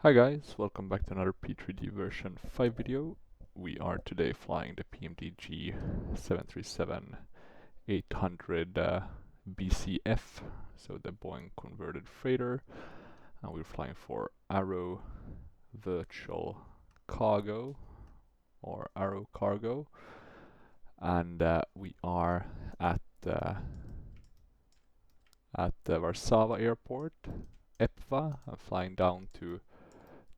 Hi guys, welcome back to another P3D version 5 video. We are today flying the PMDG 737-800BCF, so the Boeing converted freighter, and we're flying for Arrow Virtual Cargo, or Arrow Cargo, and we are at the Warsaw airport, EPWA. I'm flying down to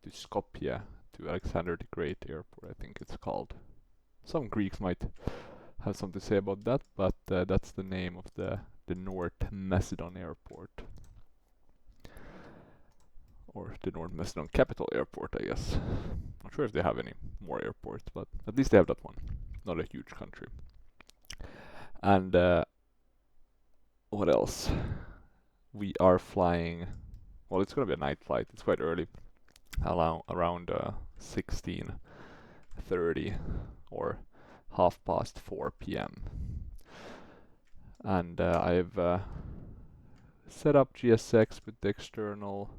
Skopje, to Alexander the Great Airport, I think it's called. Some Greeks might have something to say about that, but that's the name of the North Macedon Airport. Or the North Macedon Capital Airport, I guess. Not sure if they have any more airports, but at least they have that one. Not a huge country. And what else? We are flying, well, it's gonna be a night flight, it's quite early. Around 16:30 or 4:30 p.m. And I've set up GSX with the external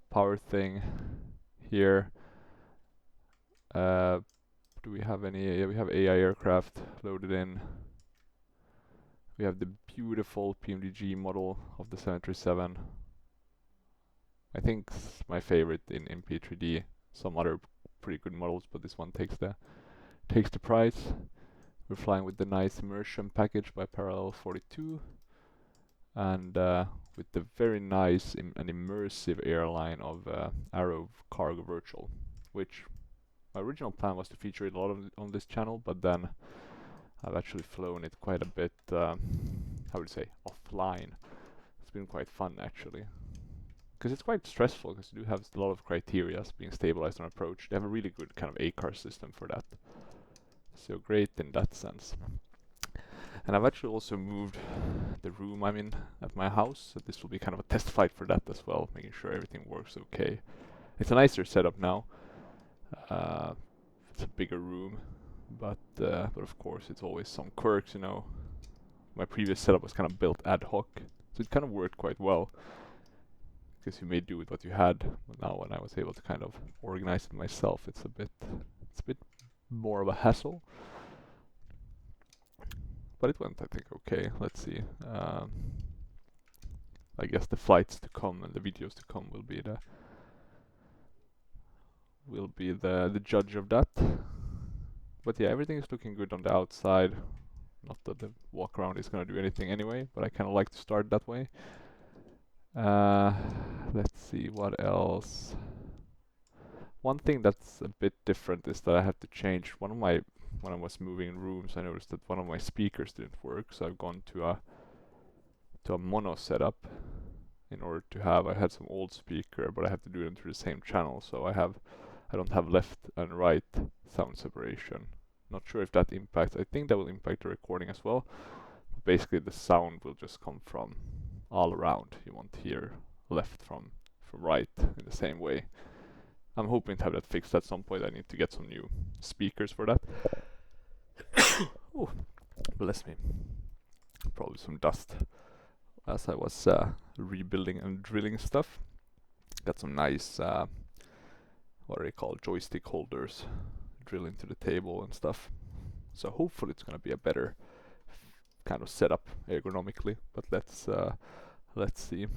power thing here. Do we have any? Yeah, we have AI aircraft loaded in. We have the beautiful PMDG model of the 737. I think it's my favorite in P3D. Some other pretty good models, but this one takes the prize. We're flying with the nice immersion package by Parallel 42, and with the very nice and immersive airline of Arrow Cargo Virtual, which my original plan was to feature it a lot on this channel, but then I've actually flown it quite a bit, I would say, offline. It's been quite fun actually. Because it's quite stressful, because you do have a lot of criteria being stabilized on approach. They have a really good kind of ACAR system for that. So great in that sense. And I've actually also moved the room I'm in at my house, so this will be kind of a test flight for that as well, making sure everything works okay. It's a nicer setup now. It's a bigger room, but of course it's always some quirks, you know. My previous setup was kind of built ad hoc, so it kind of worked quite well. Because you made do with what you had. But now when I was able to kind of organize it myself, it's a bit more of a hassle. But it went, I think, okay. Let's see. I guess the flights to come and the videos to come will be the judge of that. But yeah, everything is looking good on the outside. Not that the walk around is gonna do anything anyway, but I kind of like to start that way. Let's see what else. One thing that's a bit different is that I have to change when I was moving rooms, I noticed that one of my speakers didn't work, so I've gone to a mono setup in order to have. I had some old speaker, but I have to do them through the same channel, so I don't have left and right sound separation. Not sure if that impacts. I think that will impact the recording as well. But basically the sound will just come from all around. You won't hear left from right in the same way. I'm hoping to have that fixed at some point. I need to get some new speakers for that. Oh, bless me. Probably some dust as I was rebuilding and drilling stuff. Got some nice, what are they called, joystick holders drill into the table and stuff. So hopefully it's gonna be a better kind of setup ergonomically, but let's see.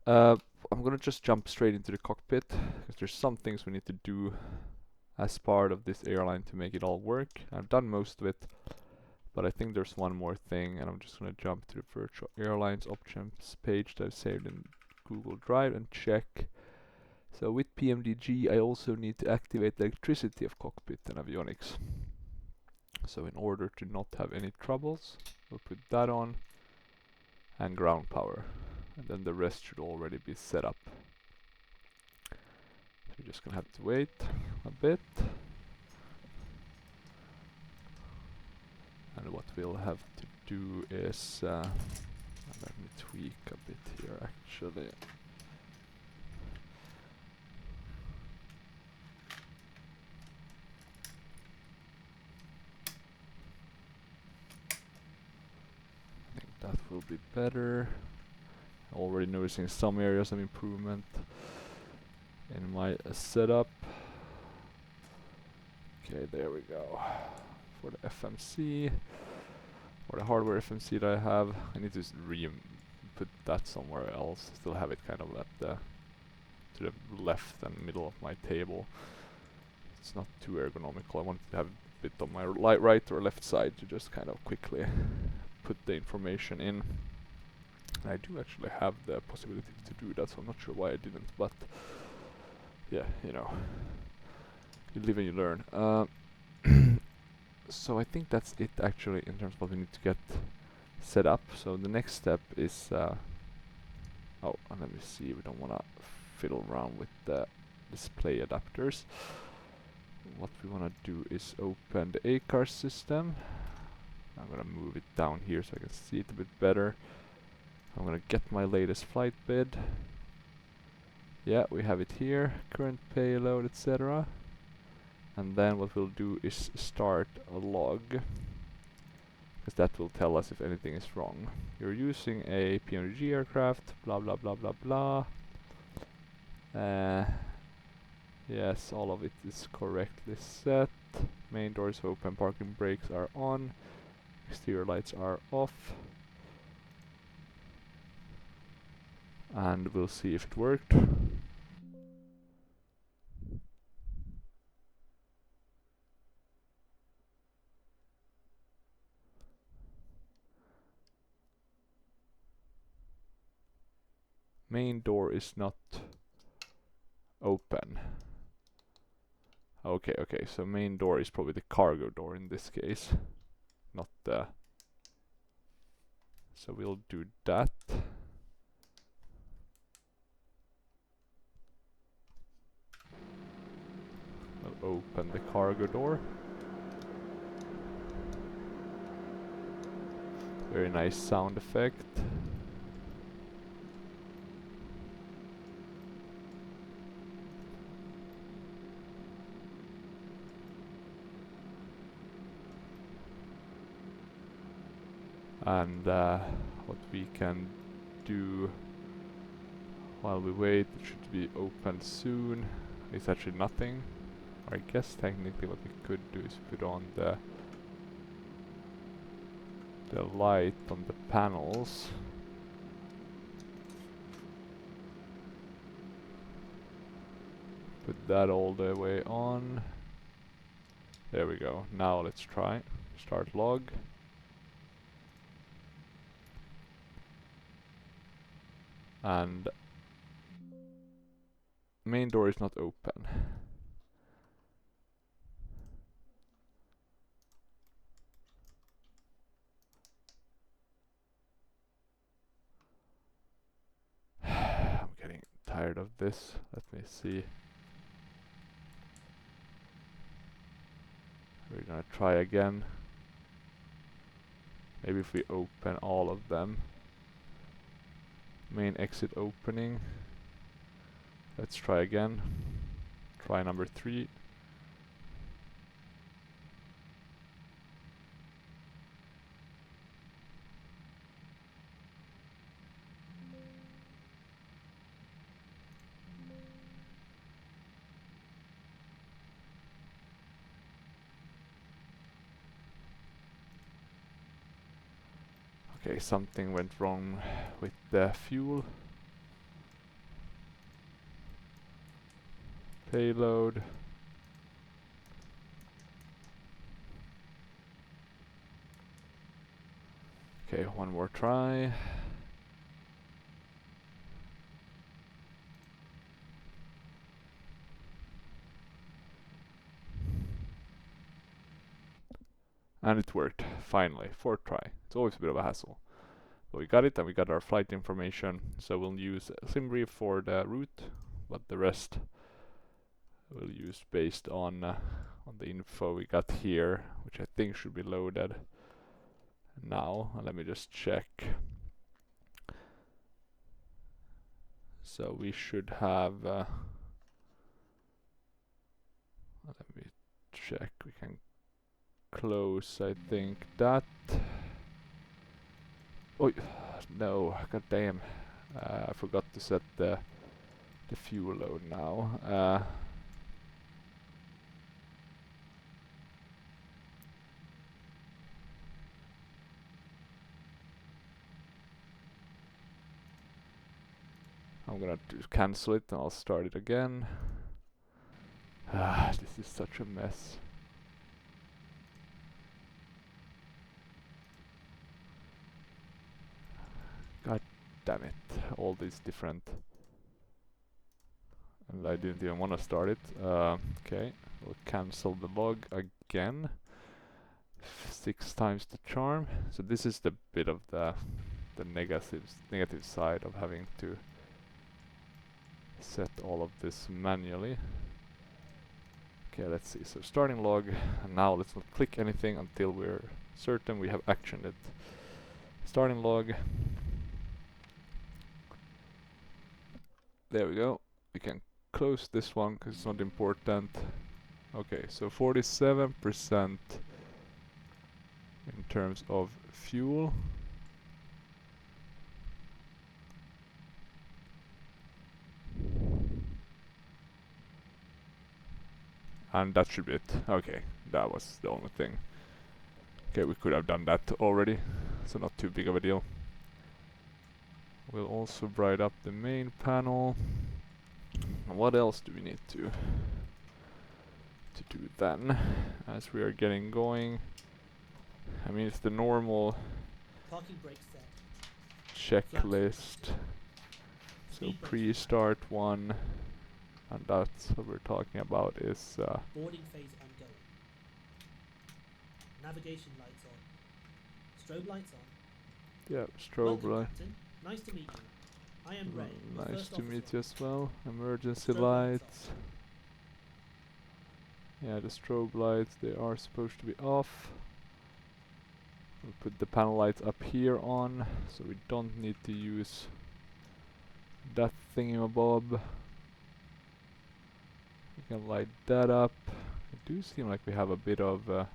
I'm gonna just jump straight into the cockpit, because there's some things we need to do as part of this airline to make it all work. I've done most of it, but I think there's one more thing, and I'm just gonna jump to the Virtual Airlines options page that I've saved in Google Drive and check. So with PMDG I also need to activate the electricity of cockpit and avionics. So in order to not have any troubles, we'll put that on, and ground power. And then the rest should already be set up. So we're just gonna have to wait a bit. And what we'll have to do is, let me tweak a bit here actually. I think that will be better. Already noticing some areas of improvement. in my setup. Okay, there we go. For the FMC, or the hardware FMC that I have, I need to put that somewhere else. Still have it kind of at the to the left and middle of my table. It's not too ergonomical. I want to have a bit on my right or left side to just kind of quickly put the information in. I do actually have the possibility to do that, so I'm not sure why I didn't, but yeah, you know, you live and you learn. So I think that's it actually in terms of what we need to get set up. So the next step is oh, and let me see, we don't want to fiddle around with the display adapters. What we want to do is open the ACAR system. I'm gonna move it down here so I can see it a bit better. I'm gonna get my latest flight bid. Yeah, we have it here, current payload, etc. And then what we'll do is start a log, because that will tell us if anything is wrong. You're using a PMDG aircraft, blah blah blah blah blah. Yes, all of it is correctly set. Main doors open, parking brakes are on, exterior lights are off. And we'll see if it worked. Main door is not open. Okay, okay, so main door is probably the cargo door in this case, not the... So we'll do that. We'll open the cargo door. Very nice sound effect. And what we can do while we wait, it should be opened soon. It's actually nothing. I guess technically what we could do is put on the light on the panels. Put that all the way on. There we go. Now let's try. Start log. And main door is not open. I'm getting tired of this. Let me see. We're gonna try again. Maybe if we open all of them. Main exit opening. Let's try again. Try number 3. Okay, something went wrong with the fuel. Payload. Okay, one more try. And it worked, finally, 4th try. It's always a bit of a hassle. But we got it, and we got our flight information. So we'll use SimBrief for the route, but the rest we'll use based on the info we got here, which I think should be loaded now. Let me just check. So we should have... let me check. We can close, I think, that. Oh no, god damn. I forgot to set the the fuel load now. I'm gonna cancel it and I'll start it again. This is such a mess. God damn it, all these different... And I didn't even want to start it. Okay, we'll cancel the log again. 6 times the charm. So this is the bit of the negative side of having to set all of this manually. Okay, let's see. So starting log, and now let's not click anything until we're certain we have actioned it. Starting log. There we go. We can close this one because it's not important. Okay, so 47% in terms of fuel. And that should be it. Okay, that was the only thing. Okay, we could have done that already, so not too big of a deal. We'll also bright up the main panel. And what else do we need to do then, as we are getting going? I mean, it's the normal parking brake set. checklist. So pre-start one, and that's what we're talking about is boarding phase ongoing. Navigation lights on. Strobe lights on. yeah, strobe light. Captain. Nice to meet you. I am Ray. Nice to meet you as well. Emergency Strobe lights. Yeah, the strobe lights, they are supposed to be off. We'll put the panel lights up here on, so we don't need to use that thingamabob. We can light that up. It do seem like we have a bit of... yeah,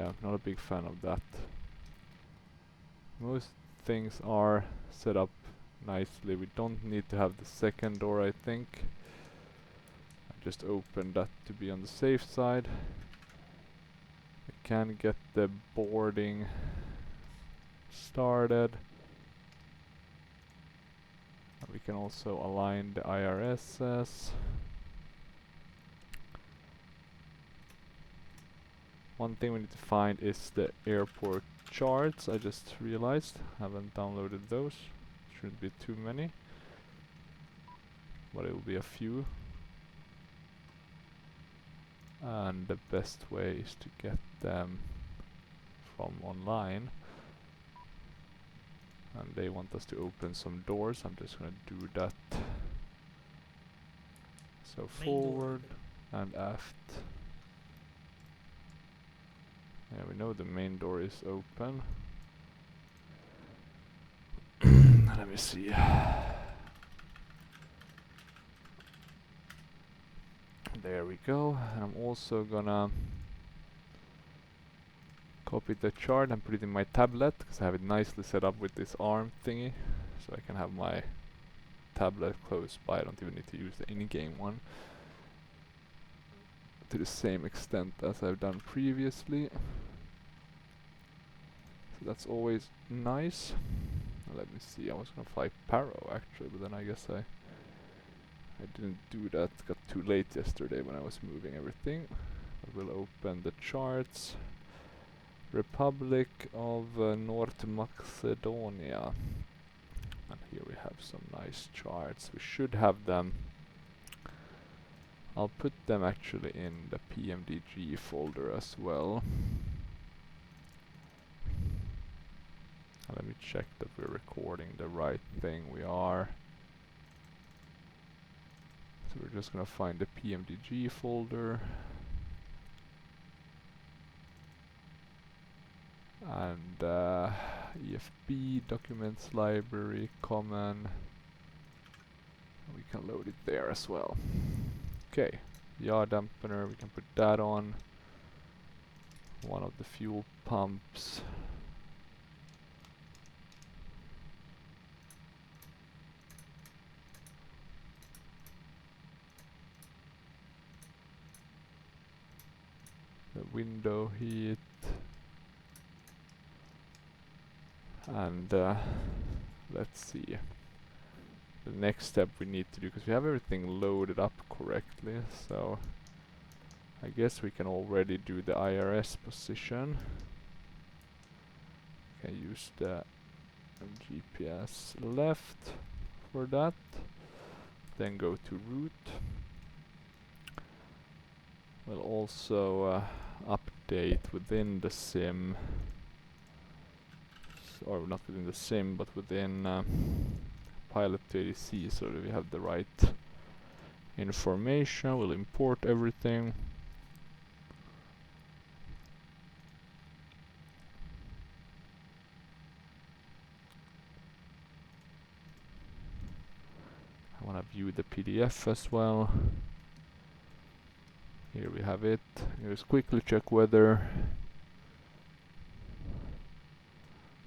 I'm not a big fan of that. Most things are set up nicely. We don't need to have the second door, I think. I just opened that to be on the safe side. We can get the boarding started. We can also align the IRSs. One thing we need to find is the airport charts. I just realized I haven't downloaded those. Shouldn't be too many, but it will be a few. And the best way is to get them from online. And they want us to open some doors. I'm just gonna do that. So forward and aft. Yeah, we know the main door is open. Let me see. There we go. And I'm also gonna copy the chart and put it in my tablet, because I have it nicely set up with this arm thingy, so I can have my tablet close by. I don't even need to use the in-game one to the same extent as I've done previously. So that's always nice. Let me see, I was gonna fly Paro actually, but then I guess I didn't do that. It got too late yesterday when I was moving everything. I will open the charts. Republic of North Macedonia. And here we have some nice charts. We should have them. I'll put them actually in the PMDG folder as well. And let me check that we're recording the right thing. We are. So we're just gonna find the PMDG folder. And EFB, documents, library, common. We can load it there as well. Okay, yaw dampener, we can put that on. One of the fuel pumps. window heat. And let's see. The next step we need to do, because we have everything loaded up correctly, so I guess we can already do the IRS position. Can use the GPS left for that. Then go to route. We'll also update within the sim, or not within the sim, but within pilot to ADC, so that we have the right information. We'll import everything. I want to view the PDF as well. Here we have it. Here's quickly check weather.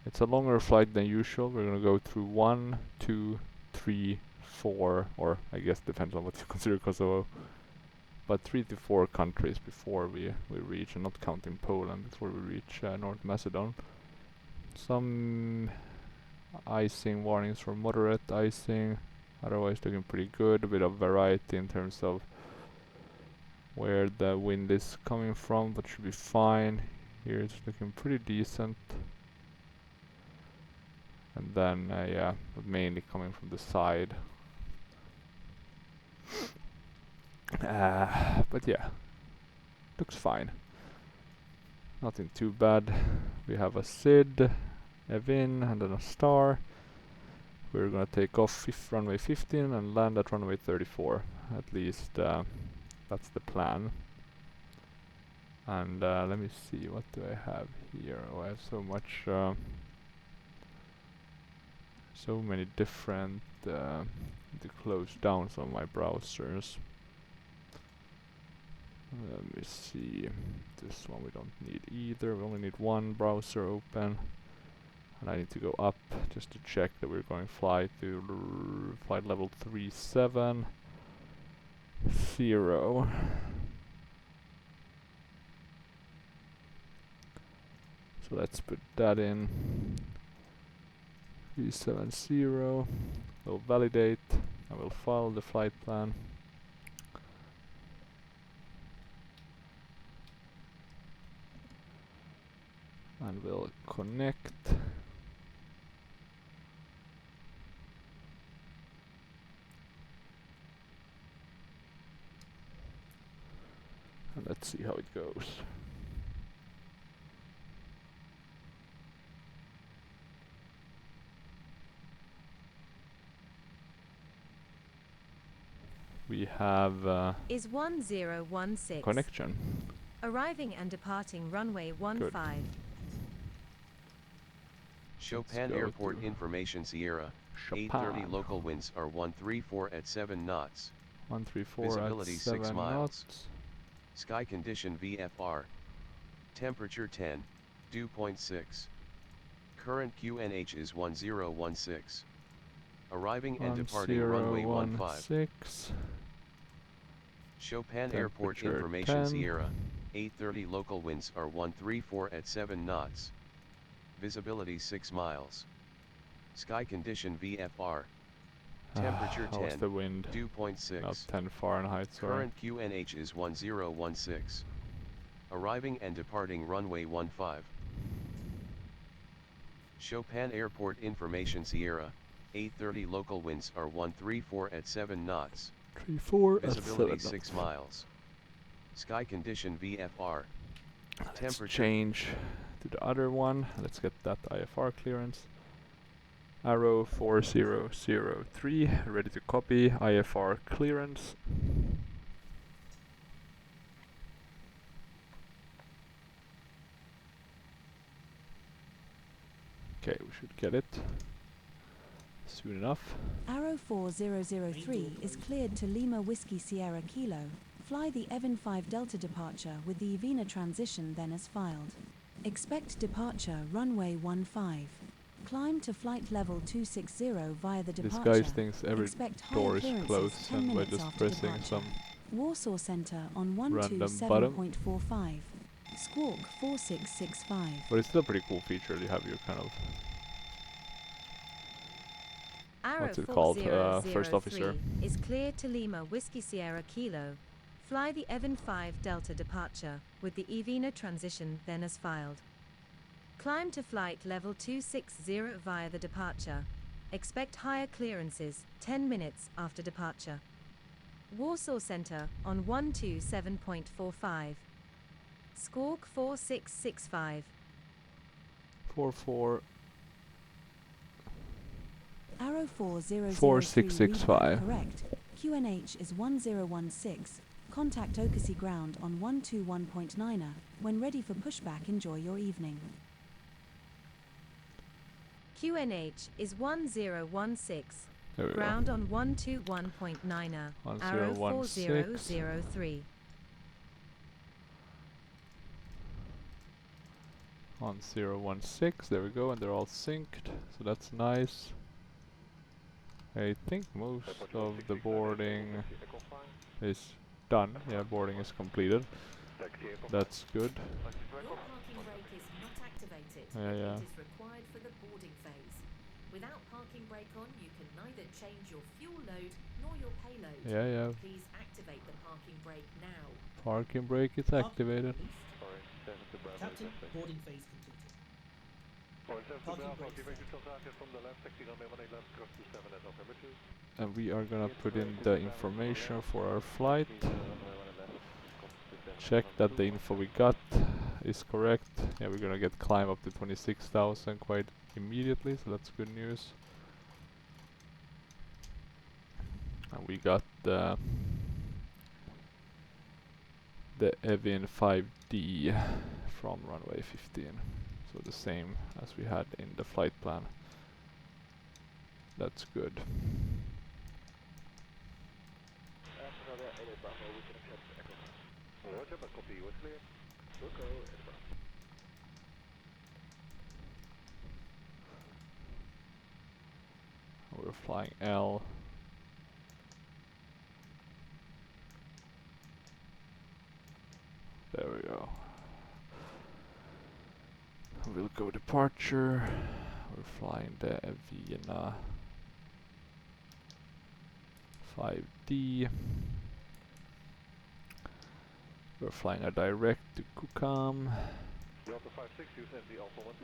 It's a longer flight than usual. We're gonna go through 1, 2, 3, 4, or I guess depends on what you consider Kosovo, but 3 to 4 countries before we reach, and not counting Poland, before we reach North Macedon. Some icing warnings for moderate icing. Otherwise looking pretty good. A bit of variety in terms of where the wind is coming from, but should be fine. Here it's looking pretty decent. And then, yeah, but mainly coming from the side. But yeah, looks fine. Nothing too bad. We have a SID, a VIN, and then a star. We're gonna take off runway 15 and land at runway 34. At least that's the plan. And let me see, what do I have here? Oh, I have so much, so many different to close down some of my browsers. Let me see. This one we don't need either. We only need one browser open. And I need to go up just to check that we're going flight level 370. So let's put that in. 370. We'll validate and we'll follow the flight plan. And we'll connect. And let's see how it goes. We have is 1016 connection. Arriving and departing runway 15. Chopin Airport Information Sierra. 830 local winds are 134 at 7 knots. 134 Visibility at 6 7 miles. knots. Sky condition VFR. Temperature 10, dew point 6. Current QNH is 1016. Arriving and departing runway 15. Chopin Airport Information 10. Sierra. 830 local winds are 134 at 7 knots. Visibility 6 miles. Sky condition VFR. Temperature 10, the wind? dew point 6. Not 10 Fahrenheit, sorry. Current QNH is 1016. Arriving and departing runway 15. Chopin Airport Information Sierra. 830 local winds are 134 at 7 knots. 34 Visibility at 7 6 miles. Sky condition VFR. Let's Temperature change to the other one. Let's get that IFR clearance. Arrow 4003, ready to copy, IFR clearance. Okay, we should get it soon enough. Arrow 4003 is cleared to Lima Whiskey Sierra Kilo. Fly the Evan 5 Delta departure with the Evina transition then as filed. Expect departure runway 15. Climb to flight level 260 via the departure. This guy thinks every door is closed and by just pressing some Warsaw Center on random button. 127.45. Squawk 4665. But it's still a pretty cool feature. You have your kind of, Arrow what's it called? First 4003 officer. is cleared to Lima Whiskey Sierra Kilo. Fly the Evan 5 Delta departure with the EVINA transition then as filed. Climb to flight level 260 via the departure. Expect higher clearances 10 minutes after departure. Warsaw Center on 127.45. Squawk 4665. 44. Arrow 4003 4665. correct. QNH is 1016. Contact Okasi ground on 121.9er. When ready for pushback, enjoy your evening. QNH is 1016. There we Ground on 121.9er. Arrow 1016. 4003. go. On 016. There we go, and they're all synced. So that's nice. I think most of the boarding is done. Yeah, boarding is completed. That's good. Your parking brake is not activated. Yeah. It is required for the boarding phase. Without parking brake on, you can neither change your fuel load nor your payload. Yeah. Please activate the parking brake now. Parking brake is Parking activated. released. Captain, boarding phase completed. Parking brake set. And we are gonna put in the information for our flight. Check that the info we got is correct. Yeah, we're gonna get climb up to 26,000 quite immediately, so that's good news. And we got the Evin 5D from runway 15. So the same as we had in the flight plan. That's good. We're flying L. There we go. We'll go departure. We're flying the Evina 5D. We're flying a direct to Kukam. Delta 56, use NV Alpha 1.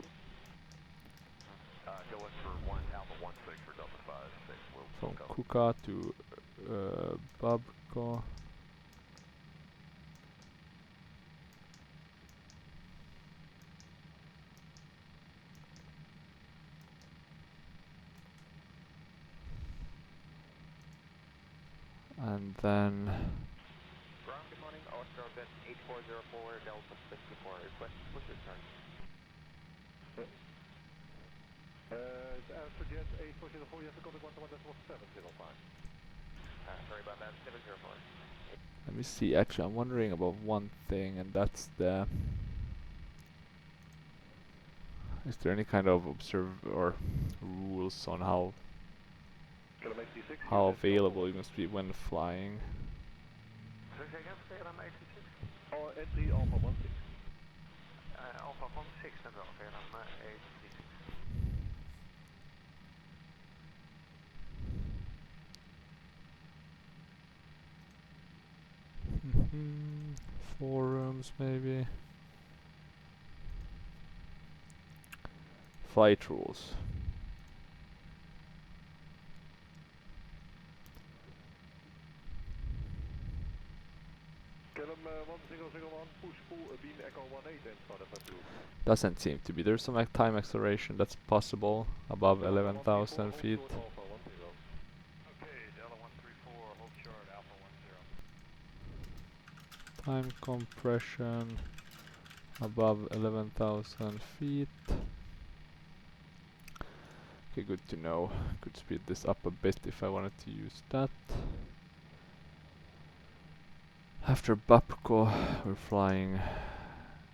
Go in for 1 Alpha 16 for Delta 56. From Kuka to Babko. And then Ground, good morning. Oscar, 8404, Delta 64. Request push return. Answer Jet 8404, you have to contact 121.705. Sorry about that, 704. let me see, actually I'm wondering about one thing, and that's the, is there any kind of or rules on how available you must be when flying? Oh, entry Alpha 16. Alpha 16 en wel, VLM 836. Forums maybe. Flight rules. Kelm 1001, push full beam Echo 18 and start up at 2. Doesn't seem to be. There's some time acceleration that's possible above 11,000 feet. Alpha 10. Okay, Delta 134, hold short, Alpha 10. Time compression above 11,000 feet. Okay, good to know. Could speed this up a bit if I wanted to use that. After Babko, we're flying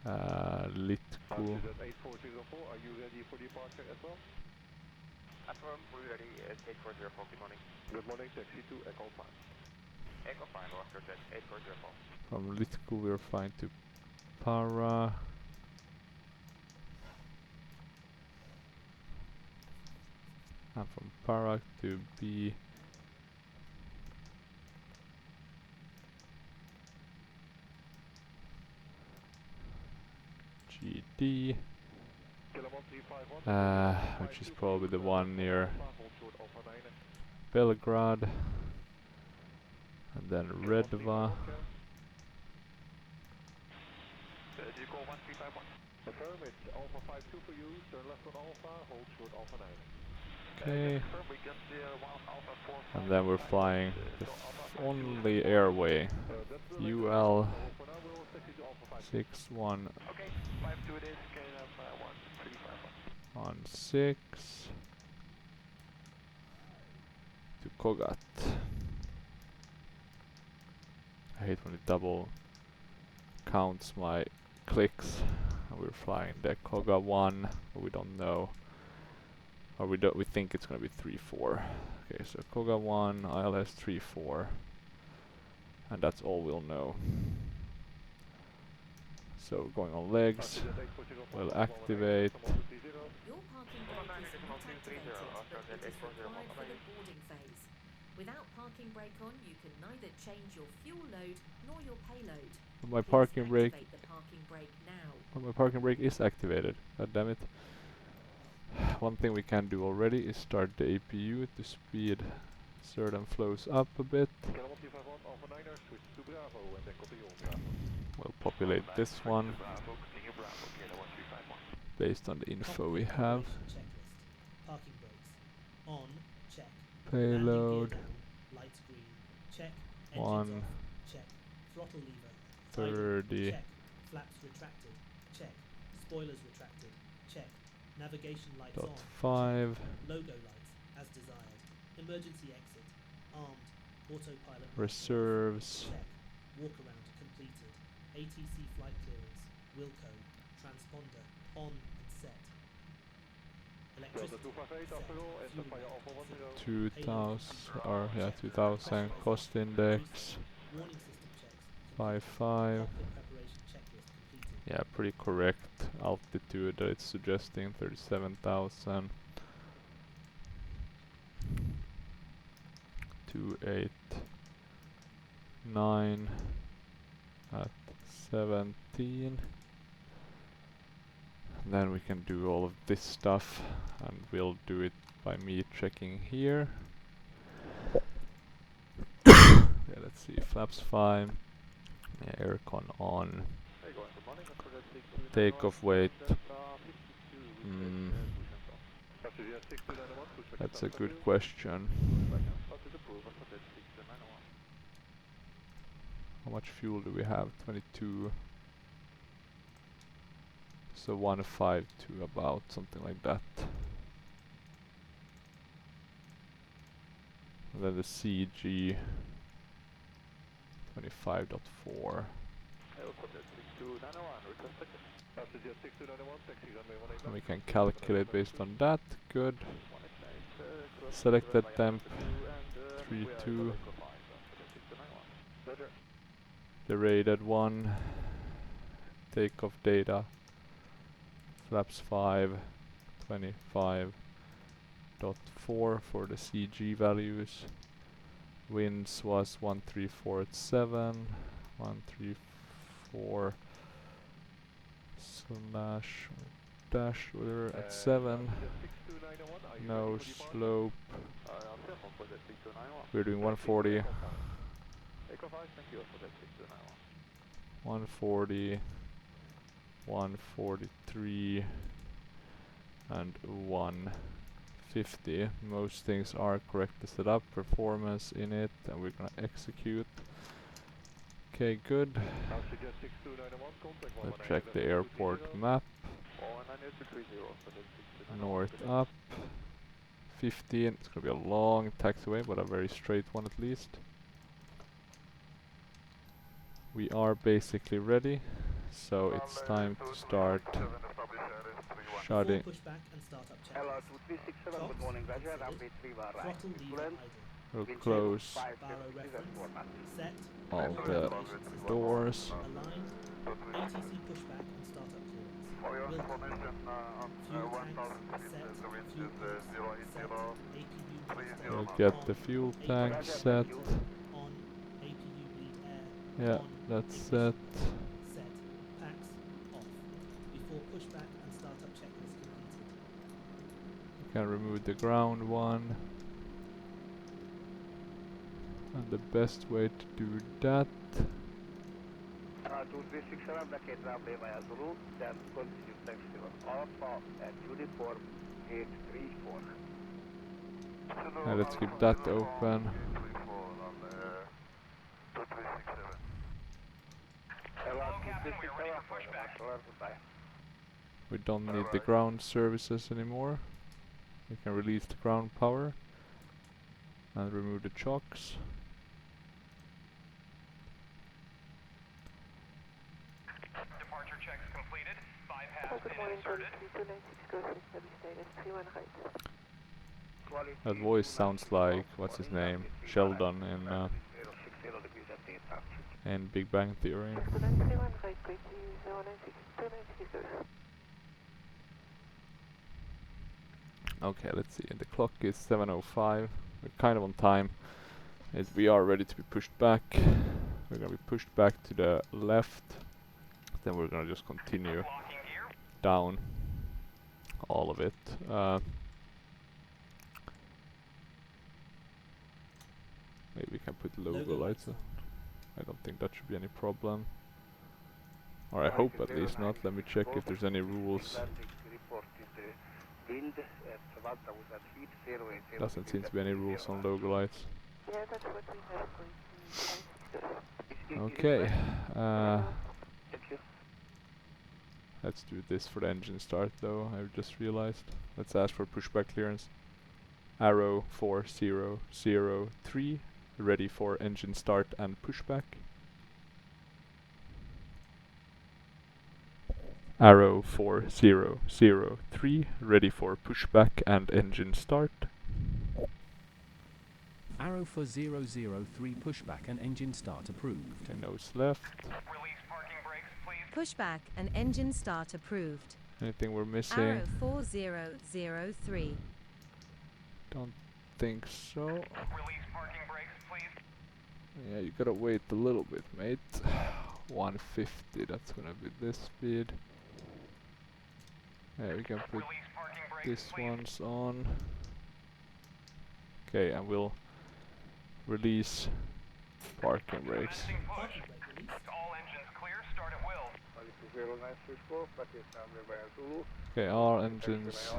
Litku. 8404, are you ready for departure as well? Affirm, we're ready at 8404, good morning. Good morning, taxi to Echo 5. Echo 5, Oscar, 8404. From Litku we're flying to para. And from para to B. GD. Which is probably the one near Belgrade. And then Redva. Do you call 1351? Affirm, it's Alpha 52 for you, turn left on Alpha, hold short Alpha 9. Okay. Confirm, we got 1 Alpha 4. And then we're flying the only airway. UL 61 Okay, 52 it is, KLM 1351. on 6 to Kogat. I hate when it double counts my clicks. And we're flying the Koga 1, but we don't know. Or we think it's gonna be 3-4. Okay, so Koga 1, ILS 3-4. And that's all we'll know. So going on legs, we'll activate. Your parking brake is not activated, but it is required for the boarding phase. Without parking brake on, you can neither change your fuel load nor your payload. My Please parking brake. activate the parking brake now. Well, my parking brake is activated. God damn it. One thing we can do already is start the APU to speed certain flows up a bit. We'll populate this one based on the info we have. Checklist. Parking brakes. On. Check. Payload. Landing gear down. Lights green. Check. Engines 1 off. Check. Throttle lever. 30. Check. Flaps retracted. Check. Spoilers retracted. Check. Navigation lights Dot on. 5. Logo lights as desired. Emergency exit. Armed. Autopilot. Reserves. Check. Walk around completed. ATC flight clearance. Wilco. Transponder. On and set. Electricity. Set. Fuel. 2000 or yeah, 2000 cost index. Warning system checks. 5.5. Cockpit preparation checklist completed. Yeah, pretty correct altitude that it's suggesting, 37,000. 289 at 17. And then we can do all of this stuff, and we'll do it by me checking here. Yeah, let's see, flaps 5. Yeah, aircon on. Takeoff weight. That's a good question. How much fuel do we have? 22. So 152 about, something like that. And then the CG 25.4. And we can calculate based on that. Good. Selected temp 32. The rated one. Takeoff data. Flaps 5. 25.4 for the CG values. Winds was 134 at 7. 134 slash dash order at 7. No slope. We're doing 140. 140. 143 and 150. Most things are correctly set up. Performance in it, and we're gonna execute. Okay, good. Let's check the airport map. North up. 15. It's gonna be a long taxiway, but a very straight one at least. We are basically ready, so it's time to start shutting. Pushback and startup checklist. Good morning, Roger. Throttle lever idle. We'll close Barrow reference. Set. all the doors. Aligned. ATC pushback and startup clearance. Wilco. Wilco. Formation Fuel 1000 tanks feet, set. the wind Fuel is pumps 080. set. APU master We'll knots. get on. the fuel APU tank set. on. APU bleed air Yeah, on. that's Ignition set. set. Packs off. Before pushback and startup checklist completed. You can remove the ground one. And the best way to do that, 2367, back 8 runway via Zulu, then continue taxi on Alpha at uniform 834. and let's keep that open. We don't need the ground services anymore. We can release the ground power and remove the chocks. Departure checks completed. Bypass pin inserted. That voice sounds like, what's his name, Sheldon in Big Bang Theory. Okay, let's see. The clock is 7:05. We're kind of on time. We are ready to be pushed back. We're gonna be pushed back to the left. Then we're gonna just continue down all of it. Maybe we can put logo lights on. I don't think that should be any problem. Or I hope at least not. Let me check if there's any rules. Doesn't seem to be any rules on logo lights. Okay. Let's do this for the engine start though, I just realized. Let's ask for pushback clearance. Arrow 4003, ready for engine start and pushback. Arrow 4003, ready for pushback and engine start. Arrow for 003 pushback and engine start approved. Okay, nose left. Release parking brakes, please. Pushback and engine start approved. Anything we're missing? Arrow 4003. Don't think so. Release parking brakes, please. Yeah, you gotta wait a little bit, mate. 150, that's gonna be this speed. Yeah, we can put Release parking brakes, this please. one's on. Okay, and we'll release parking brakes. Commencing push. Parking brake release. All engines clear. Start at will. Okay, all engines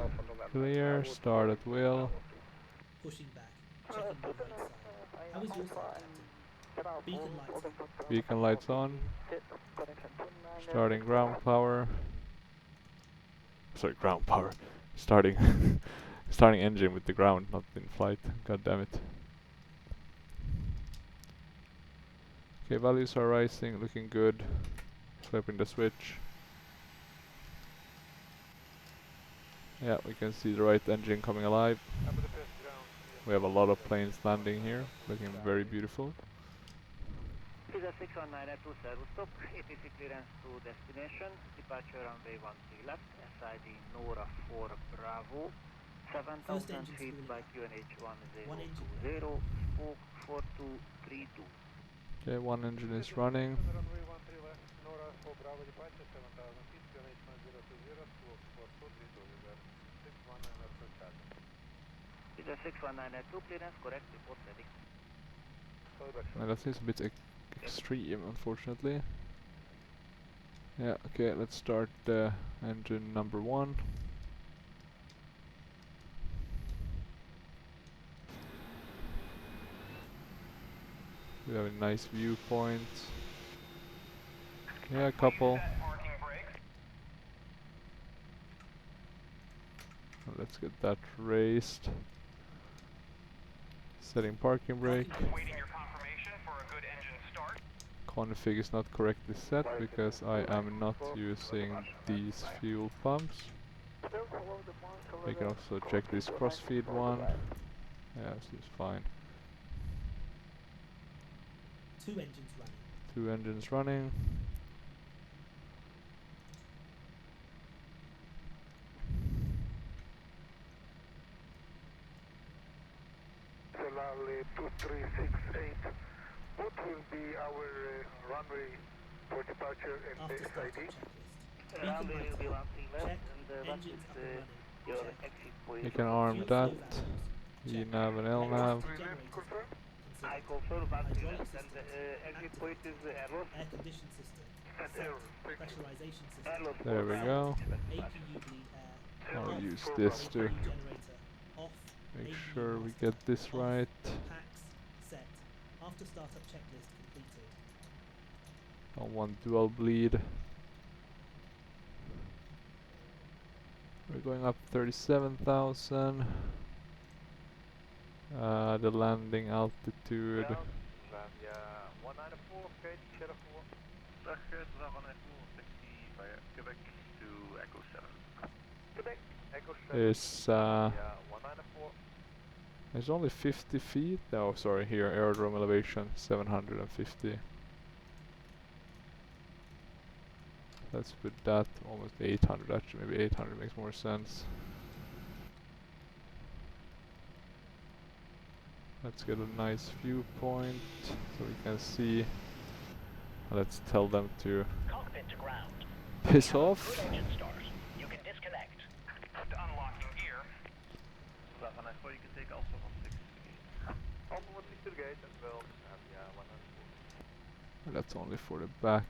clear, start at will. Pushing back. Checking the right side. How is your side, Captain? Beacon lights on. Beacon lights on. Starting ground power. Sorry, ground power. Starting starting engine with the ground, not in flight. God damn it. Okay, values are rising, looking good. Flipping the switch. Yeah, we can see the right engine coming alive. We have a lot of planes landing here, looking very beautiful. 619 at 2 stop, ATC clearance to destination, departure runway 13 left, SID Nora 4 Bravo, 7,000 feet by QNH 1020, spoke 4232. Okay, one engine is running. Runway 13 left, Nora 4 Bravo departure, 7,000 feet, QNH 1020, spoke 4232, with 619 at 2 charge. With a 619 at 2 clearance, correct, report ready. That seems a bit extreme, unfortunately. Yeah, okay, let's start engine number 1. We have a nice viewpoint. Yeah, a couple. Let's get that raised. Setting parking brake. Waiting your confirmation for a good engine start. Config is not correctly set because I am not using these fuel pumps. We can also check this crossfeed one. Yeah, seems fine. 2 engines running. 2 engines running. 368. What will be our runway for departure and After the startup SID? checklist. Runway will be 1 left, Check. and what Engines is up and running. your Check. exit point? You can arm Fuel that. flow values. Check. ENAV and LNAV. Electricity generators on. I Considered. confirm 1 Hydraulic left, and systems. exit point is error. Air condition system. And Set. error. Thank you. Pressurization system. Error There we go. APU bleed air. I'll Off. use this to APU generator. Off. make APU sure we master. get this Off. right. Packs. Set. After startup checklist completed. I want dual bleed. We're going up 37,000. The landing altitude. Zambia 194, okay, Shadow 4. Target 194, taxi via Quebec to Echo 7. Quebec, Echo 7. Is Yeah, 194. it's only 50 feet. Oh, sorry. Here, aerodrome elevation 750. Let's put that almost 800. Actually, maybe 800 makes more sense. Let's get a nice viewpoint so we can see. Let's tell them to Cockpit to ground. piss off. Good engine start. You can disconnect. Unlocking gear. 194, you can take also on 6 to the gate. Also 16 to the gate as well. Zambia 194. That's only for the back.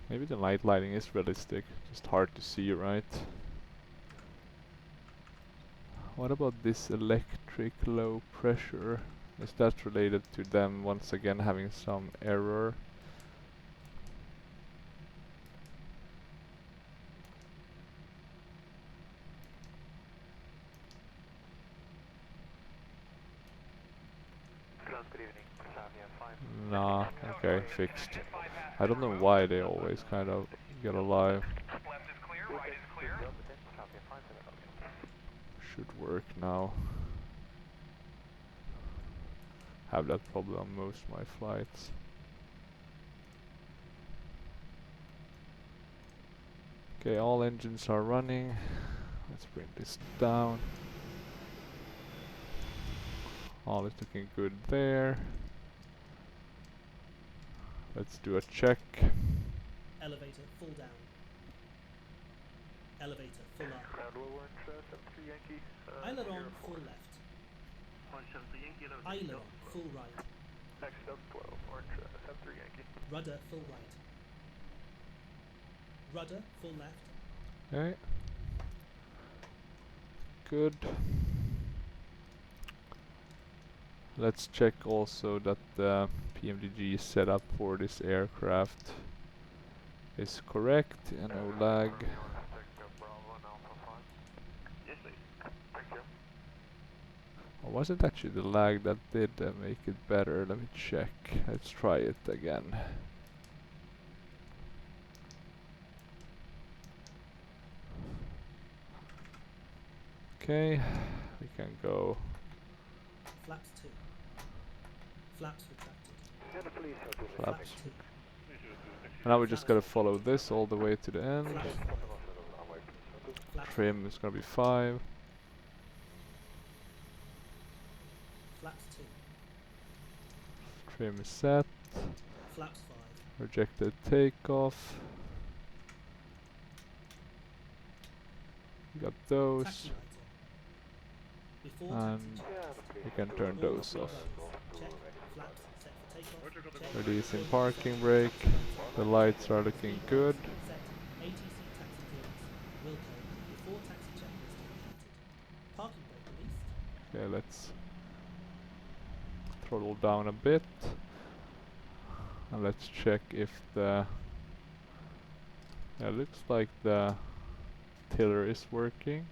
Maybe the night lighting is realistic, just hard to see, right? What about this electric low pressure? Is that related to them once again having some error? Good evening, Zambia 5. Nah, okay, fixed. I don't know why they always kind of get alive. Left is clear, right is clear. Should work now. Have that problem on most of my flights. Okay, all engines are running. Let's bring this down. All is looking good there. Let's do a check. Elevator full down. Elevator full up. Ground orange 73 Yankee. Aileron full left. 173 Yankee, Aileron full right. Next up 12 orange 73 Yankee. Rudder full right. Rudder full left. Okay. Good. Let's check also that the PMDG setup for this aircraft is correct and no lag. Yes, please. Thank you. Or was it actually the lag that did make it better? Let me check. Let's try it again. Okay, we can go. Flaps 2. Flaps retracted. Yeah, the police have to Flaps. 2. And now we just gotta follow this all the way to the end. Flaps 5. Flaps Trim is gonna be 5. Flaps 2. Trim is set. Flaps 5. Rejected takeoff. We got those. Taxi lights on. Before And taxi we can turn check. those off. Check. Flaps set for takeoff. Check. Releasing parking brake. The lights are looking good. Set. ATC taxi clearance. Wilco. Before taxi checklist completed. Parking brake released. Okay, let's throttle down a bit. And let's check if the... Yeah, looks like the tiller is working.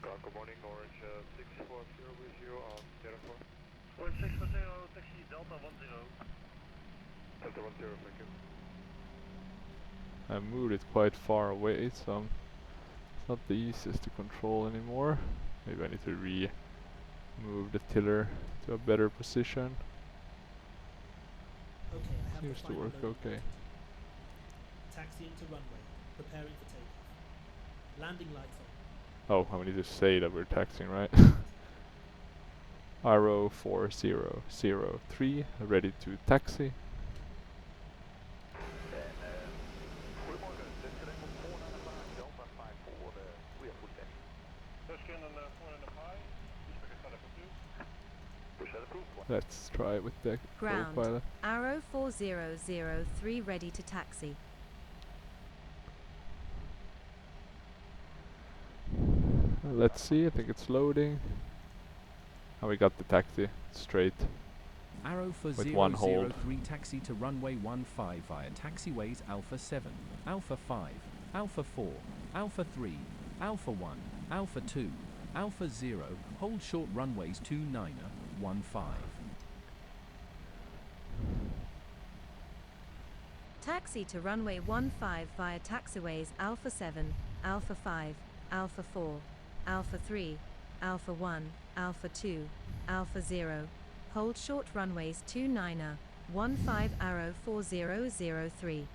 Good morning, orange 640 with you on Sierra 4. Orange 640, taxi Delta 10. Delta 10, thank you. I moved it quite far away, so it's not the easiest to control anymore. Maybe I need to move the tiller to a better position. Okay, I have Seems the to final work loading okay. Taxiing to runway. Preparing for takeoff. Landing lights on. Oh, I need to say that we're taxiing, right? Arrow 4003, ready to taxi. Goedemorgen, descending op 495 Delta 54, we are full taxi. Descending 495, pushback is set up approved. Pushback approved. Let's try it with the Ground. co-pilot. Arrow 4003 ready to taxi. Let's see, I think it's loading. And we got the taxi straight. Arrow for With one hold. 003 taxi to runway 15 via taxiways Alpha 7, Alpha 5, Alpha 4, Alpha 3, Alpha 1, Alpha 2, Alpha 0, hold short runways 29er, 15. Taxi to runway 15 via taxiways Alpha 7, Alpha 5, Alpha 4, Alpha 3, Alpha 1, Alpha 2, Alpha 0. Hold short runways 29er, 15 Arrow 4003.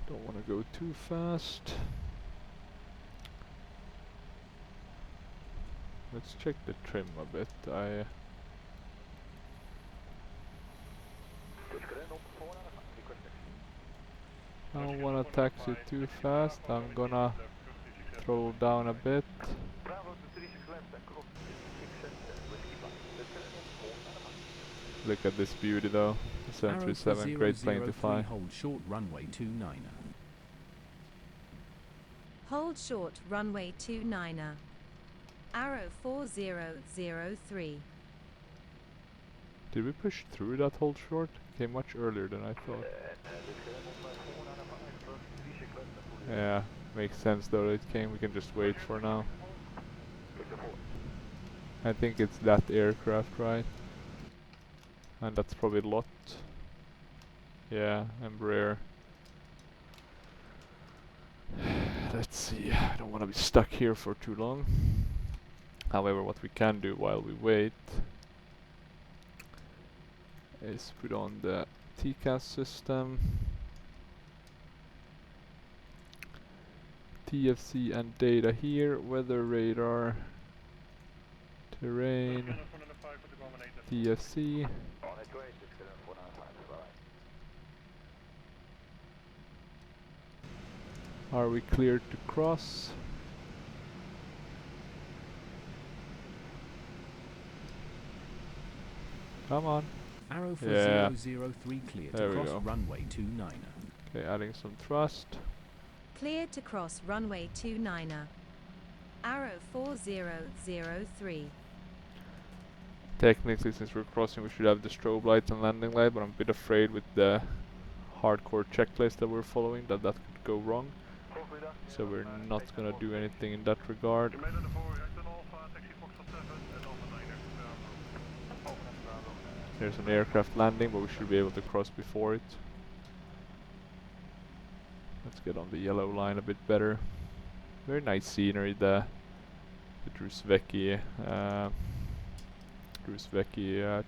Don't want to go too fast. Let's check the trim a bit. I don't want to taxi too fast. I'm gonna throttle down a bit. Look at this beauty though. The Arrow for 737, great plane to 003 fly. hold short runway 29er. Hold short runway 29er. Arrow 4003. Did we push through that hold short? Came much earlier than I thought. Yeah, makes sense though that it came. We can just wait for now. I think it's that aircraft, right? And that's probably Lot. Yeah, Embraer. Let's see, I don't want to be stuck here for too long. However, what we can do while we wait is put on the TCAS system, TFC and data here, weather radar, terrain, TFC. Are we cleared to cross? Come on. Arrow for Yeah. 003 clear There to we cross go. runway 29er. Okay, adding some thrust. Cleared to cross runway 29er. Arrow 4003. Technically, since we're crossing, we should have the strobe lights and landing light, but I'm a bit afraid with the hardcore checklist that we're following that could go wrong. So we're not gonna do anything in that regard. There's an aircraft landing, but we should be able to cross before it. Let's get on the yellow line a bit better. Very nice scenery, the Druzhevsky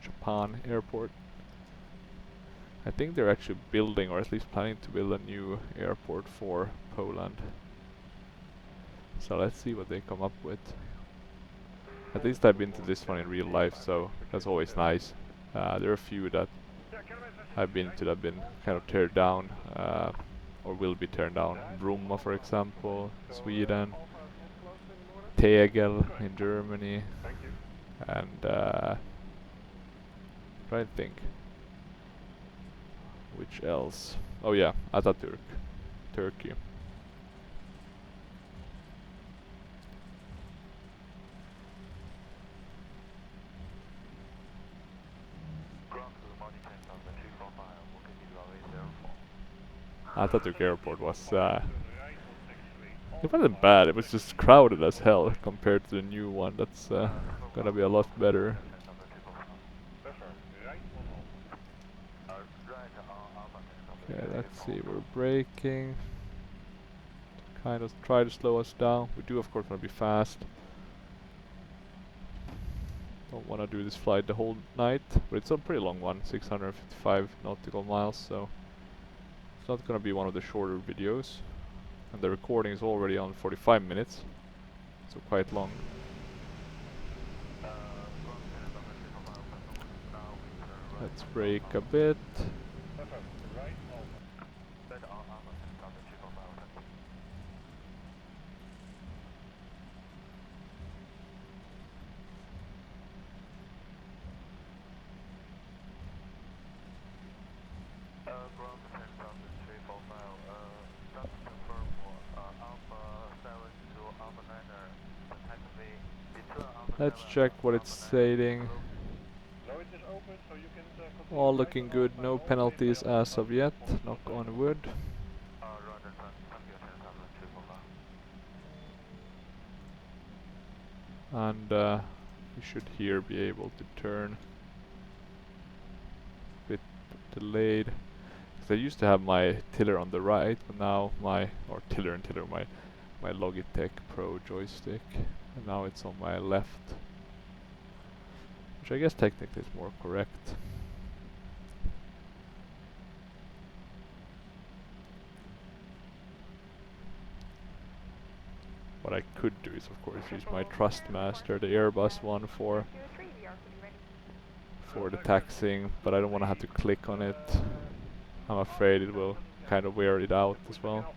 Japan airport. I think they're actually building, or at least planning to build, a new airport for Poland. So let's see what they come up with. At least I've been to this one in real life, so that's always nice. There are a few that I've been to that have been kind of teared down, or will be turned down. Bromma, for example, Sweden, Tegel in Germany, and trying to think which else. Oh yeah, Atatürk, Turkey. Atatürk Airport was it wasn't bad, it was just crowded as hell compared to the new one. That's gonna be a lot better. Okay, let's see, we're braking. Kind of try to slow us down. We do of course want to be fast. Don't want to do this flight the whole night, but it's a pretty long one, 655 nautical miles, so It's not gonna be one of the shorter videos, and the recording is already on 45 minutes, so quite long. Let's brake a bit. Let's check what it's stating. All looking good, no penalties as of yet, knock on wood. And we should here be able to turn. A bit delayed. Because I used to have my tiller on the right, but now my Logitech Pro joystick, and now it's on my left, which I guess technically is more correct. What I could do is, of course, use my Trustmaster, the Airbus one, for the taxiing, but I don't want to have to click on it. I'm afraid it will kind of wear it out as well.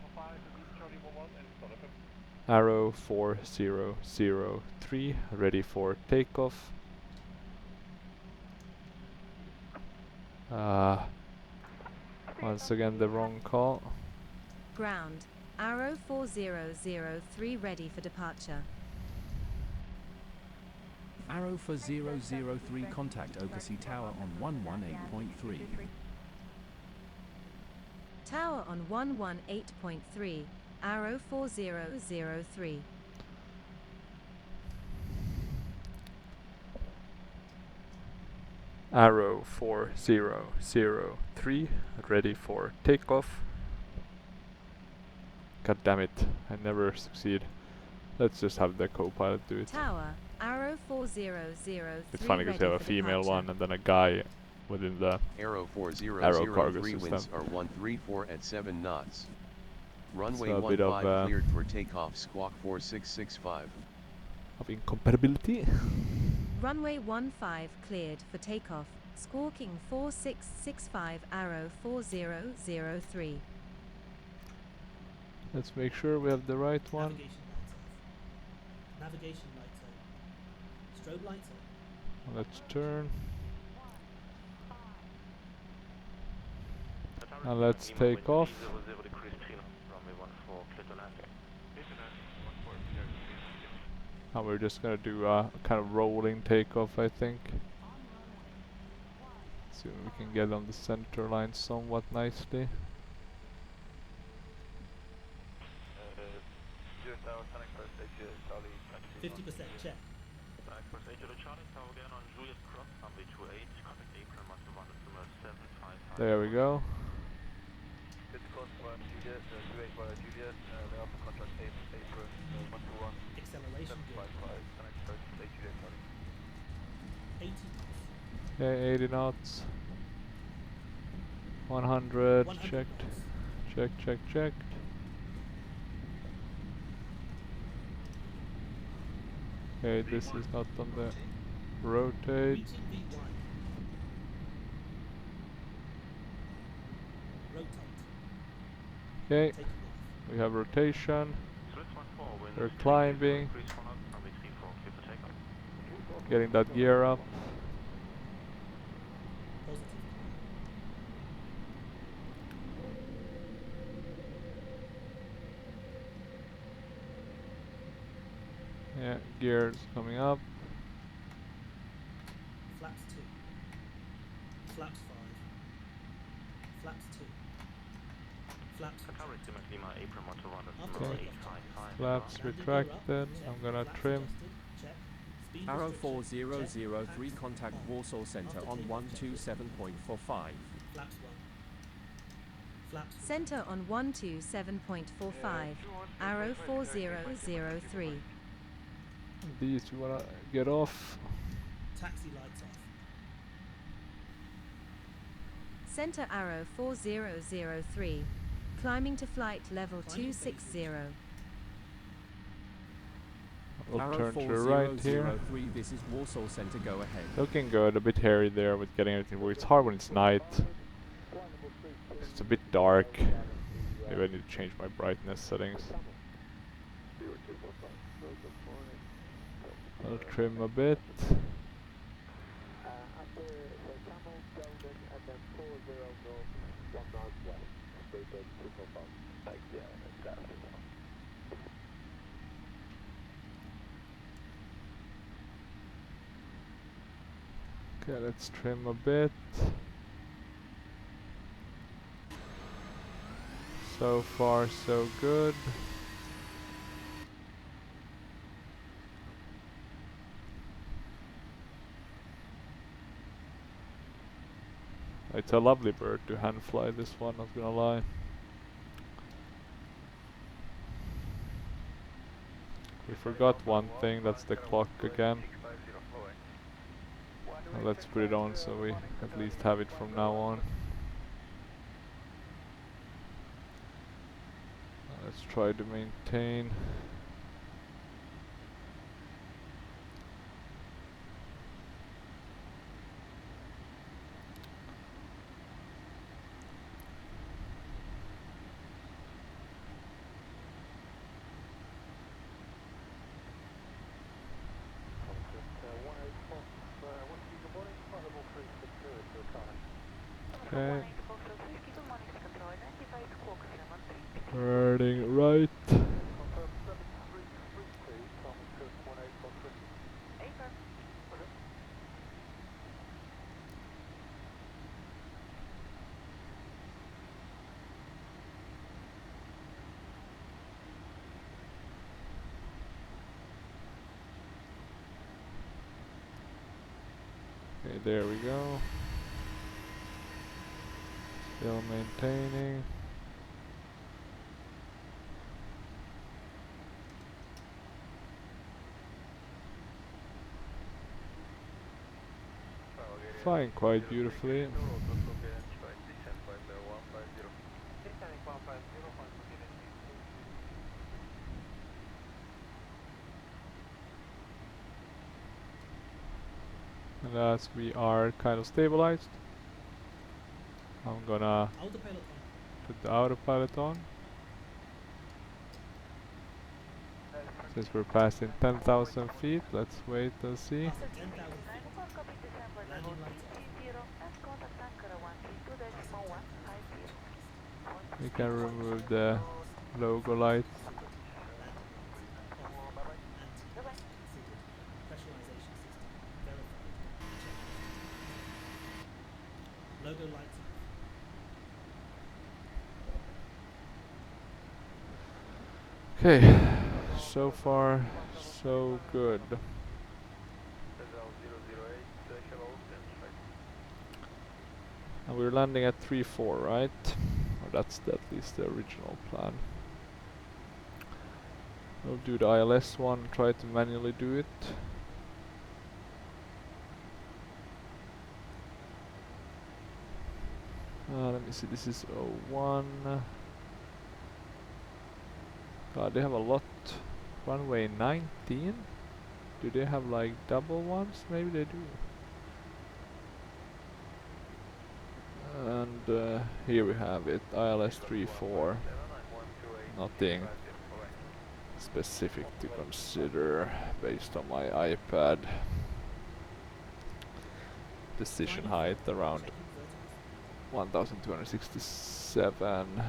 Arrow 4003, ready for takeoff. Once again the wrong call. Ground. Arrow 4003 ready for departure. Arrow for 003, contact Okasi Tower on 118.3. Tower on 118.3. Arrow 4003. Arrow 4003, ready for takeoff. God damn it, I never succeed. Let's just have the co-pilot do it. Tower, Arrow 4003. It's funny because you have a female one and then a guy within the Arrow Arrow cargo 4003 system. winds are 134 at 7 knots. Runway So a bit 15 of cleared for takeoff, squawk 4665. of incompatibility. Runway 15 cleared for takeoff, squawking 4665, Arrow 4003. Let's make sure we have the right one. Navigation lights on. Strobe lights on. Let's turn. And let's take off. And we're just gonna do a kind of rolling takeoff, I think. See if we can get on the center line somewhat nicely. 50% check. There we go. Acceleration good. 80 knots. Okay, 80 knots. 100, 100 checked. knots. Checked. Okay, this is not on the rotate. Reaching V1. Rotate. Okay, Taking off. we have rotation. We're climbing. Getting that gear up. Positive. Yeah, gears coming up. Flaps 2. Flaps 5. Flaps 2. Flaps 2. Okay. Flaps retracted. I'm gonna trim. Arrow 4003, contact Warsaw Center on 127.45. Flaps 1. Flaps Center on 127.45, Arrow 4003. These you wanna get off. taxi lights off. Center Arrow 4003. Climbing to flight level 260. We'll Arrow turn to the right here. 4003, this is Warsaw Center, go ahead. Looking good, a bit hairy there with getting everything working. It's hard when it's night. It's a bit dark. Maybe I need to change my brightness settings. I'll trim a bit. Okay, let's trim a bit. So far, so good. It's a lovely bird to hand fly this one, not gonna lie. We forgot one thing, that's the clock again. Well, let's put it on so we at least have it from now on. Let's try to maintain. Okay. Turning right. Okay, there we go. Still maintaining. Flying quite beautifully. And as we are kind of stabilized, I'm gonna put the autopilot on. Since we're passing 10,000 feet, let's wait and see. We can remove the logo light. Logo lights. Okay, so far so good. And we're landing at 3-4, right? Or that's at least the original plan. We'll do the ILS one, try to manually do it. Let me see, this is 01. God, they have a lot. Runway 19? Do they have like double ones? Maybe they do. And here we have it, ILS 34. Nothing specific to consider based on my iPad. Decision height around 1267.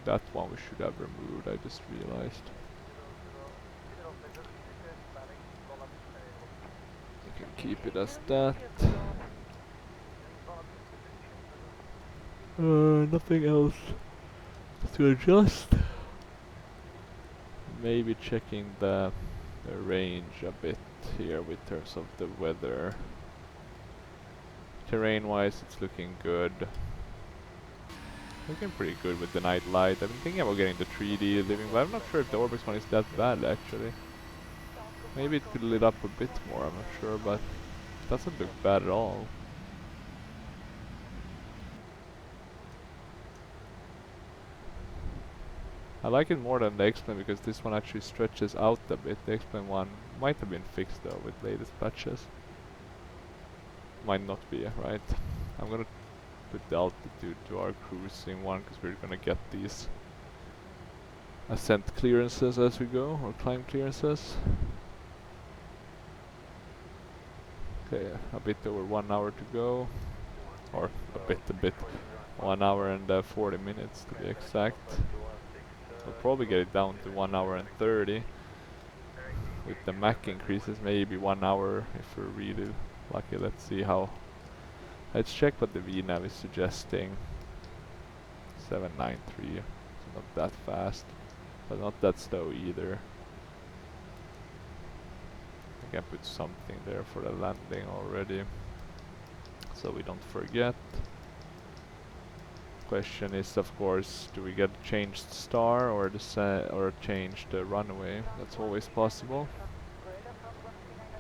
That one we should have removed, I just realized. You can keep it as that. Nothing else to adjust. Maybe checking the range a bit here with terms of the weather. Terrain wise it's looking good. Looking pretty good with the night light. I've been thinking about getting the 3D living, but I'm not sure if the Orbix one is that bad actually. Maybe it could lit up a bit more, I'm not sure, but Doesn't look bad at all. I like it more than the X-Plane because this one actually stretches out a bit. The X-Plane one might have been fixed though with latest patches. Might not be, right? I'm gonna put the altitude to our cruising one because we're gonna get these ascent clearances as we go, or climb clearances. Okay, a bit over 1 hour to go, or a bit. 1 hour and 40 minutes to be exact. We'll probably get it down to 1 hour and 30. With the Mach increases, maybe 1 hour if we're really lucky. Let's see how. Let's check what the VNav is suggesting. 793, so not that fast, but not that slow either. I can put something there for the landing already, so we don't forget. Question is, of course, do we get a changed star or or changed runway? That's always possible.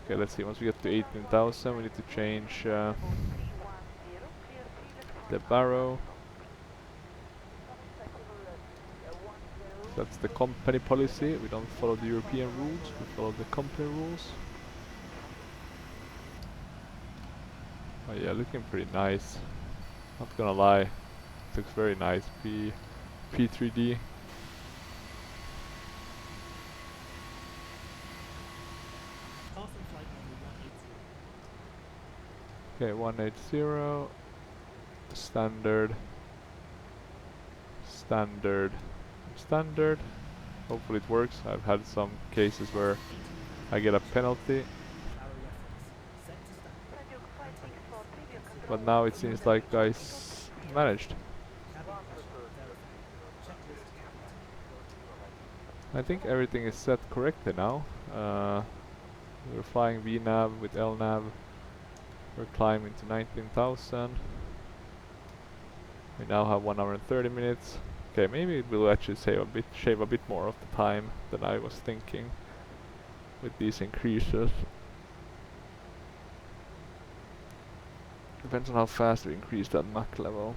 Okay, let's see. Once we get to 18,000, we need to change the barrow. That's the company policy. We don't follow the European rules, we follow the company rules. Oh yeah, looking pretty nice. Not gonna lie, looks very nice. P3D. Okay, 180. Standard. Standard. Standard. Hopefully it works. I've had some cases where I get a penalty. But now it seems like guys managed. I think everything is set correctly now. We're flying VNav with LNav. We're climbing to 19,000. We now have 1 hour and 30 minutes. Okay, maybe it will actually shave a bit more of the time than I was thinking with these increases. Depends on how fast we increase that Mach level.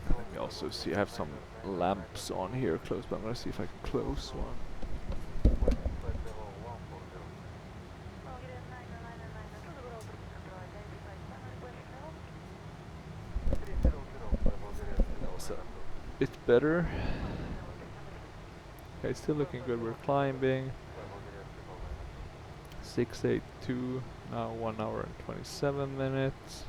Let me also see, I have some lamps on here close, but I'm gonna see if I can close one. That was a bit better. Okay, still looking good. We're climbing. 682, now 1 hour and 27 minutes.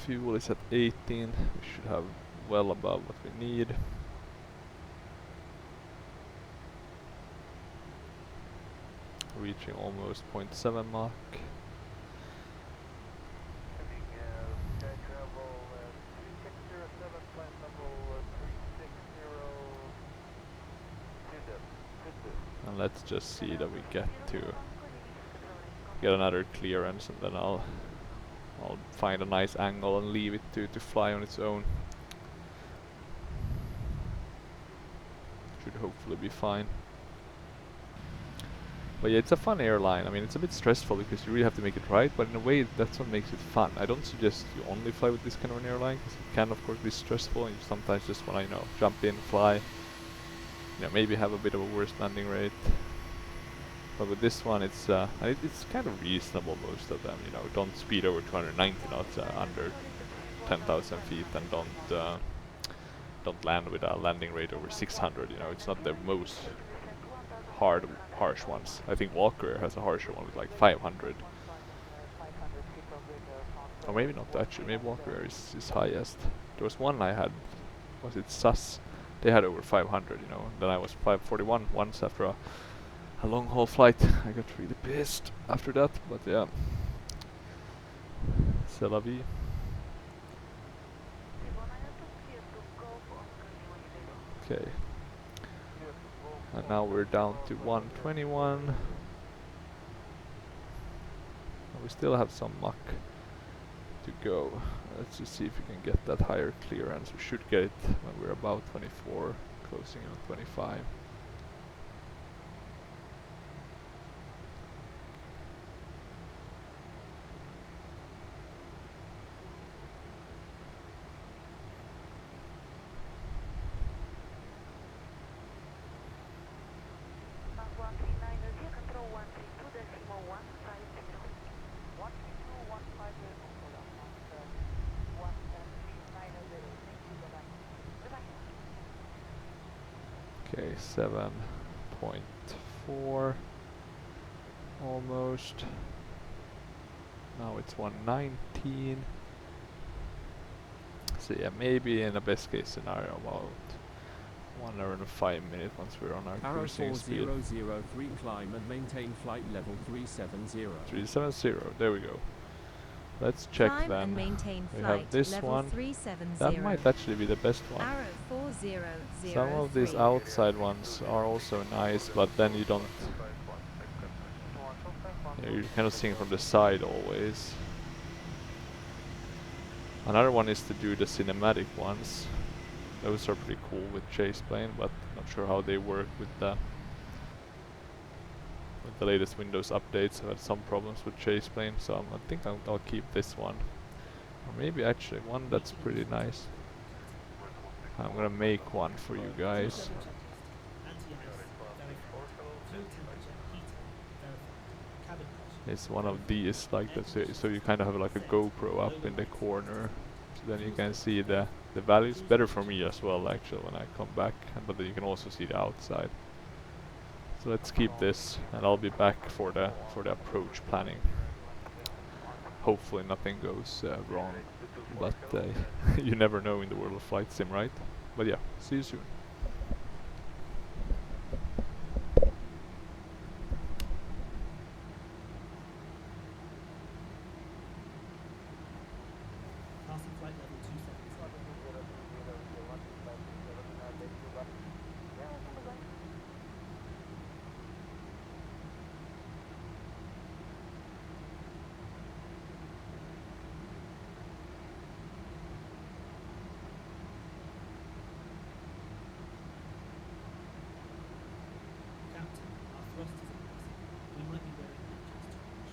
Fuel is at 18, we should have well above what we need. Reaching almost 0.7 Mach. And let's just see that we get another clearance, and then I'll find a nice angle and leave it to fly on its own. Should hopefully be fine. But yeah, it's a fun airline. I mean, it's a bit stressful because you really have to make it right, but in a way that's what makes it fun. I don't suggest you only fly with this kind of an airline, because it can of course be stressful and you sometimes just want to, you know, jump in, fly, you know, maybe have a bit of a worse landing rate. But with this one, it's kind of reasonable, most of them. You know, don't speed over 290 knots under 10,000 feet, and don't land with a landing rate over 600. You know, it's not the most harsh ones. I think Walker has a harsher one with like 500. Or maybe not actually. Maybe Walker is highest. There was one I had. Was it SAS? They had over 500. You know. Then I was 541 once after a long haul flight. I got really pissed after that, but yeah. C'est la vie. Okay. And now we're down to 121. And we still have some Mach to go. Let's just see if we can get that higher clearance. We should get it when we're about 24, closing in on 25. Okay, 7.4 almost. Now it's 119. So yeah, maybe in a best case scenario about 1 hour and 5 minutes once we're on our Arrow cruising speed. 4003, climb and maintain flight level 370. 370, there we go. Let's check Climb then. and maintain We flight have this level one. 370. That might actually be the best one. Arrow 4003. Some of these outside ones are also nice, but then you don't... Yeah, you're kind of seeing from the side always. Another one is to do the cinematic ones. Those are pretty cool with chase plane, but not sure how they work with the latest Windows updates. I've had some problems with chase plane, so I think I'll keep this one. Or maybe actually one that's pretty nice. I'm gonna make one for you guys. It's one of these, like that, so you kind of have like a GoPro up in the corner, so then you can see the values. Better for me as well, actually, when I come back, but then you can also see the outside. So let's keep this, and I'll be back for the approach planning. Hopefully nothing goes wrong, but you never know in the world of flight sim, right? But yeah, see you soon. Passing flight level 270. Captain, our thrust is increasing. We might be wearing engines too much.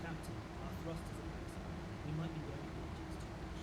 Captain, our thrust is increasing. We might be wearing engines too much.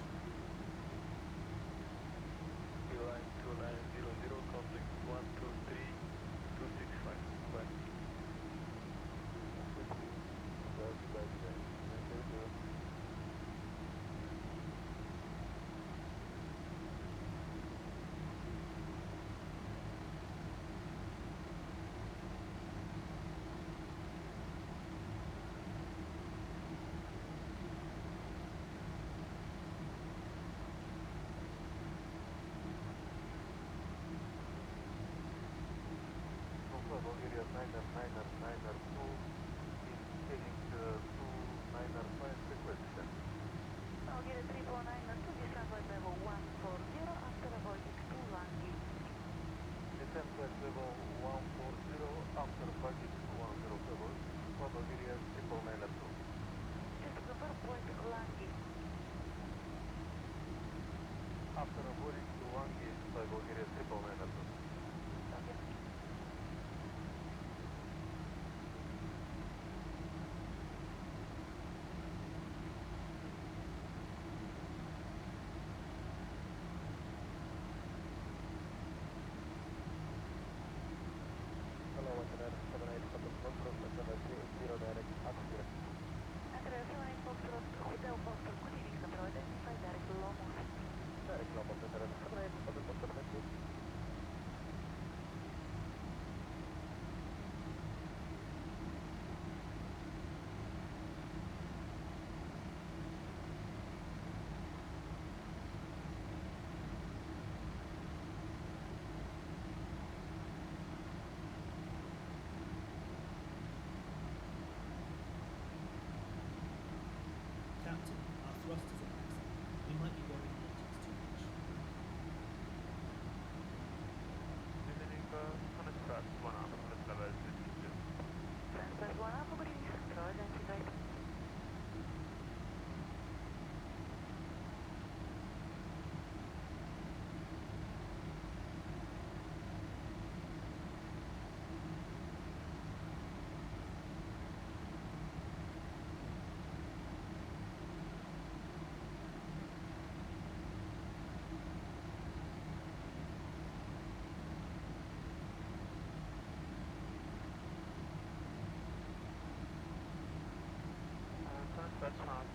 dispatch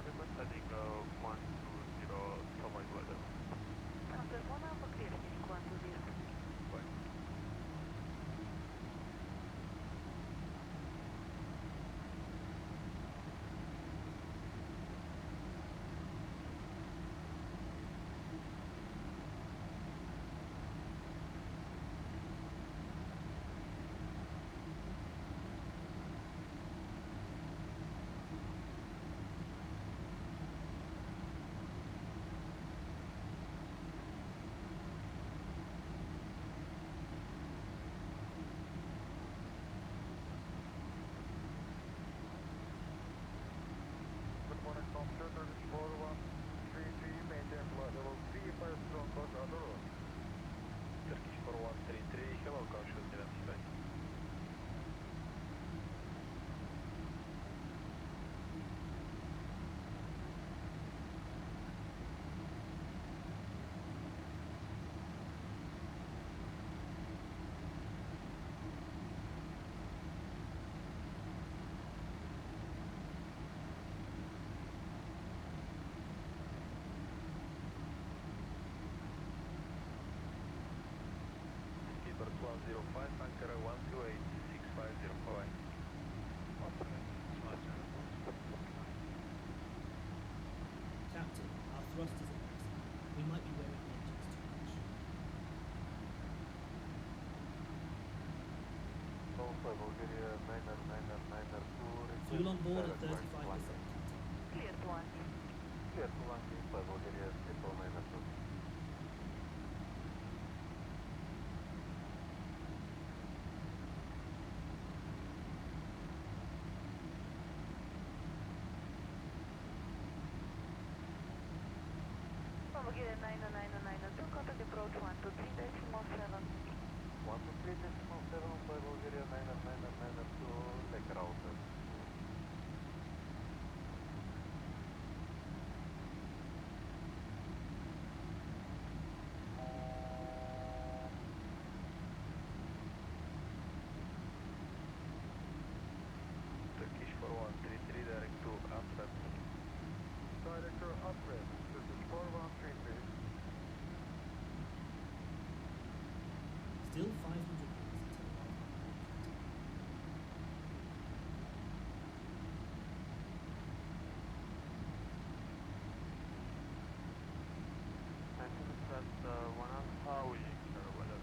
request heading 120 Tower weather. Transfer 1 Alpha clear, heading 120. Bye. Turkish 4133, hello, conscious 95. Skipper 105, Ankara 128, 650, bye. Captain, our thrust is at maximum. We might be wearing the engines too much. Fuel on board at 35%, Captain. Clear to 1. Clear to 1, Bulgaria, April 902. Bulgaria 90992, contact approach 123.7. 123.7, Bulgaria 90992, lake router. Turkish 4133, direct to Antwerp. Direct to Antwerp, this is 4133. Still 500 meters until arrival. That's 1 Alpha, we weather.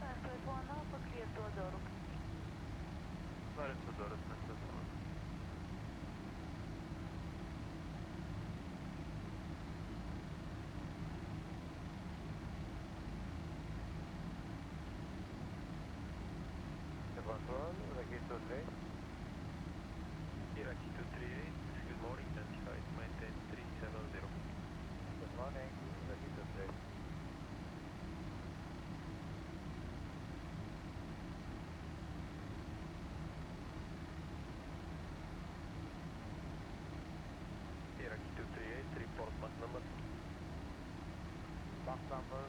Transfer 1 Alpha clear to Adoro. Direct to Doris, Mr. Simon. Control, Iraqi 238. Iraqi 238, good morning, 95, maintain 370. Good morning, Iraqi 238. Iraqi 238, report Mach number. Mach number,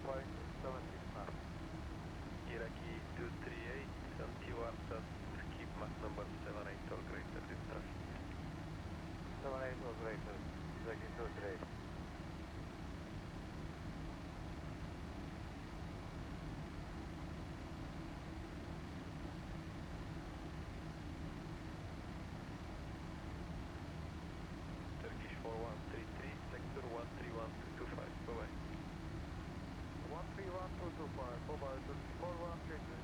0.76 Iraqi 238, anti-warship, keep Mach number 78 or greater in traffic. 78 or greater, Iraqi 238. Turkish 4133, sector 131225, bye-bye. 131225, bye-bye, Turkish 4133.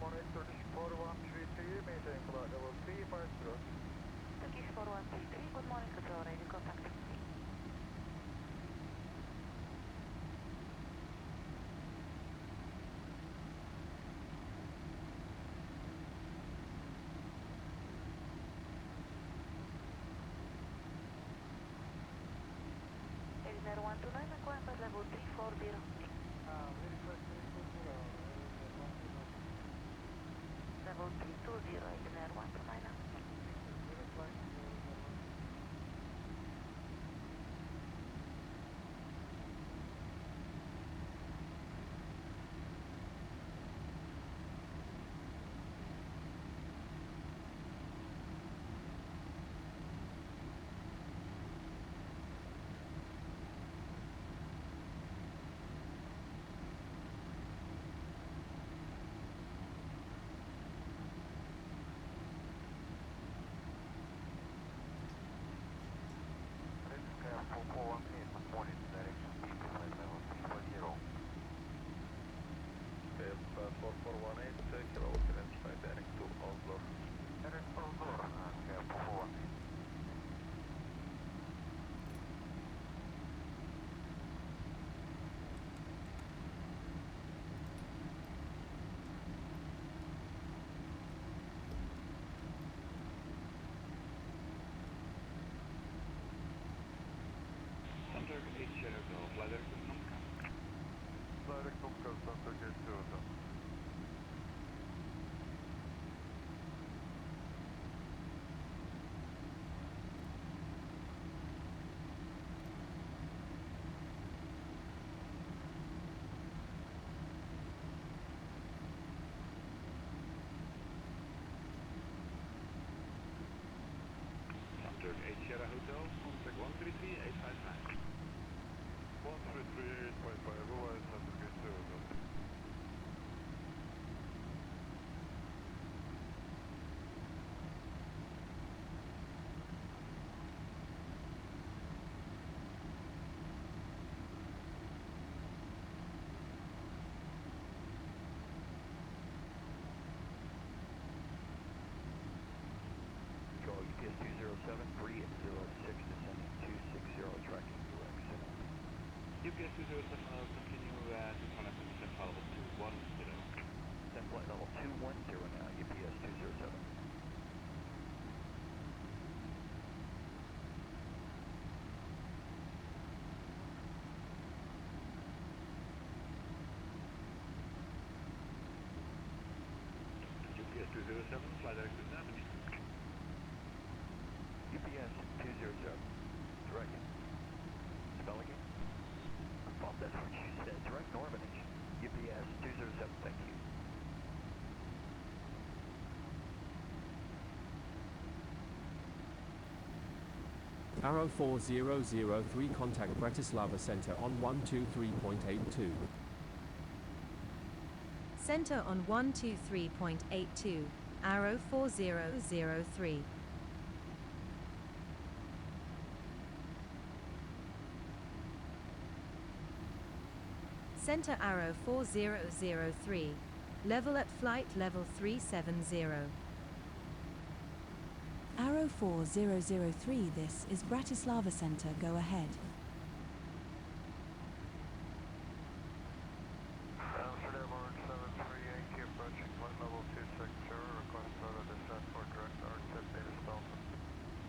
Morning, Turkish 4133, maintain flight level 350. Turkish 4133, good morning, control radio contact. Air 129, acquaintance level 340. Very first 340. United 1 to Lima. Sierra Hotel, contact 133-855. 133-855, over Center Gate 2. EPS 207, 306, descending 260, tracking direct center. UPS 207, continue to connect with descent level 210. Descent flight level 210 now, UPS 207. UPS 207, fly direct to Normandy. UPS 207, direct. Spell again? I thought that's what you said. Direct Normandy. UPS 207, thank you. Arrow 4003, contact Bratislava Center on 123.82. Center on 123.82, Arrow 4003. Center Arrow 4003, level at flight level 370. Arrow 4003, this is Bratislava Center, go ahead. Amsterdam Orange 738, keep approaching flight level 260, request auto descent for direct RTEP data Stalton.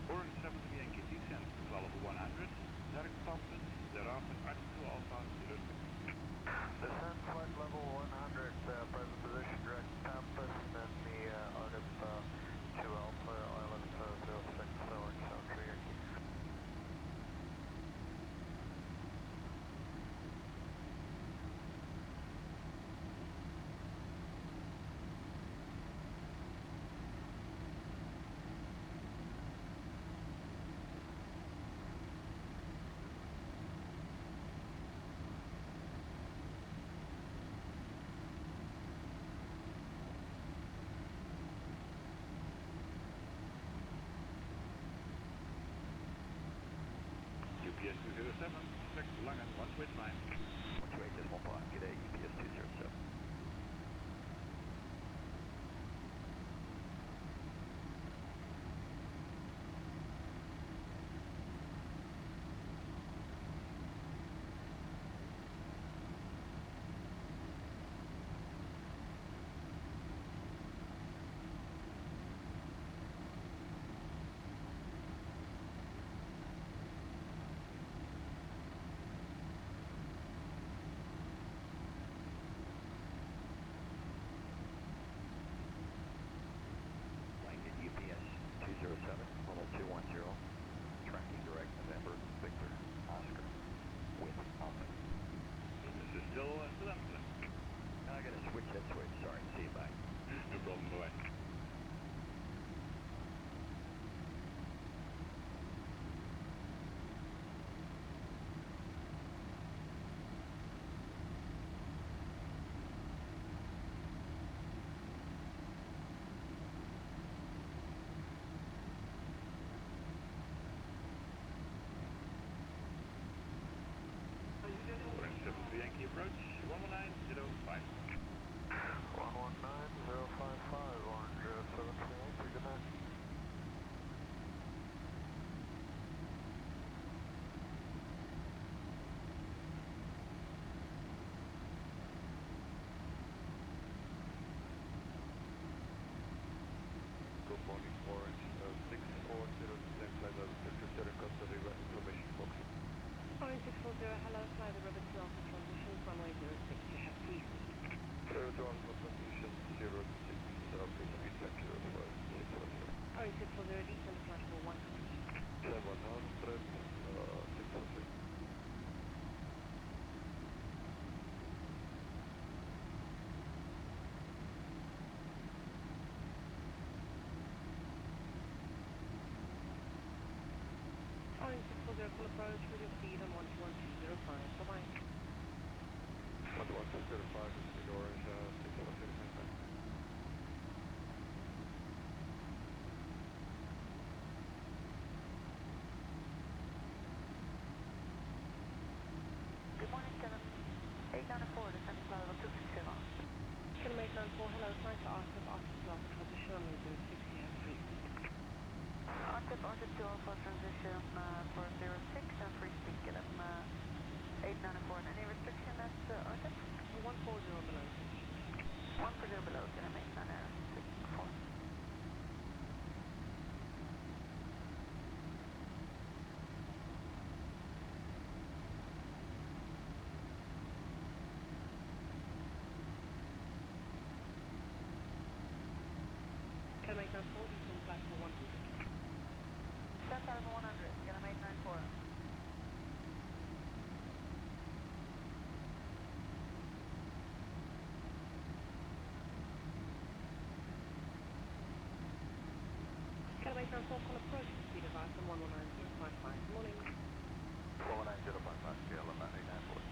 Orange 738, descent to level 100, direct Stalton, thereafter Arctic 2 Alpha 06. Descent flight level 100, present position direct Pampas, and the out of 2 Alpha Island 06, Orange 738. UPS 207, check Langen 129. 128.5, get a UPS 207. Alpha Transition 0 to 6, please repeat back 05600. Alright, 640, descend flight for 100. 700, 603. Alright, 640, full approach with your speed on 11205. Bye-bye. 11205 is speed orange, 640. Good morning, Kevin. 894, descending flight level 260. Kevin 894, hello, flight to RTIP, RTIP to Alpha transition on 06, you have free speed. RTIP to Alpha transition for 06 and free speed, Kevin 894. And any restriction at RTIP? 140 below. 140 below, Kevin 894. Kevin 894, descend flight for 100. 10,100, Kevin 894. Kevin 894, full approach with speed advice on 119055. Good morning. 19055, scale on 894.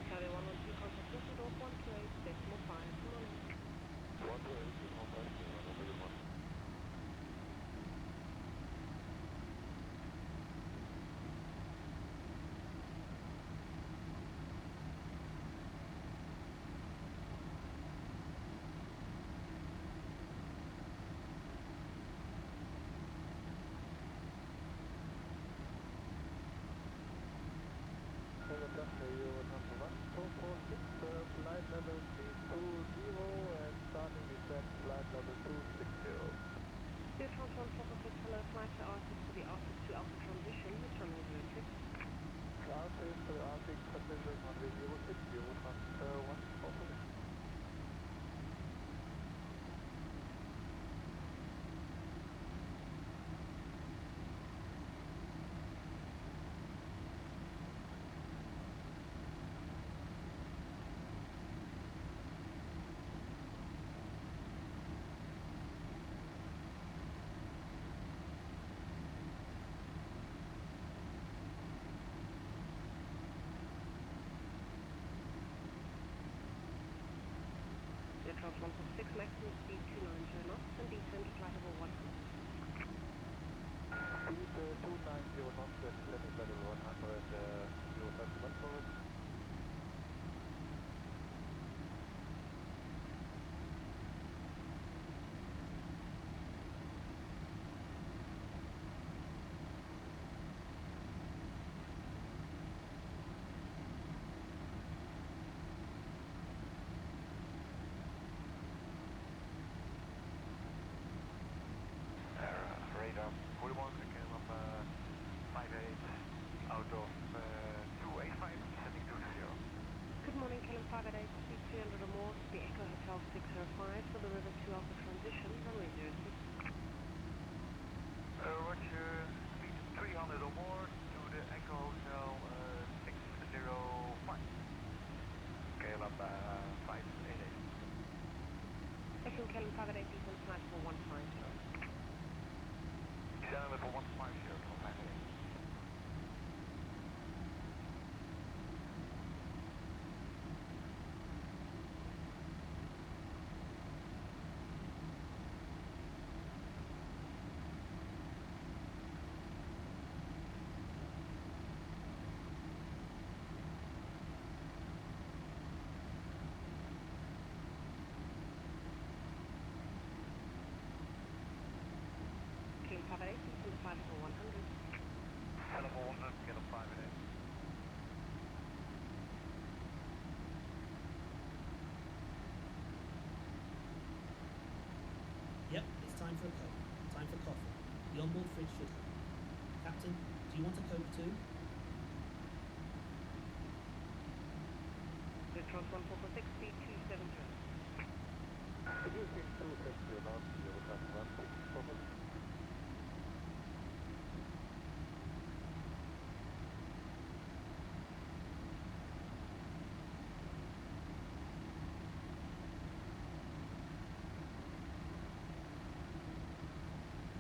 Charlie 112, contact Düsseldorf 128, decimal 5. Good morning. 128, decimal 5, good morning. Flight level 320 and starting descent flight level 260. Dear Transform 446, hello, flight to RTIP for the RTIP to Alpha transition, it's runway 06. Arctic to the Arctic transition on the 060, transfer 146. Transform 46, maximum speed 290 knots and descend flight level 100. Speed 290 knots and descending flight level 100, 051 forward. Radar 41, again on 58, out of 285, descending to 0. Good morning, Kevin 588, speed 300 or more to the Echo Hotel 605 for the River 2 Alpha transition, runway 06. Roger, speed 300 or more to the Echo Hotel 605. Scale up 588. Echo Kevin 588, descend flight for 150. Descend level 150 from 588. Kevin 588, descend flight for 100. time for a Coke. Time for coffee. The onboard fridge should help. Captain, do you want a Coke too? Trans 146, speed 270. Producing 270 knots, you will have 16 forward.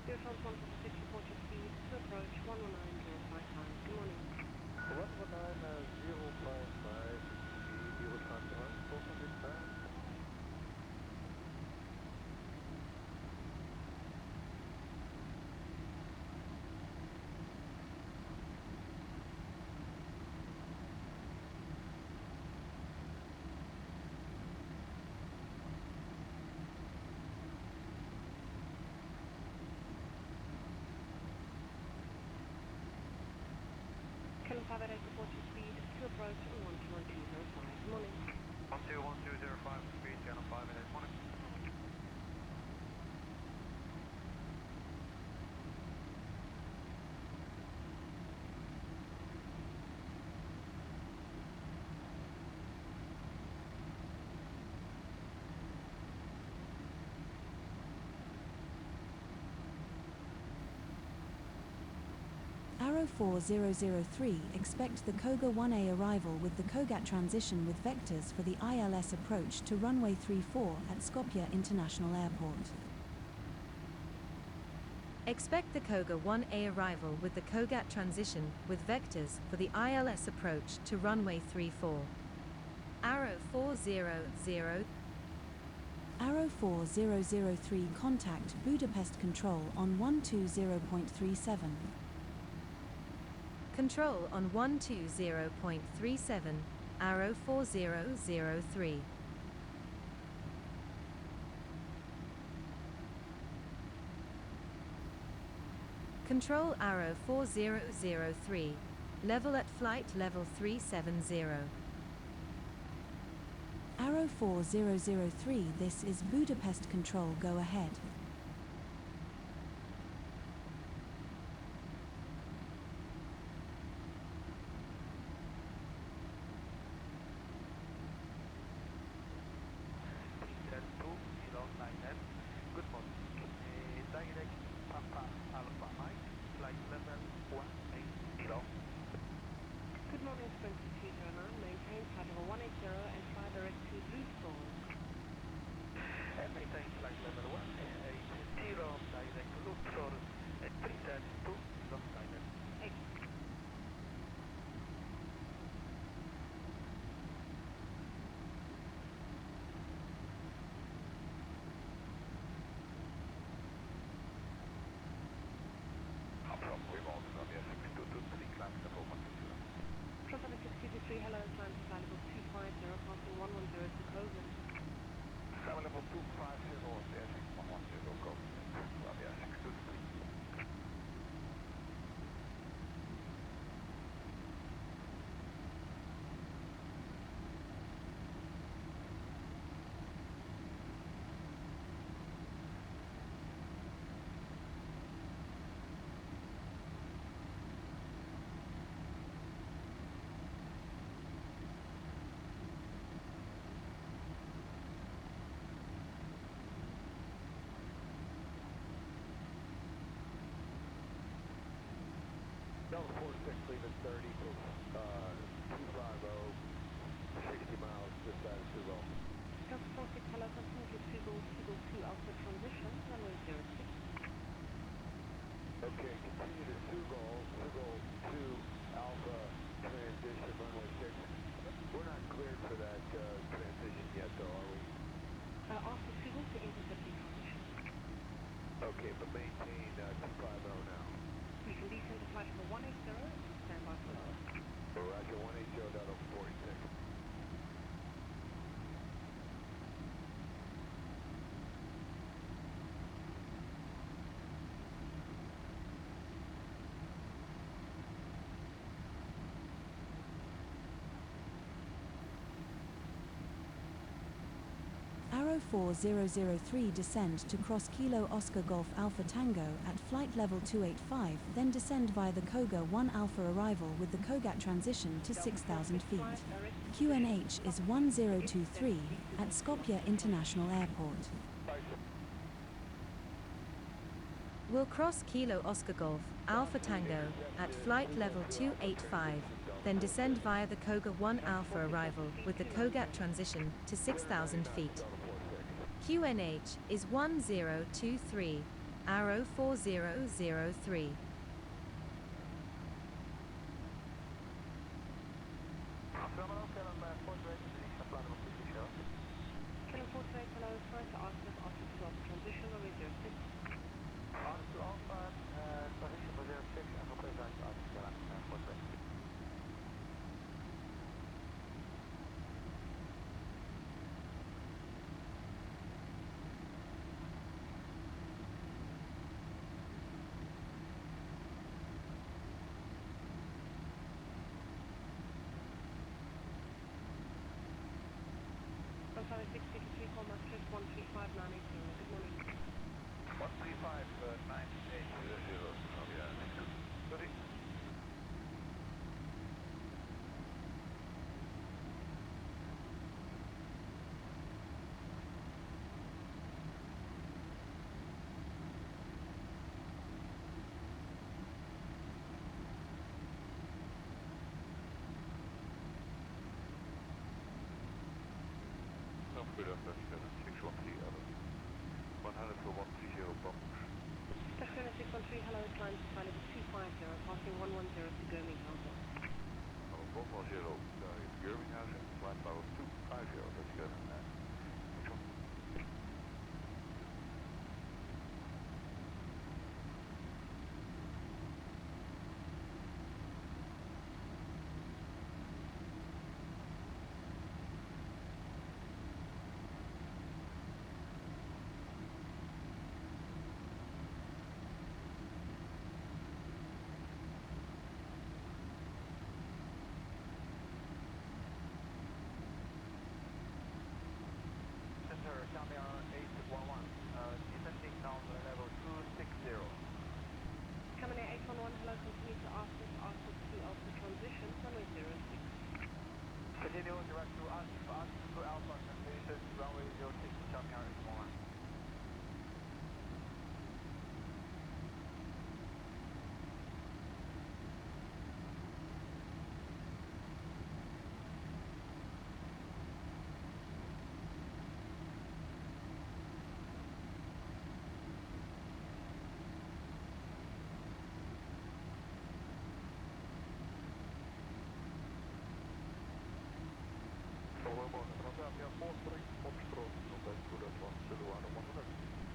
Trans 146, report your speed to approach 119055. Good morning. 119055, speed Eurotran 400 back. Can 58 report your speed to approach 121205. Good morning. 121205, speed channel 58, morning. Arrow 4003, expect the Koga 1A arrival with the Kogat transition with vectors for the ILS approach to runway 34 at Skopje International Airport. Expect the Koga 1A arrival with the Kogat transition with vectors for the ILS approach to runway 34. Arrow 400. Arrow 4003, contact Budapest Control on 120.37. Control on 120.37, Arrow 4003. Control Arrow 4003, level at flight level 370. Arrow 4003, this is Budapest Control, go ahead. Good morning. Direct Papa Alpha Mike, flight level 180. Good morning, Sprint 209. Maintain flight level 180 and fly direct to Luton. Maintain flight level 180, direct Luxor, 332, Long Island. From remote, Romeo 6223, climb the 410. Trans 623, hello, climb to flight level 250, passing 110 to Koga. Climb level 250, there 6110, go. Romeo 623. Delta 46, leaving 30 to 250, 60 miles, just out of Sugo. Delta 46, hello, continue to Sugo 2 Alpha transition, runway 06. Okay, continue to Sugo 2 Alpha transition, runway 6. We're not cleared for that transition yet, though, are we? After Sugo to intercepting transition. Okay, but maintain 250 now. You can descend to flight level 180 and stand by for lower. Roger, 180, Delta 46. Arrow 04003 descend to cross Kilo Oscar Golf Alpha Tango at flight level 285, then descend via the Koga 1 Alpha arrival with the Kogat transition to 6,000 feet. QNH is 1023 at Skopje International Airport. Will cross Kilo Oscar Golf Alpha Tango at flight level 285, then descend via the Koga 1 Alpha arrival with the Kogat transition to 6,000 feet. QNH is 1023, arrow 4003. Kilo 48, hello, sorry to ask this after the transition or reserve 6. Arthur Alpha, transition reserve 6 and request right to Arthur 48. Sorry, 663, call my stress 135980. Good morning. 135,980. Oh yeah, that's good. Sorry. Good afternoon, 613, 100 for 130 Bambus. Station 613, hello, climb to flight level 250, passing 110 to Birmingham. 110 naar Birmingham, flight power 250, dat is good. Camera 811, descending down level 260. Coming at 811, hello, continue to Arthur 2 Alpha transition, runway 06. Continue direct to Arthur 2 Alpha transition, runway 06, Camera 811.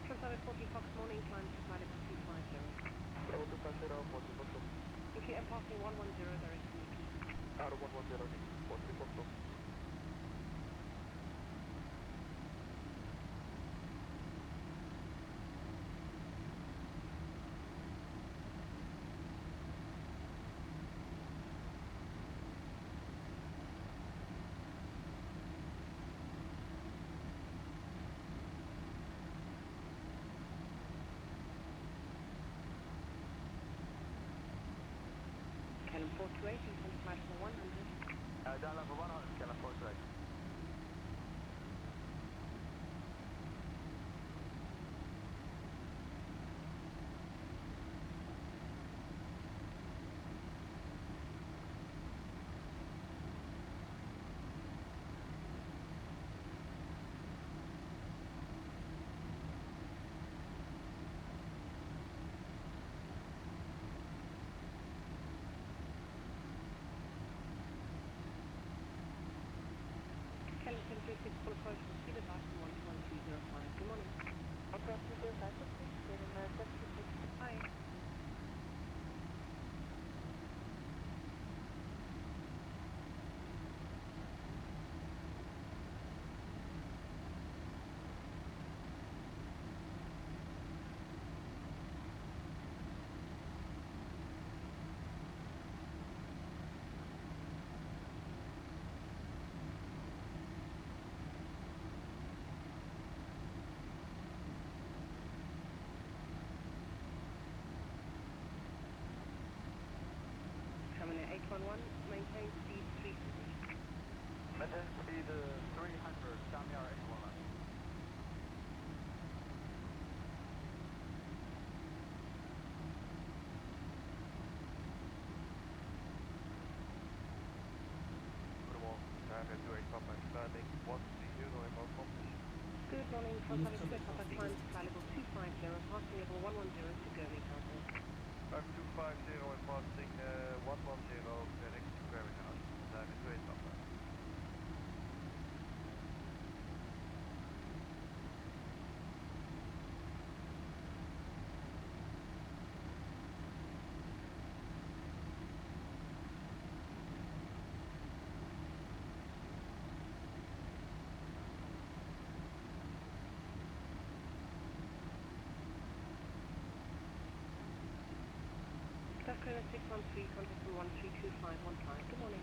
Transfer 40 Fox morning, climb to flight level 250. Okay, I'm passing 110 direct to Nikki. Cannon 428, descend flight level 100. Down level 100, Camera 48. Cannon 736, full approach from speed advice from 11205. Good morning. Hi. 28 Papa expanding 130 about compass. Good morning, We've Papa covered half Papa the climb to distance. fly level 250, passing level 110 to go Newcastle. 5250 and passing 110 heading to Clearinghouse. Time is 28 Papa. South Carolina 613, contact from 132515. Good morning.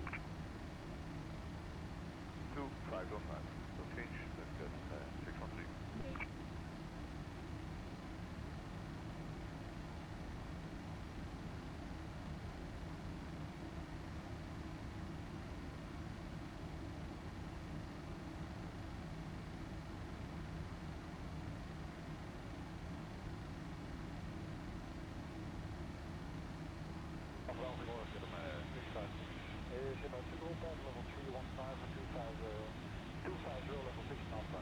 2505. No change, that's good. 613. Is about to go back level 315 and 250 level 695.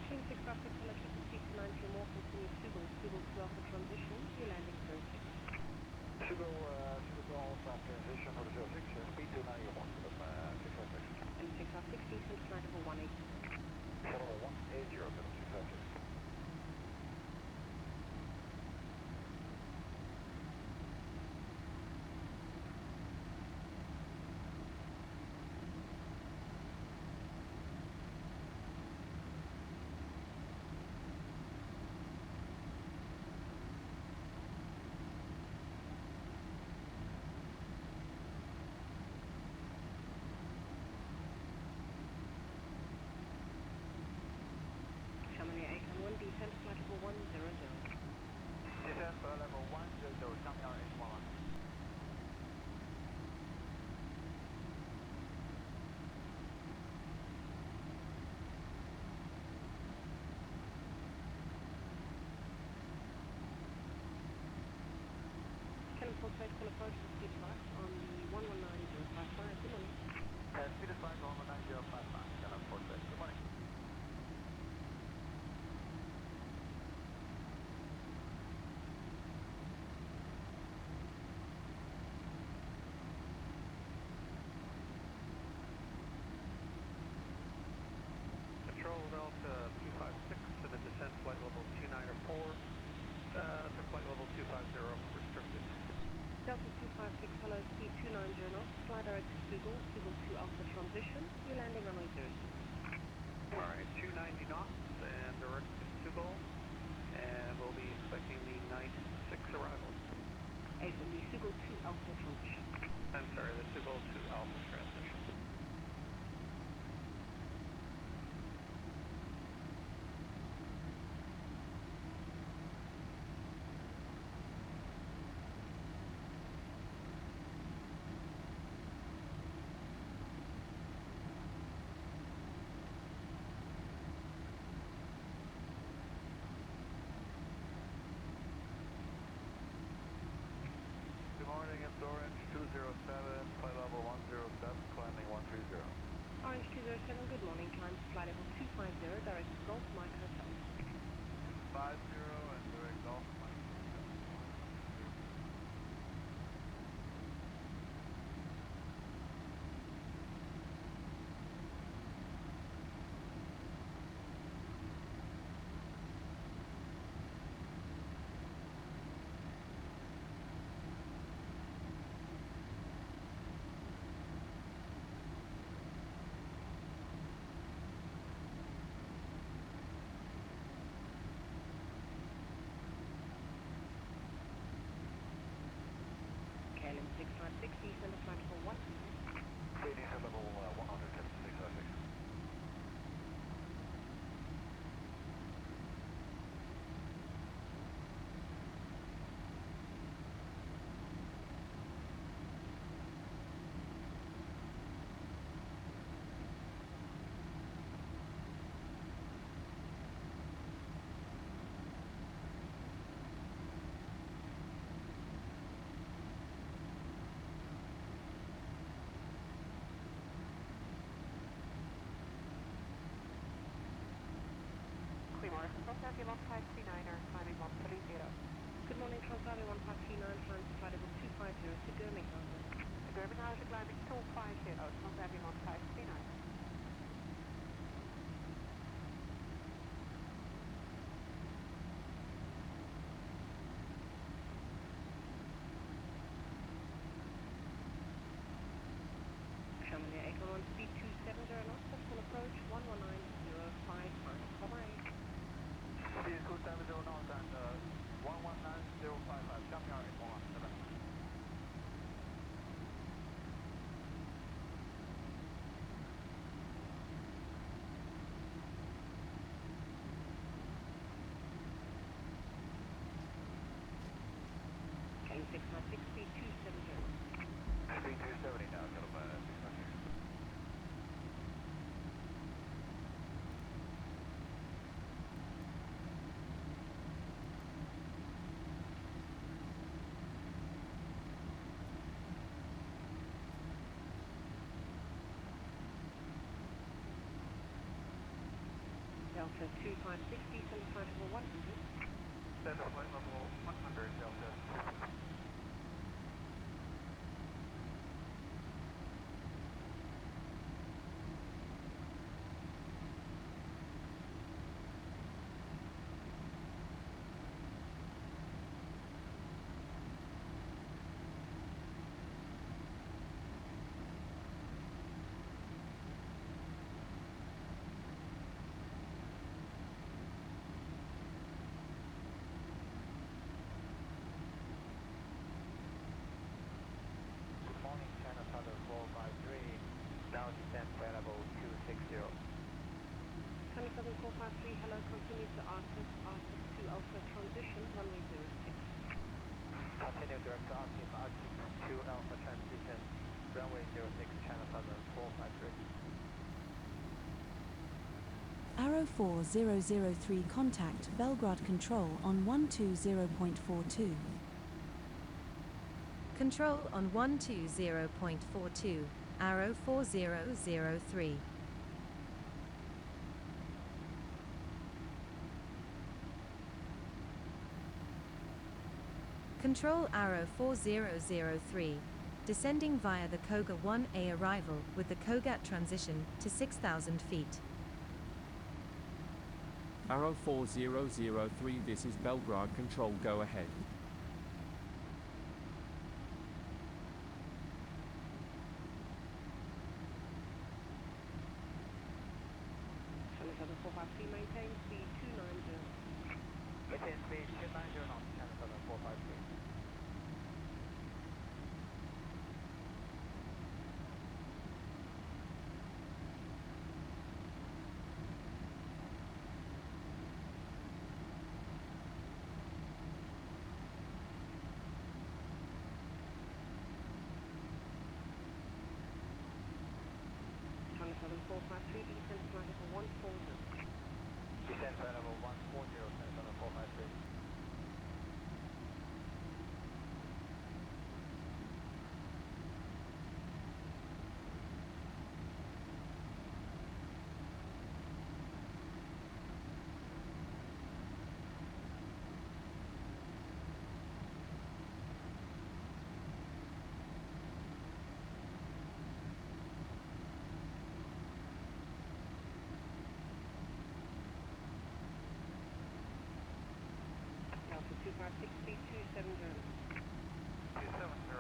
Team 656, electrical speed to 90 or more, continue Sugal 2 alpha transition, your landing 06. Sugo Alpha transition for the 06, speed to 90 or more, that's 656. And 656, descent flight level 180. Level 180, 656. Chamonix 811, descent flight level 100. Descent level 100, Samyang 811. Cannon full space, call approach to speed flight on the 119055. Good morning. Speed is flight on the 9055, Cannon full space, good morning. Control Delta 256 to the descent flight level 294, to flight level 250 restricted. Delta 256, follow speed 290 knots, fly direct to Sugal 2 alpha transition, your landing runway 06. Alright, 290 knots and direct to Sugal, and we'll be expecting the night 6 arrival. 8 will be Sugal 2 alpha transition. I'm sorry, the Sugal 2 Alpha transition. Good morning, it's Orange 207, flight level 107, climbing 130. Orange 207, good morning, climb to flight level 250, direct to Golf Mike Hotel. 50 and direct Golf Mike. KLM 656, descend to flight level 1. Ladies at level 156. Transavion 1539er, climbing 130. Good morning, Transavion 1539, flying flight level 250 to Birmingham. Birmingham climbing 250, Transavion 1539. Chamonix Echo 1 speed 270 knots, full approach 119055. Bye-bye. Speed 270 knots and 119055, Chamonix 117. Chamonix 696 speed 270. Speed 270 now, gentlemen. 696. Delta 256, descend flight level 100. Descend flight level 100, Delta 256. Good morning, China Southern 453, now descent flight level 260. China Southern 453, hello, continue to Arctic 2 Alpha transition, runway 06. Continue direct to Arctic 2 Alpha transition, runway 06, China Southern 453. Arrow 4003 contact Belgrade Control on 120.42. Control on 120.42, Arrow 4003. Control Arrow 4003, descending via the Koga 1A arrival with the Kogat transition to 6,000 feet. Arrow 4003, this is Belgrade Control, go ahead. China Southern 453, maintain speed 290. Maintain speed 290 knots, China Southern 453. China Southern 453, descend flight level 140. Descent flight level 140, China Southern 453. Delta 256, speed 270. 270,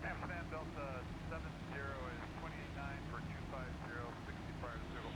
Amsterdam Delta 70 is 29 for 250, 65 0.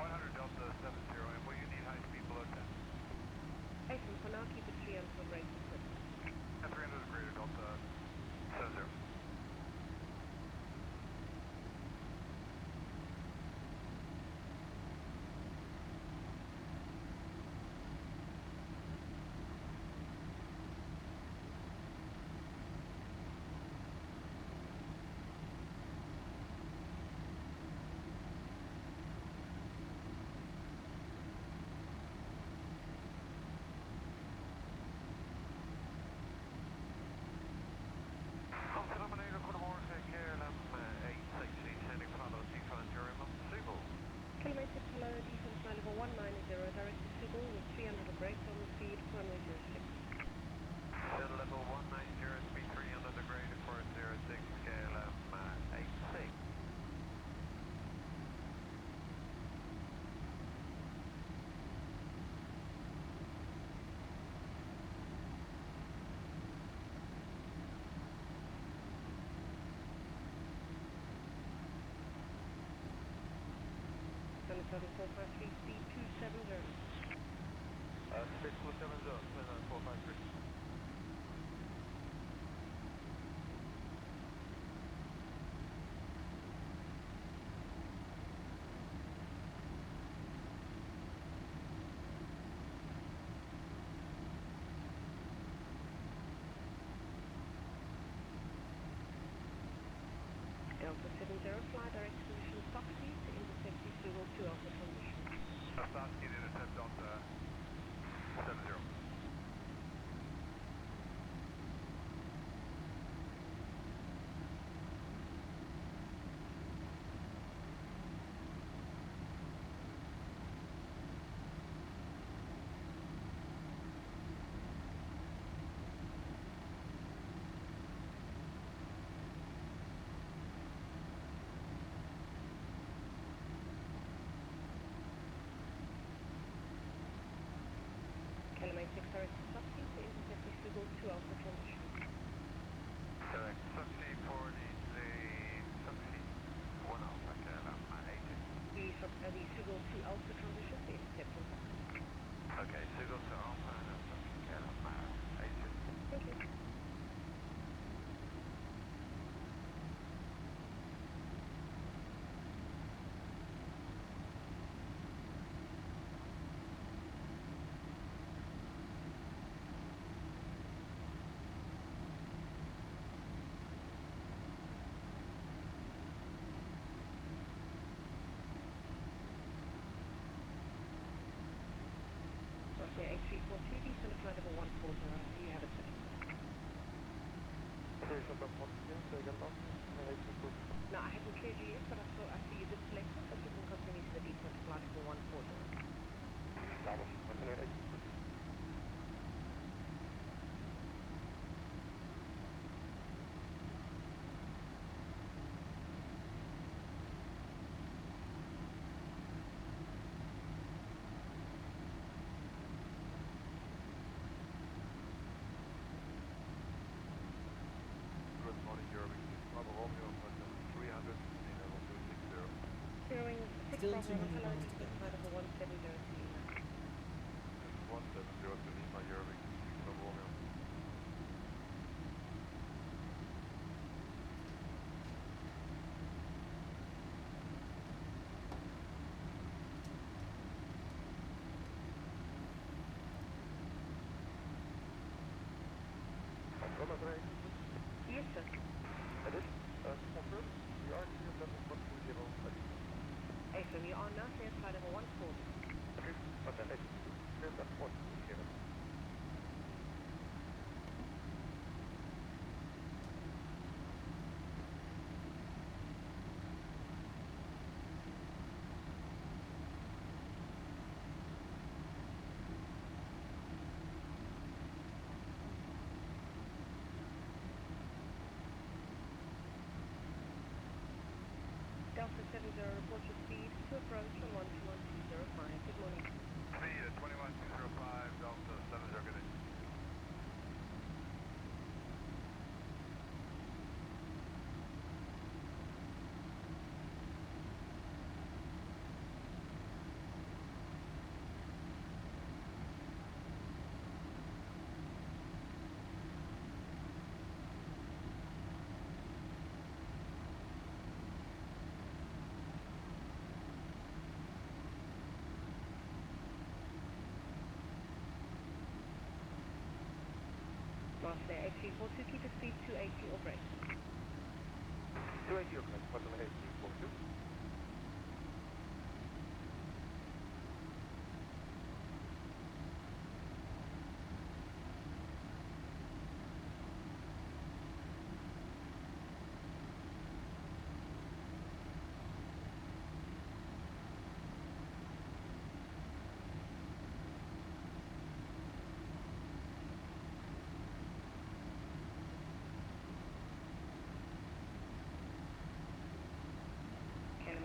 100 Delta 70, and will you need high speed below 10? Excellent, for now keep it 300 for brakes and foot. And 300 is greater, Delta 70. Kilometer below defense line level 190, direct to Seagull with 300 of brakes on the speed, runway 06. Level 190, speed 300 degree for 06, KLM 86. Sunny 453, speed 270. Speed 270, 453. Delta 70, fly direct to mission stock speed to intersect the Seagull 2 Alpha transition. Start speed intercept Delta 70. KLM 86 direct to stock speed to intersect the Seagull 2 Alpha transition. Correct. Subsea for the subsea 1 Alpha, KLM 80. The Seagull 2 Alpha transition to intercept on top. Okay, Seagull to Alpha and subsea KLM 80. Thank you. Cessna 8342, descend to flight level 140, so you have it set. No, I haven't cleared you yet, but I see you did select it, but you can continue to the descent to flight level 140. Good morning, Europe. Bravo Romeo, 300, level 260. Zeroing 6 Still Bravo, 200 hello, miles to descent go. to flight level 170 to Lima. 170 to Lima, Europe, Bravo Romeo. Yes, sir. It is confirmed. We are clear level 120. AFM, you are now cleared flight level 140. Okay, but then it's clear level 120. Delta 70, report your speed to approach on 121.205. Good morning. Speed at 21205, Delta 70, good day. Master 8342, keep the speed 280 or brake. 280 or correct, button 8342.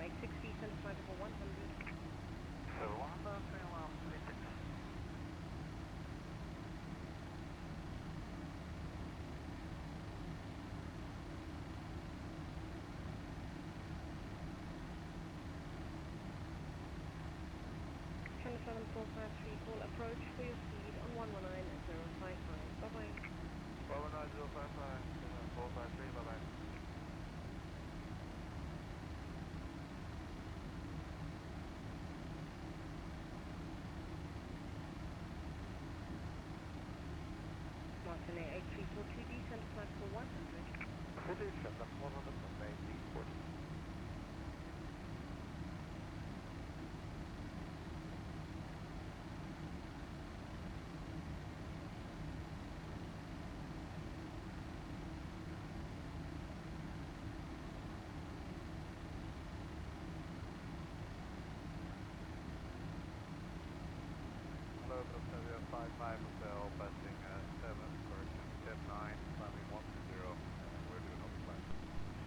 Make 6 descent flight over 100. So 136. Channel 7453, call approach for your speed on 119055. Bye-bye. 19055, 453, bye-bye. Martin 8342, descent flight for 100. Footage and that's 180 Hello, Australia 55 Hotel, passing 7, correction, step 9, climbing 120, we're doing open flight.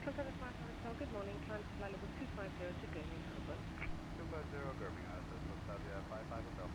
Contact 5 Hotel, good morning, climb to flight level 250 to Birmingham, over. 250 Birmingham, that's Australia 55 Hotel.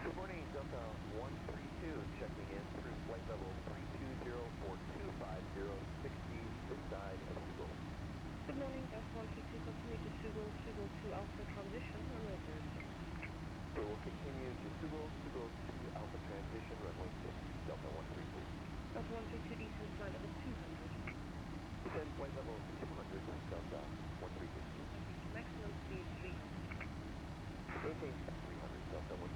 Good morning, Delta 132, checking in through flight level 3204250, 60 this side of Sugal. Good morning, Delta 132, continue to Sugal, Sugal 2 Alpha transition, runway 06. We will continue to Sugal, Sugal 2 Alpha transition, runway 6, Delta 132. Delta 132, descent flight level 200. Descend flight level 200, Delta 132. Maximum speed 300. Maintain 300, Delta 132.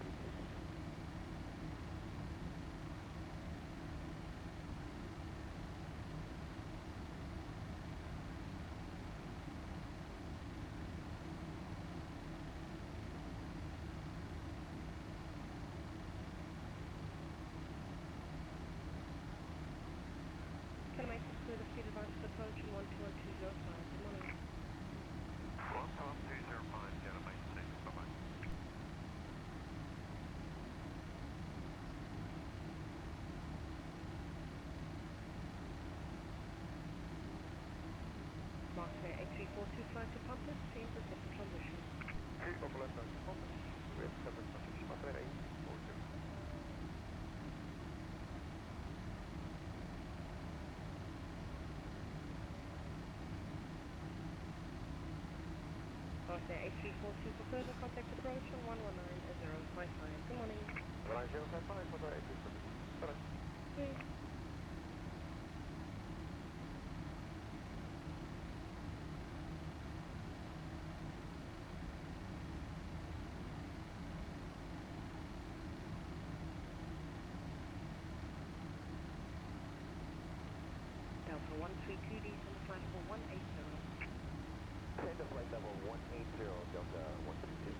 Kilometers clear the speed advance approach in 12120. Good morning. 11205, Gentlemen, 6, bye-bye. Martin 8342, flight to Pampas, change the system transition. Hey, over left side, Compass. We have separate transition, Martin 8342. Martin 8342, for further contact approach on 119055. Good morning. 19055, Martin 8342. Bye-bye. Hey. Delta 132, descent flight level 180. Send to flight level 180, Delta 132.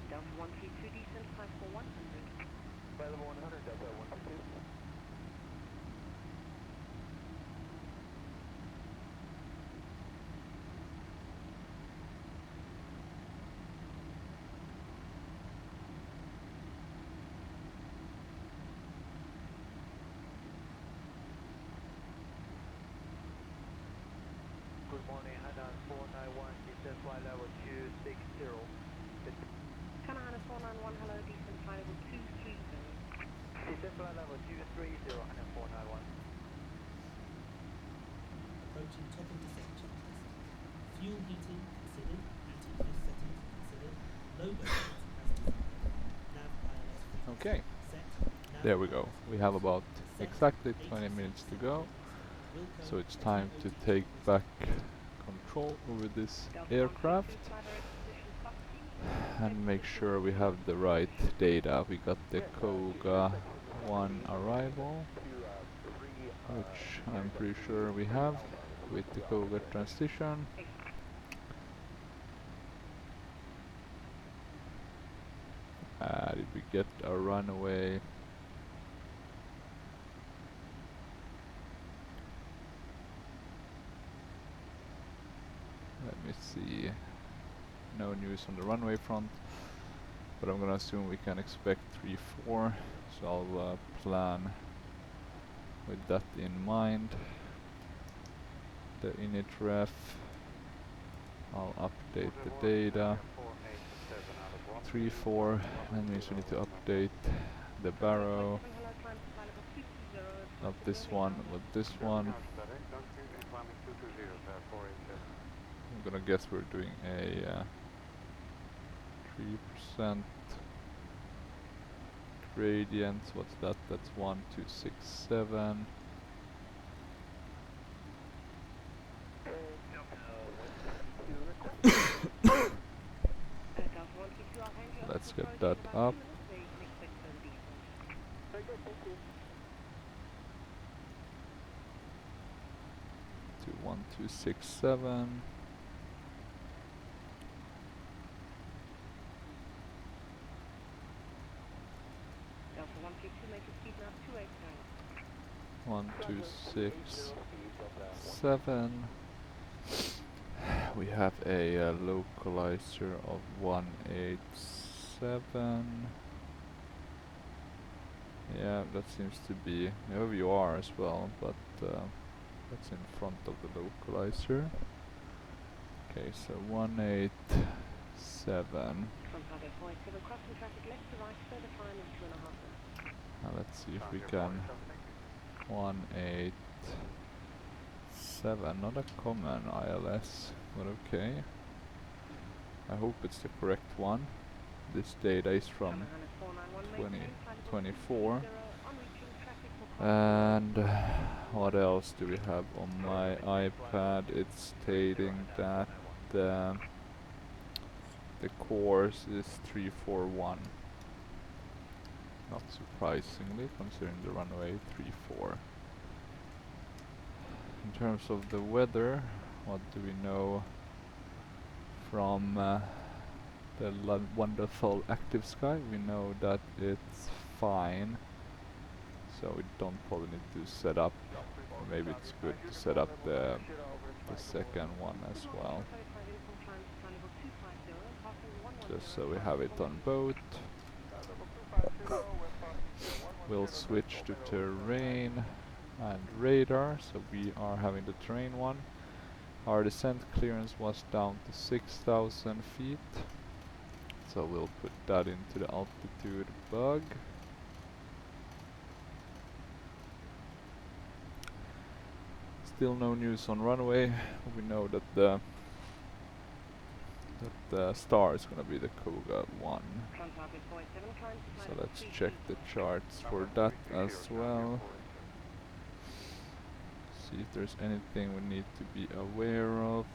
Delta 132, descent flight for 100. Flight level 100, Delta 132. morning, Hannah 491, descent flight level 260. Hannah 491, hello, descent flight level 230. Descent flight level 230, Hannah 491. Approaching top of descent checklist. Fuel heating considered, ETS settings considered, logo as desired, nav ILS frequency Okay, set, nav there we go. ILS We have frequency about set, exactly 20 ATC minutes to set go. Wilco, So it's time to TOT take checklist back complete. control over this Delta aircraft 132, fly direct position taxi. and make sure we have the right data. We got the Koga 1 arrival, which I'm pretty sure we have with the Koga transition. Did we get a runaway? Let me see. No news on the runway front, but I'm gonna assume we can expect 3-4, so I'll plan with that in mind. The init ref, I'll update the data. 3-4, that means we need to update the barrow. Not this one, but this one. I'm gonna guess we're doing a 3% gradient. What's that? That's 1267. Let's get that up. To 1267. Delta 132, make a speed now 289. 1267. We have a localizer of 187. Yeah, that seems to be OVR as well, but that's in front of the localizer. Okay, so 187. Now let's see if we can 187, not a common ILS, but okay. I hope it's the correct one. This data is from 2024. And what else do we have on my iPad? It's stating that the course is 341. Not surprisingly, considering the runway 34. In terms of the weather, what do we know from the wonderful active sky? We know that it's fine, so we don't probably need to set up, or maybe it's good to set up the second one as well, just so we have it on both. We'll switch to terrain and radar, so we are having the terrain one. Our descent clearance was down to 6,000 feet, so we'll put that into the altitude bug. Still no news on runway. We know that the star is gonna be the Koga 1. So let's check the charts for that as well. See if there's anything we need to be aware of.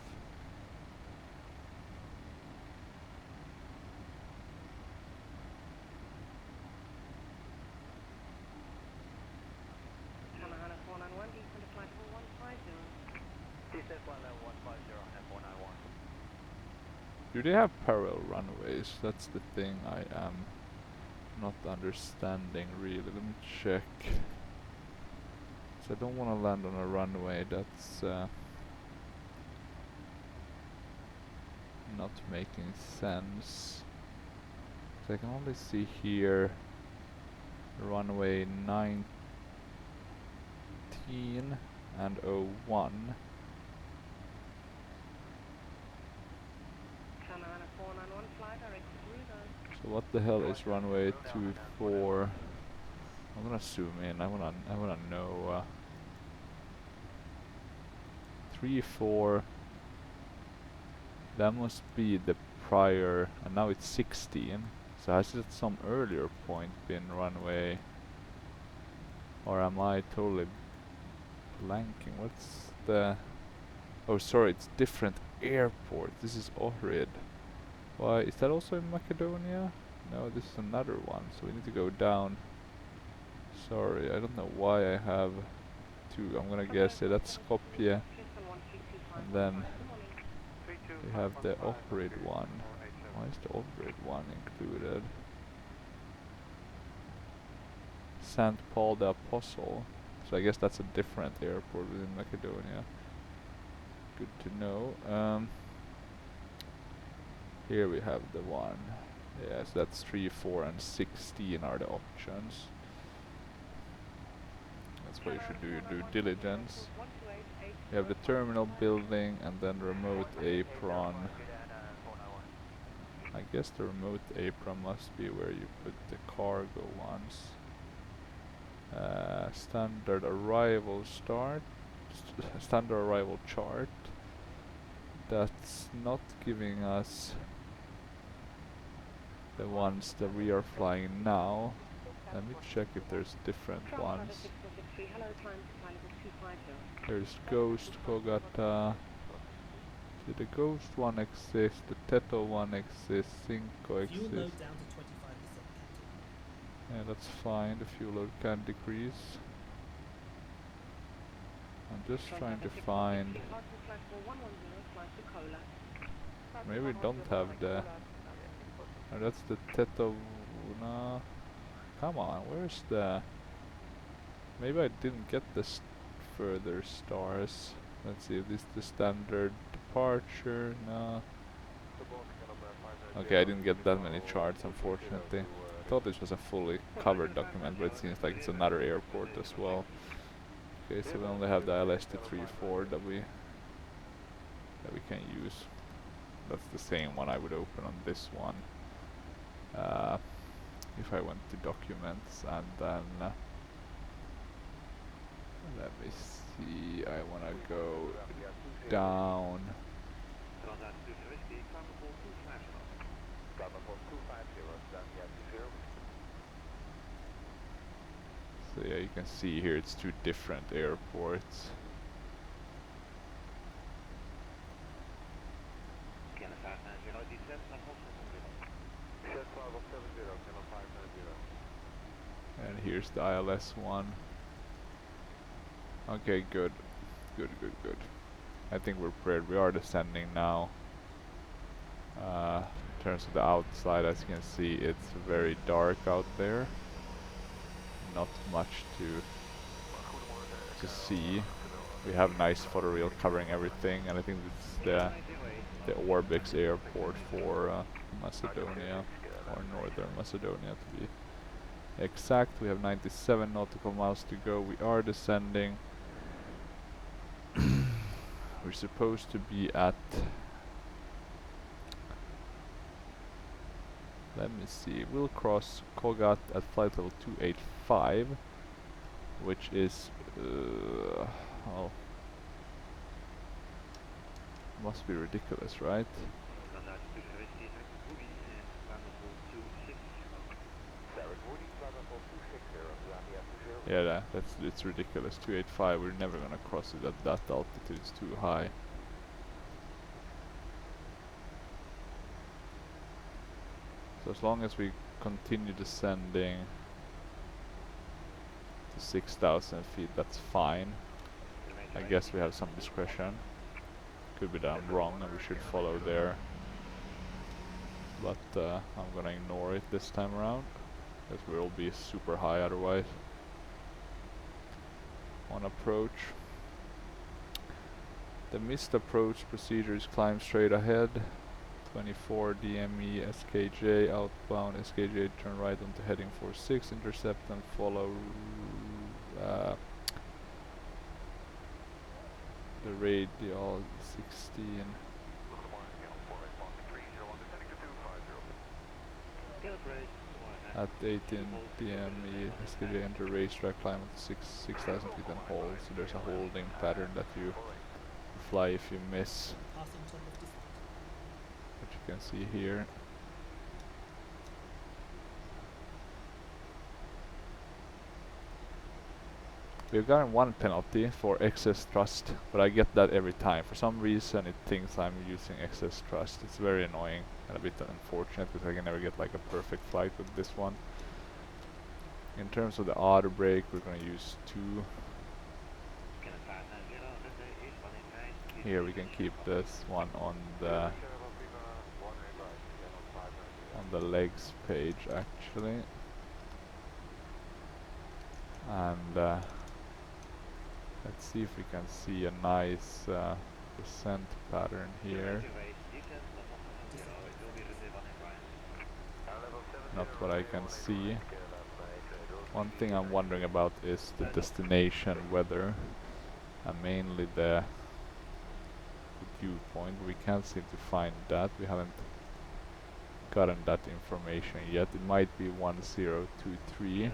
Do they have parallel runways? That's the thing I am not understanding really. Let me check. So I don't want to land on a runway that's not making sense. So I can only see here runway 19 and 01. So what the hell is runway 24? I'm gonna zoom in. I wanna know. 34. That must be the prior, and now it's 16. So has it at some earlier point been runway? Or am I totally blanking? What's the... Oh sorry, it's different airport. This is Ohrid. Why, is that also in Macedonia? No, this is another one, so we need to go down. Sorry, I don't know why I have two. I'm gonna guess it. That's Skopje. And then we have the Ohrid one. Why is the Ohrid one included? St. Paul the Apostle. So I guess that's a different airport within Macedonia. Good to know. Here we have the one. Yes, that's 3, 4 and 16 are the options. That's where you should do your due diligence. You have the terminal building and then remote apron. I guess the remote apron must be where you put the cargo ones. Standard arrival standard arrival chart. That's not giving us the ones that we are flying now. Let me check if there's different ones. There's Ghost, Kogata. See, the Ghost one exists, the Teto one exists, Cinco exists. Fuel load down to 25%, Captain. Yeah, that's fine. The fuel load can decrease. I'm just trying to find... Maybe we don't have the... Oh, that's the Teto... No. Come on, where's the... Maybe I didn't get this further stars. Let's see if this is the standard departure. No. Okay, I didn't get that many charts, unfortunately. I thought this was a fully covered document, but it seems like it's another airport as well. Okay, so we only have the LST-34 that we can use. That's the same one I would open on this one. If I went to documents and then let me see, I wanna go down. So yeah, you can see here it's two different airports. And here's the ILS one. Okay, good. Good. I think we're prepared. We are descending now. In terms of the outside, as you can see, it's very dark out there. Not much to see. We have nice photoreal covering everything, and I think it's the Orbix airport for Macedonia, or Northern Macedonia to be exact. We have 97 nautical miles to go. We are descending. We're supposed to be at... Let me see. We'll cross Kogat at flight level 285, which is... oh, must be ridiculous, right? Yeah, it's ridiculous. 285, we're never gonna cross it at that altitude, it's too high. So as long as we continue descending to 6,000 feet, that's fine. I guess we have some discretion. Could be that I'm wrong and we should follow there. But I'm gonna ignore it this time around, because we'll be super high otherwise. On approach. The missed approach procedure is climb straight ahead. 24 DME SKJ outbound SKJ, turn right onto heading 46, intercept and follow the radial 16. At 18 p.m. yesterday enter racetrack, climb up to 6,000 feet and hold. So there's a holding pattern that you fly if you miss, Passing to left descent. which you can see here. We've gotten one penalty for excess thrust, but I get that every time. For some reason it thinks I'm using excess thrust. It's very annoying and a bit unfortunate because I can never get like a perfect flight with this one. In terms of the auto brake, we're going to use 2. Here we can keep this one on the legs page actually. And let's see if we can see a nice descent pattern here. Not what I can see. One thing I'm wondering about is the destination weather, and mainly the viewpoint. We can't seem to find that. We haven't gotten that information yet. It might be 1023.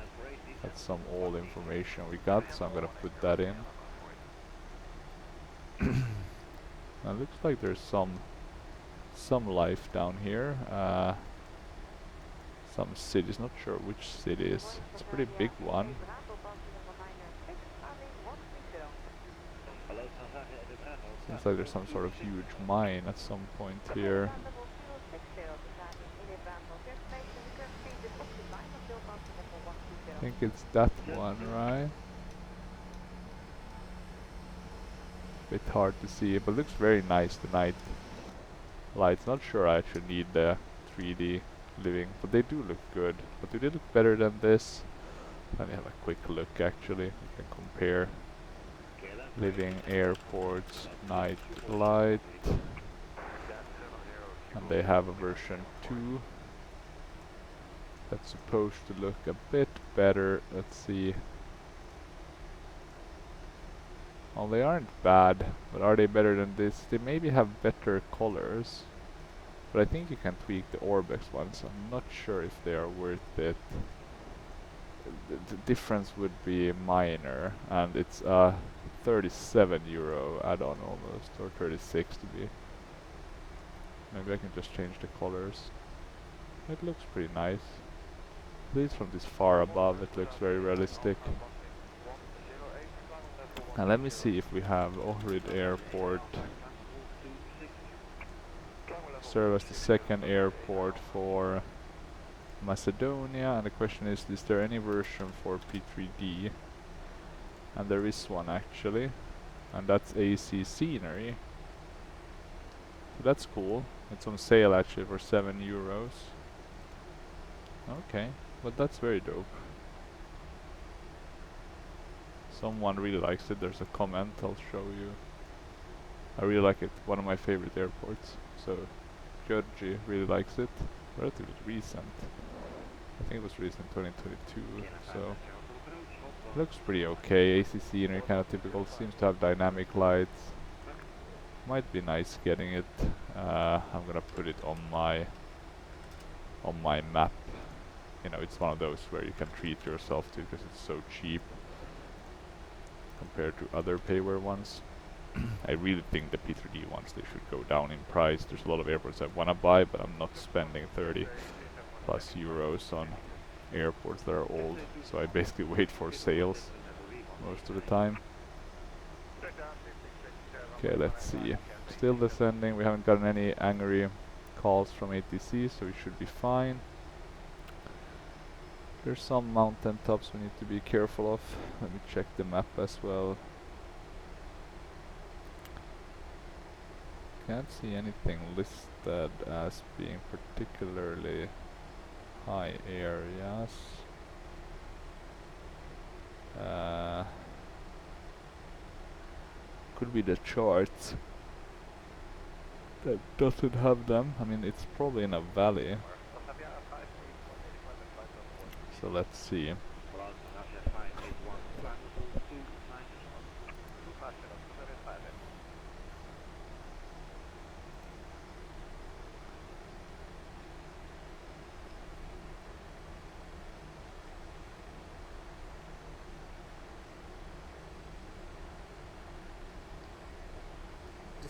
That's some old information we got, so I'm gonna put that in. Now it looks like there's some life down here. Some cities, not sure which cities. It's a pretty big one. Seems like there's some sort of huge mine at some point here. I think it's that one, right? Bit hard to see, but looks very nice, the night lights. Not sure I actually need the 3D living, but they do look good. But do they look better than this? Let me have a quick look actually. We can compare living, airports, night light. And they have a version 2 that's supposed to look a bit better. Let's see. Well, they aren't bad, but are they better than this? They maybe have better colors, but I think you can tweak the Orbex ones. I'm not sure if they are worth it. The difference would be minor, and it's a 37 euro add-on almost, or 36 to be. Maybe I can just change the colors. It looks pretty nice. At least from this far above it looks very realistic. And let me see if we have Ohrid Airport serve as the second airport for Macedonia, and the question is there any version for P3D? And there is one actually, and that's AC Scenery. So that's cool. It's on sale actually for 7 euros. Okay, but that's very dope. Someone really likes it. There's a comment I'll show you. I really like it. One of my favorite airports. So Georgie really likes it. Relatively recent. I think it was released in 2022. So looks pretty okay. AC Scenery, kind of typical. Seems to have dynamic lights. Might be nice getting it. I'm gonna put it on my map. You know, it's one of those where you can treat yourself to because it's so cheap compared to other payware ones. I really think the P3D ones, they should go down in price. There's a lot of airports I wanna buy, but I'm not spending 30 plus euros on airports that are old. So I basically wait for sales most of the time. Okay, let's see. Still descending. We haven't gotten any angry calls from ATC, so we should be fine. There's some mountain tops we need to be careful of. Let me check the map as well. Can't see anything listed as being particularly high areas. Could be the charts that doesn't have them. I mean, it's probably in a valley. So let's see.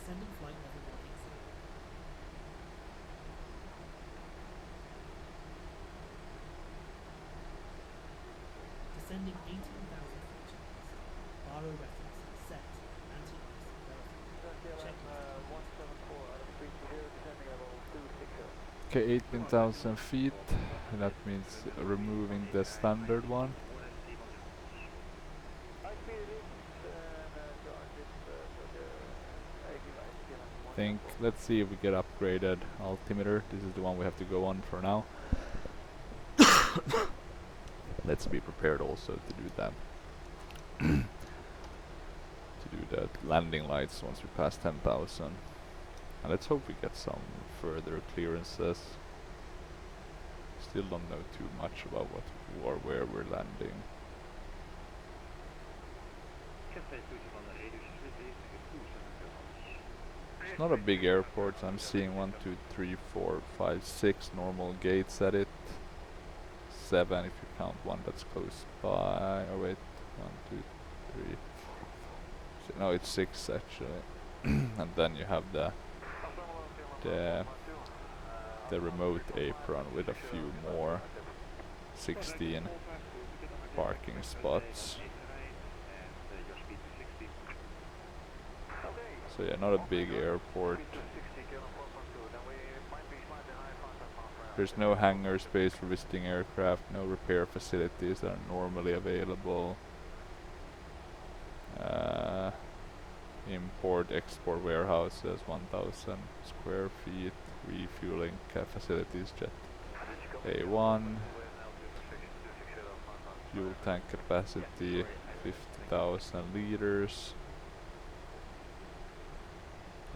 Descending flight level 180. Descending 18,000 feet. Baro reference set. Anti-ice verified. Check. 174 out of 320, descending level 260. Okay, 18,000 feet. And that means removing the standard one. I think, let's see if we get upgraded altimeter. This is the one we have to go on for now. Let's be prepared also to do that. To do the landing lights once we pass 10,000. And let's hope we get some further clearances. Still don't know too much about what or where we're landing. It's not a big airport. I'm seeing 1, 2, 3, 4, 5, 6 normal gates at it. 7 if you count one that's close by. Oh wait, 1, 2, 3, 4, no, it's 6 actually. And then you have the remote apron with a few more, 16 parking spots. So yeah, not a big airport. There's no hangar space for visiting aircraft, no repair facilities that are normally available. Import, export warehouses, 1,000 square feet, refueling facilities, jet A1, fuel tank capacity 50,000 liters.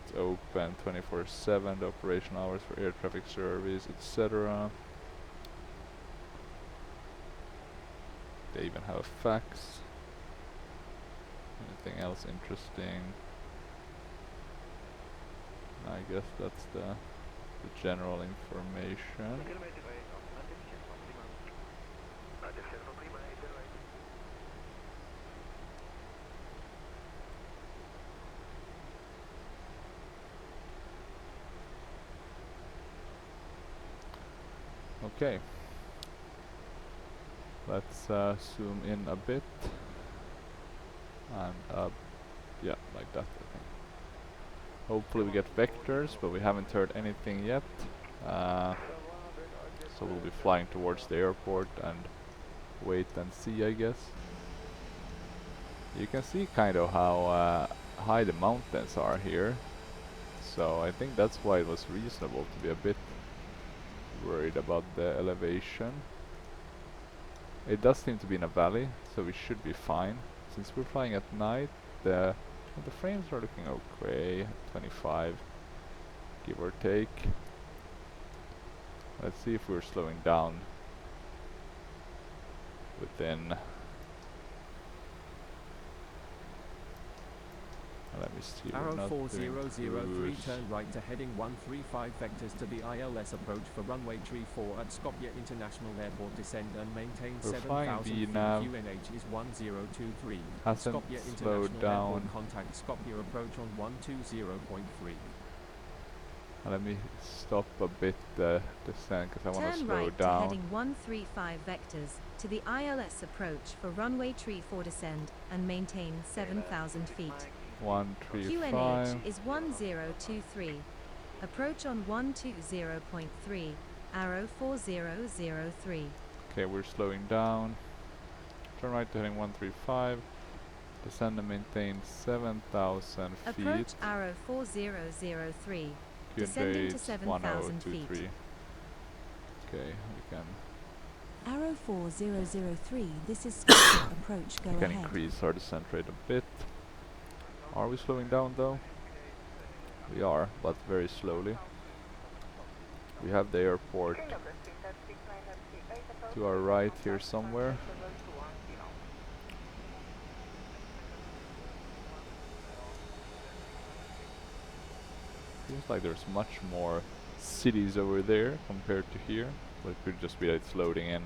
It's open 24/7, the operation hours for air traffic service, etc. They even have a fax. Anything else interesting? I guess that's the general information. Okay, let's zoom in a bit, and yeah, like that I think. Hopefully we get vectors, but we haven't heard anything yet. So we'll be flying towards the airport and wait and see, I guess. You can see kind of how high the mountains are here. So I think that's why it was reasonable to be a bit worried about the elevation. It does seem to be in a valley, so we should be fine. Since we're flying at night, the frames are looking okay, 25 give or take. Let's see if we're slowing down within. Let me see. Arrow 4003, turn right to heading 135 vectors to the ILS approach for runway 34 at Skopje International Airport. Descend and maintain 7,000 feet. QNH is 1023. Hasn't Skopje slowed International down. Airport, contact Skopje approach on 120.3. Let me stop a bit the descent because I want to Turn slow right down. to heading 135 vectors to the ILS approach for runway 34 descend and maintain 7,000 feet. 135. QNH is 1023. Approach on 120.3. Arrow 4003. Okay, we're slowing down. Turn right to heading 135. Descend and maintain 7,000 feet. Approach arrow 4003. Descending to 7,000 feet. Okay, we can. Arrow 4003, this is Skopje approach, go We can ahead. increase our descent rate a bit. Are we slowing down though? We are, but very slowly. We have the airport to our right here somewhere. Seems like there's much more cities over there compared to here, but it could just be that it's loading in.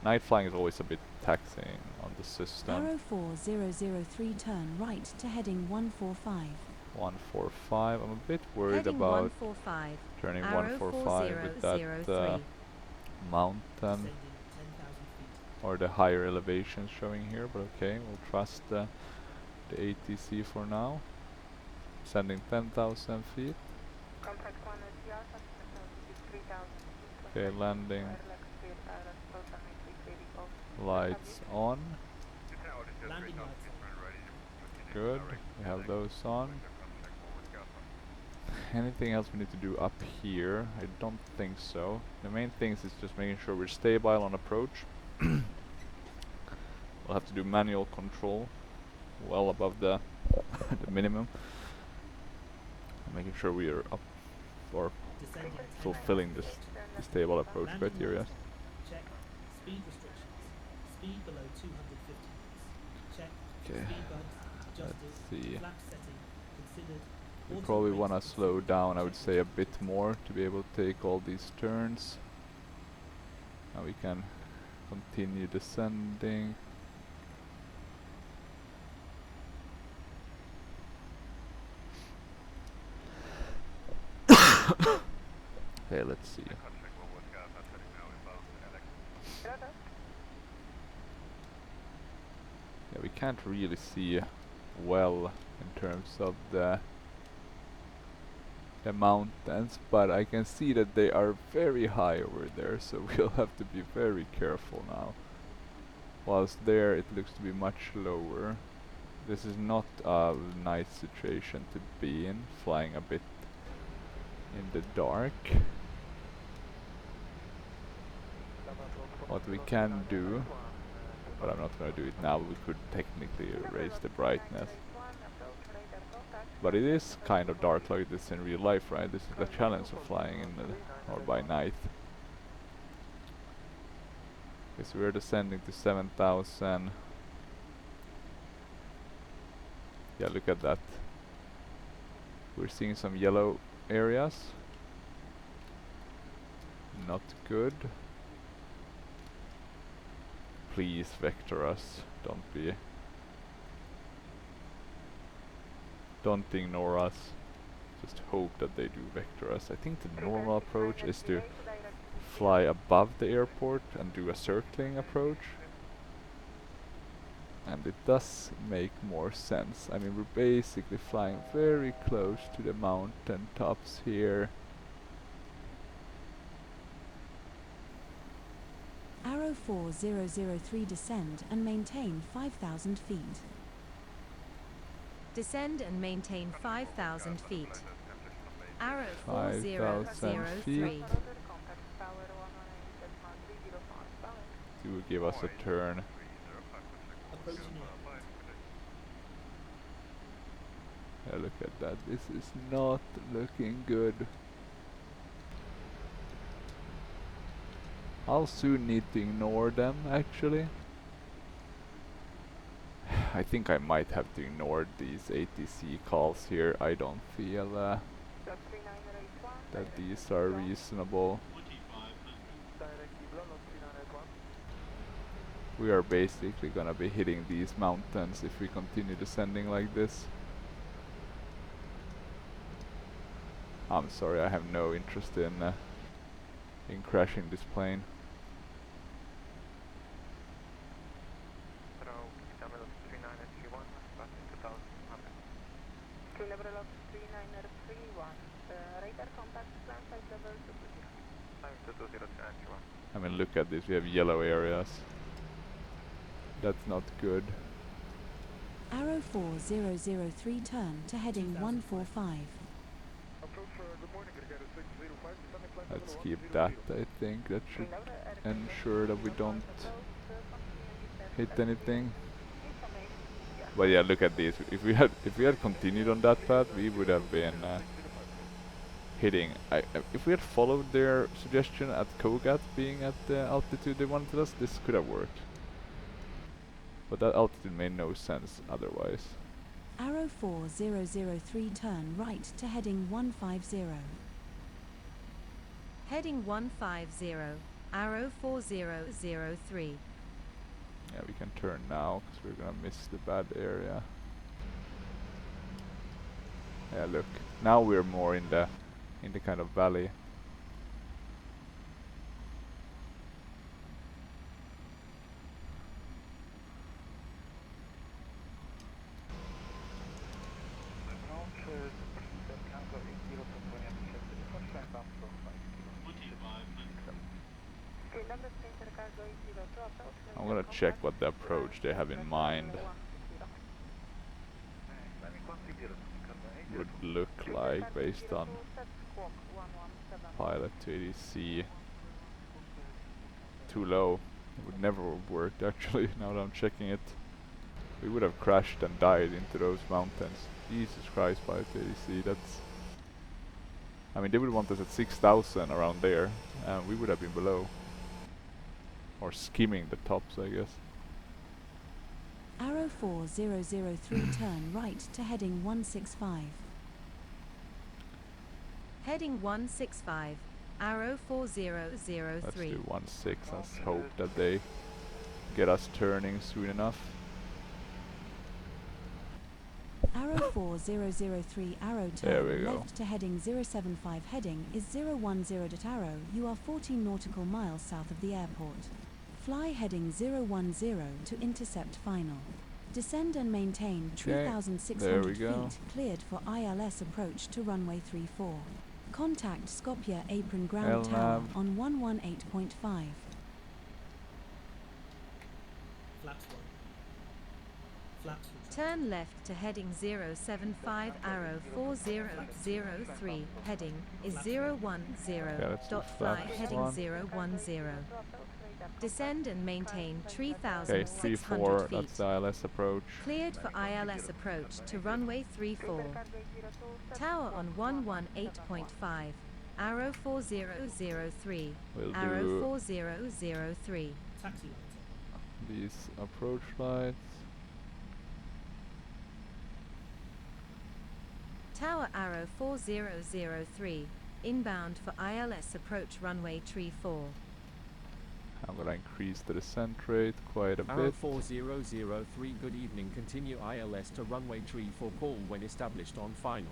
Night flying is always a bit taxing on the system. Arrow 4003, turn right to heading 145. 145. I'm a bit worried Heading about 145. turning Arrow 145 with that 4003. mountain Descending 10,000 feet. or the higher elevations showing here, but okay, we'll trust the ATC for now. Sending 10,000 feet. Contact 1 is Yasa, altitude 3,000 feet. Okay, landing. Relax, clear, pilot, total matrix, AD Lights on. Landing lights on. Good. We have those on. Anything else we need to do up here? I don't think so. The main things is just making sure we're stable on approach. We'll have to do manual control well above the the minimum. And making sure we are up or Descending 10,000 fulfilling this the stable approach Landing criteria. lights on. Check. Speed restrictions. Speed below 250 knots. Check. Okay. Speed bugs adjusted. Let's see. Flap setting considered. We Auto probably brakes want to considered. slow down, I would Check say, a restrictions. bit more to be able to take all these turns. Now we can continue descending. Okay, let's see. Yeah, we can't really see well in terms of the mountains, but I can see that they are very high over there, so we'll have to be very careful now. Whilst there it looks to be much lower. This is not a nice situation to be in, flying a bit in the dark. What we can do, but I'm not going to do it now, we could technically raise the brightness. But it is kind of dark like this in real life, right? This is the challenge of flying in the, or by night. Okay, so we're descending to 7,000. Yeah, look at that. We're seeing some yellow areas. Not good. Please vector us. Don't ignore us. Just hope that they do vector us. I think the normal approach is to fly above the airport and do a circling approach. And it does make more sense. I mean, we're basically flying very close to the mountain tops here. Arrow 4003 descend and maintain 5,000 feet. Descend and maintain 5,000 feet. Arrow 5,000 feet. 4003. Do give us a turn. Approaching airport. Yeah, look at that. This is not looking good. I'll soon need to ignore them, actually. I think I might have to ignore these ATC calls here. I don't feel that these are reasonable. We are basically gonna be hitting these mountains if we continue descending like this. I'm sorry, I have no interest in crashing this plane. I mean, look at this, we have yellow areas. That's not good. Arrow 4003 turn to heading 145. Let's keep that, I think. That should ensure that we don't hit anything. But yeah, look at this. If we had continued on that path, we would have been hitting. If we had followed their suggestion at Kogat being at the altitude they wanted us, this could have worked. But that altitude made no sense otherwise. Arrow 4003 turn right to heading 150. Heading 150. Arrow 4003. Yeah, we can turn now because we're gonna miss the bad area. Yeah, look. Now we're more in the kind of valley. I'm gonna check what the approach they have in mind would look like based on pilot to ADC. Too low. It would never have worked actually, now that I'm checking it. We would have crashed and died into those mountains. Jesus Christ, pilot to ADC, that's... I mean, they would want us at 6,000 around there, and we would have been below. Or skimming the tops, I guess. Arrow 4003 turn right to heading 165. Heading 165, arrow 4003. Let's do 16. Let's hope that they get us turning soon enough. Arrow 4003 arrow There we turn go. left to heading 075 heading is 010 at arrow. You are 14 nautical miles south of the airport. Fly heading 010 to intercept final. Descend and maintain 3,600 feet cleared for ILS approach to runway 34. Contact Skopje apron ground tower on 118.5. Flaps 1. Flaps Turn left to heading 075 arrow 4003 heading is 010 dot fly heading 010. Descend and maintain 3,600 3-4, feet. that's the ILS approach. Cleared for ILS approach to runway 34. Tower on 118.5. Arrow 4003. We'll Arrow do 4003. Taxi lights. these approach lights. Tower arrow 4003. Inbound for ILS approach runway 34. I'm gonna increase the descent rate quite a Arrow bit. 4003, good evening. Continue ILS to runway 34, call when established on final.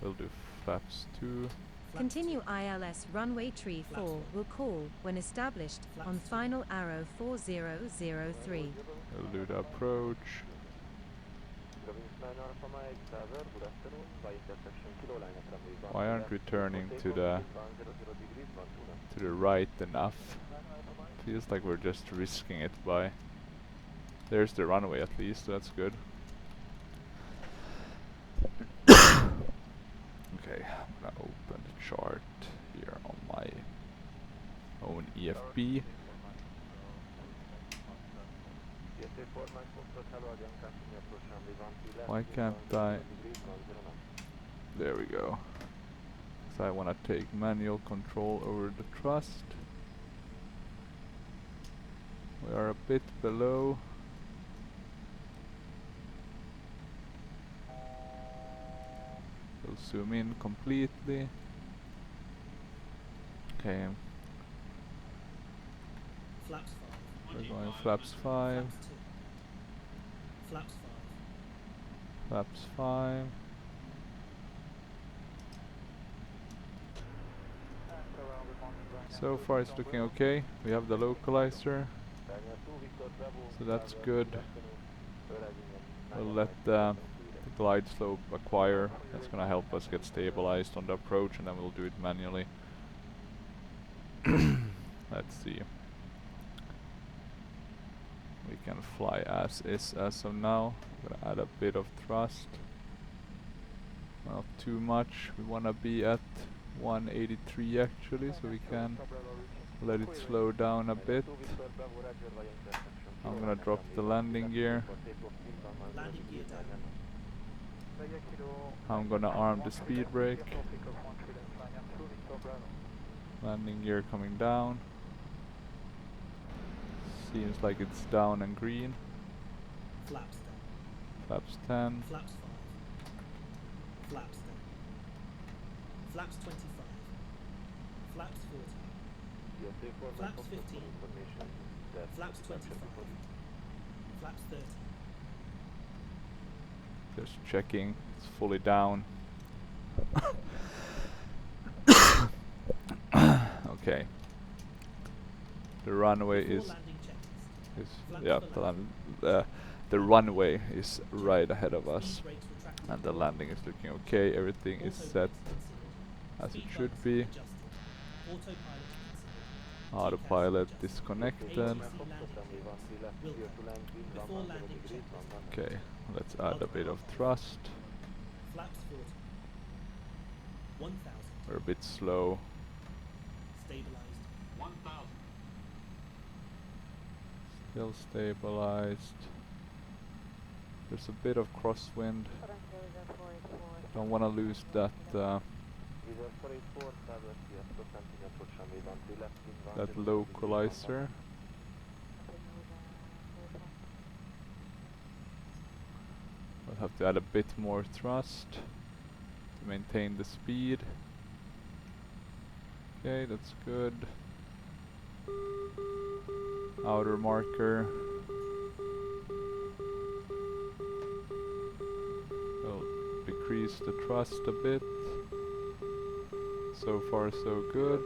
We'll do flaps 2. Continue ILS runway 34 will call when established on final arrow 4003. We'll do the approach. Why aren't we turning to the right enough? Feels like we're just risking it by... There's the runway at least, so that's good. Okay, I'm gonna open the chart here on my own EFB. Why can't I... There we go. So I want to take manual control over the thrust. We are a bit below. We'll zoom in completely. Okay. Flaps 5. We're going flaps 5. Flaps 5. Flaps 5. So far it's looking okay. We have the localizer, so that's good. We'll let the glide slope acquire. That's gonna help us get stabilized on the approach, and then we'll do it manually. Let's see. We can fly as is as of now. I'm gonna add a bit of thrust. Not too much. We wanna be at 183 actually, so we can let it slow down a bit. I'm gonna drop the landing gear. Landing gear down. I'm gonna arm the speed brake. Landing gear coming down. Seems like it's down and green. Flaps 10. Flaps 10. Flaps 5. Flaps 10. Flaps 25. Flaps 40. Flaps 15. Flaps 25. Flaps 30. Just checking, it's fully down. Okay. The runway Before is landing checklist. is Flaps yeah, below. the runway is right ahead of us, Speed brakes retracted. and the landing is looking okay. Everything is Auto set brakes considered. as it Speed should bumps be. adjusted. Autopilot considered. Autopilot TCAS adjusted. disconnected. ATC landing clearance. Will come. Before landing checklist. Okay, let's add a bit of thrust. Flaps 40. 1000. We're a bit slow. Stabilized. 1000. Still stabilized. There's a bit of crosswind. Don't want to lose that that localizer. We'll have to add a bit more thrust to maintain the speed. Okay, that's good. Outer marker. We'll decrease the thrust a bit. So far so good.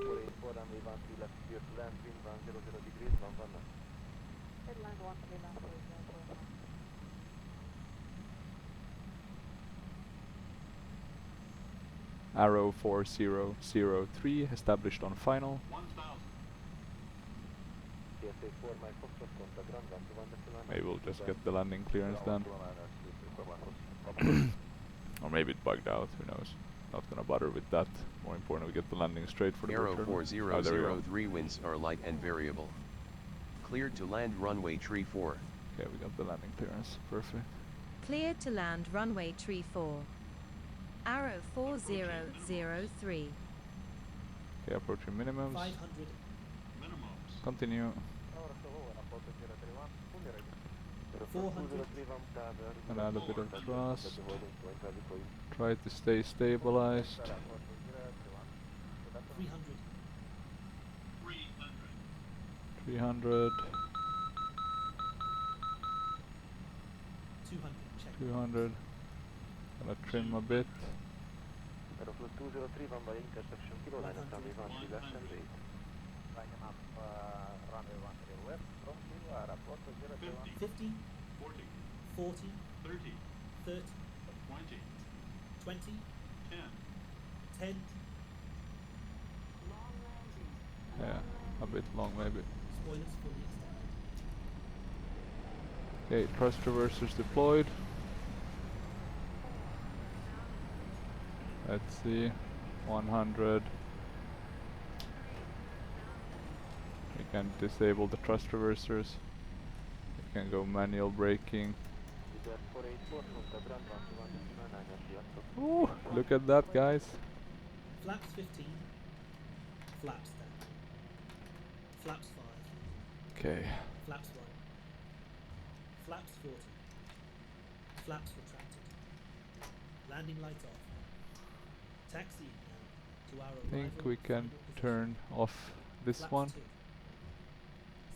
Arrow 4003 established on final. 1000. Maybe we'll just get the landing clearance then. Or maybe it bugged out, who knows. Not gonna bother with that. More important we get the landing straight for the Arrow return. 4003 winds are light and variable. Cleared to land runway tree 4. Okay, we got the landing clearance. Perfect. Cleared to land runway tree 4. Arrow 4003. Okay, approaching minimums. 500. Minimums. Continue. 400. And add a bit of thrust. Try to stay stabilized. 300. 300. 200. Check. 200. Gonna trim a bit. 50. 40. 40. 30. 30. 20. 20. 10. 10. Yeah, a bit long maybe. Spoilers fully extended. Okay, thrust reversers deployed. Let's see. 100. We can disable the thrust reversers. We can go manual braking. Ooh, look at that, guys. Flaps 15. Flaps 10. Flaps 5. Okay. Flaps 1. Flaps 40. Flaps retracted. Landing lights off. Taxiing now to our I think arrival we can final position. turn off this Flaps one. 2.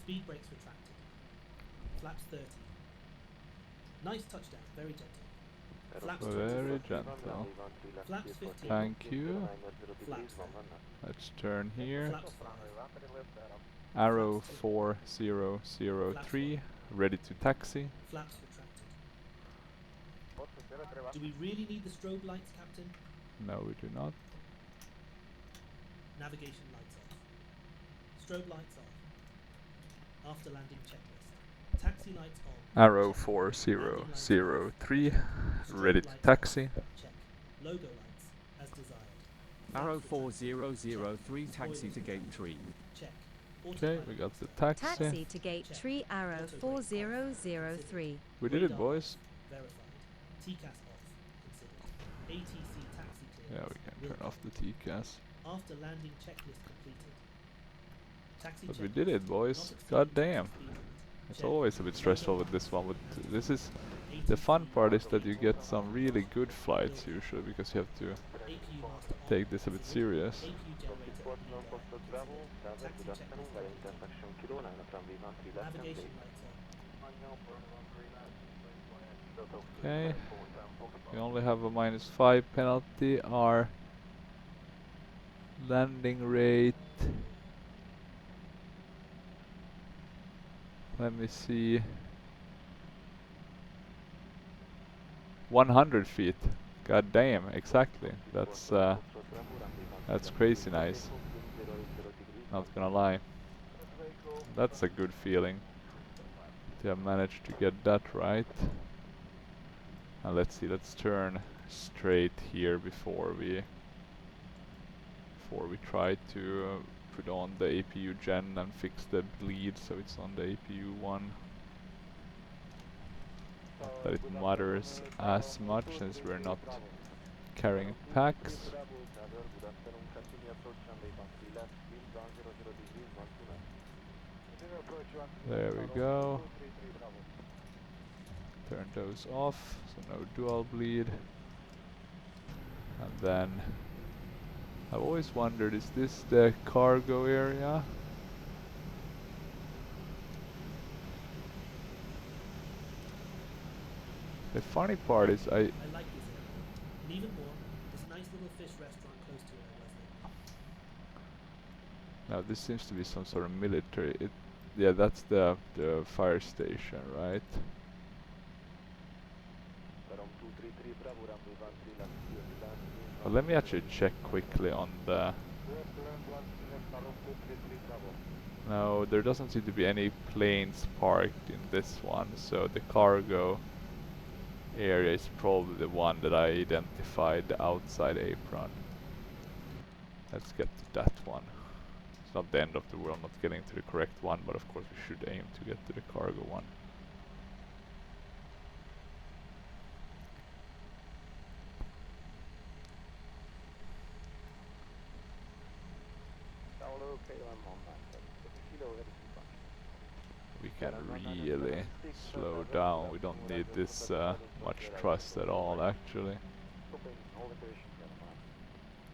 Speed brakes retracted. Flaps 30. Nice touchdown, very gentle. Flaps Very 25. gentle. Flaps 15. Thank you. Flaps 10. Let's turn here. Flaps 5. Arrow 4003. Ready to taxi. Flaps retracted. Do we really need the strobe lights, Captain? No, we do not. Navigation lights off. Strobe lights off. After landing checklist. Taxi lights on. Arrow Check. 4003. Ready to Strobe lights taxi. off. Check. Logo lights as desired. Arrow Flaps retracted. 4003 taxi to gate 3. Check. Okay, we got the taxi. Taxi to gate tree arrow 4003. We did it, Radar boys. verified. TCAS off. Considered. ATC taxi Yeah, clearance. we can will turn off come. the TCAS. After landing checklist completed. Taxi But we checklist did it, not boys. exceeding God damn. speed limit. It's Check. always a bit stressful with this one, but this is ATC the fun part is that you ATC get some really good flights usually because you have to APU master on. take this a bit serious. APU generator considered. Taxi checklist completed. Navigation lights on. Okay. We only have a -5 penalty. Our landing rate, let me see, 100 feet. God damn, exactly. That's crazy nice. Not gonna lie. That's a good feeling to have managed to get that right. And let's see, let's turn straight here before we try to put on the APU gen and fix the bleed so it's on the APU one. Not that it matters as much since we're not carrying packs. There we go. Turn those off, so no dual bleed. And then I've always wondered, is this the cargo area? The funny part is I like this area. And even more, this nice little fish restaurant close to it, I love it. Now this seems to be some sort of military. Yeah, that's the fire station, right? Well, let me actually check quickly on the... No, there doesn't seem to be any planes parked in this one, so the cargo area is probably the one that I identified, the outside apron. Let's get to that one. It's not the end of the world not getting to the correct one, but of course we should aim to get to the cargo one. We can really slow down. We don't need this much thrust at all, actually.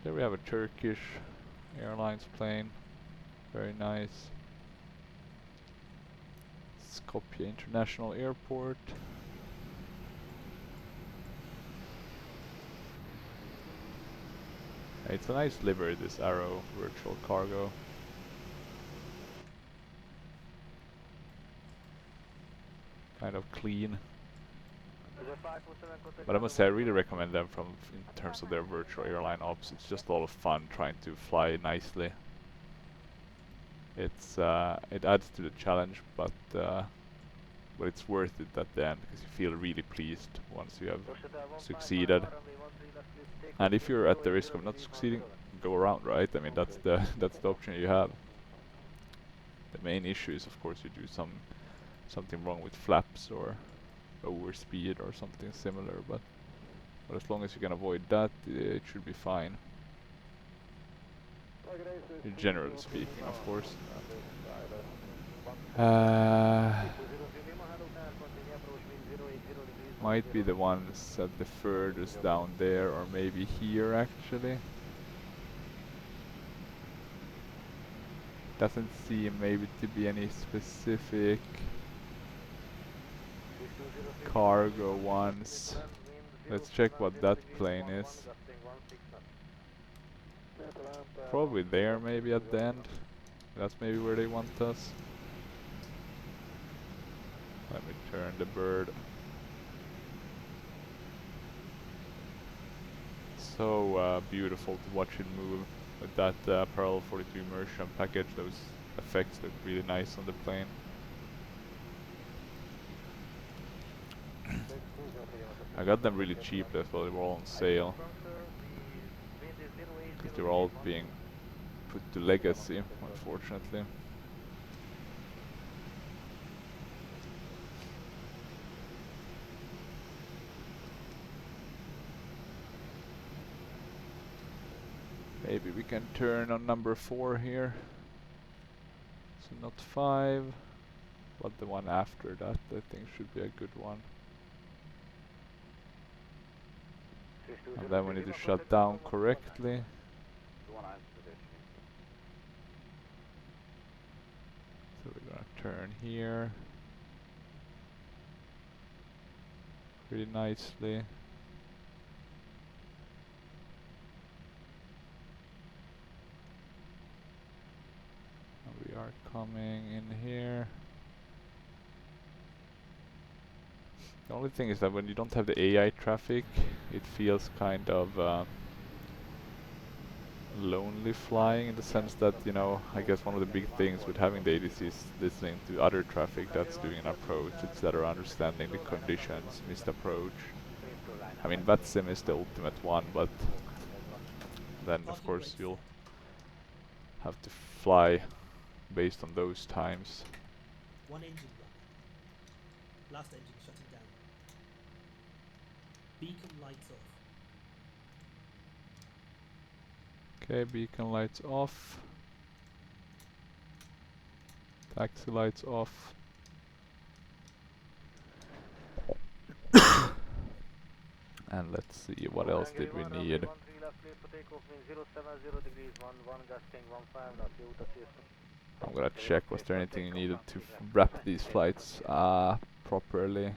There we have a Turkish Airlines plane. Very nice. Skopje International Airport. It's a nice livery, this Arrow virtual cargo. Kind of clean. But I must say I really recommend them in terms of their virtual airline ops. It's just a lot of fun trying to fly nicely. It adds to the challenge, but it's worth it at the end because you feel really pleased once you have succeeded. And if you're at the risk of not succeeding, go around, right? I mean, that's the option you have. The main issue is, of course, you do something wrong with flaps or overspeed or something similar, but as long as you can avoid that, it should be fine. Generally speaking, of course. Might be the ones at the furthest down there, or maybe here actually. Doesn't seem maybe to be any specific cargo ones. Let's check what that plane is. Probably there, maybe at the end. That's maybe where they want us. Let me turn the bird. So beautiful to watch it move with that parallel 42 immersion package. Those effects look really nice on the plane. I got them really cheap as well, they were all on sale. Because they were all being put to legacy, unfortunately. Maybe we can turn on number 4 here. So not 5, but the one after that I think should be a good one. And then we need to shut down correctly. So we're gonna turn here. pretty nicely. We are coming in here. The only thing is that when you don't have the AI traffic, it feels kind of lonely flying, in the sense that, you know, I guess one of the big things with having the ADC is listening to other traffic that's doing an approach instead of understanding the conditions, missed approach. I mean, VATSIM is the ultimate one, but then of course you'll have to fly based on those times. One engine running. Last engine shutting down. Beacon lights off. Okay, beacon lights off. Taxi lights off. And let's see, what else did we need? I'm gonna check, was there anything needed to wrap these flights properly?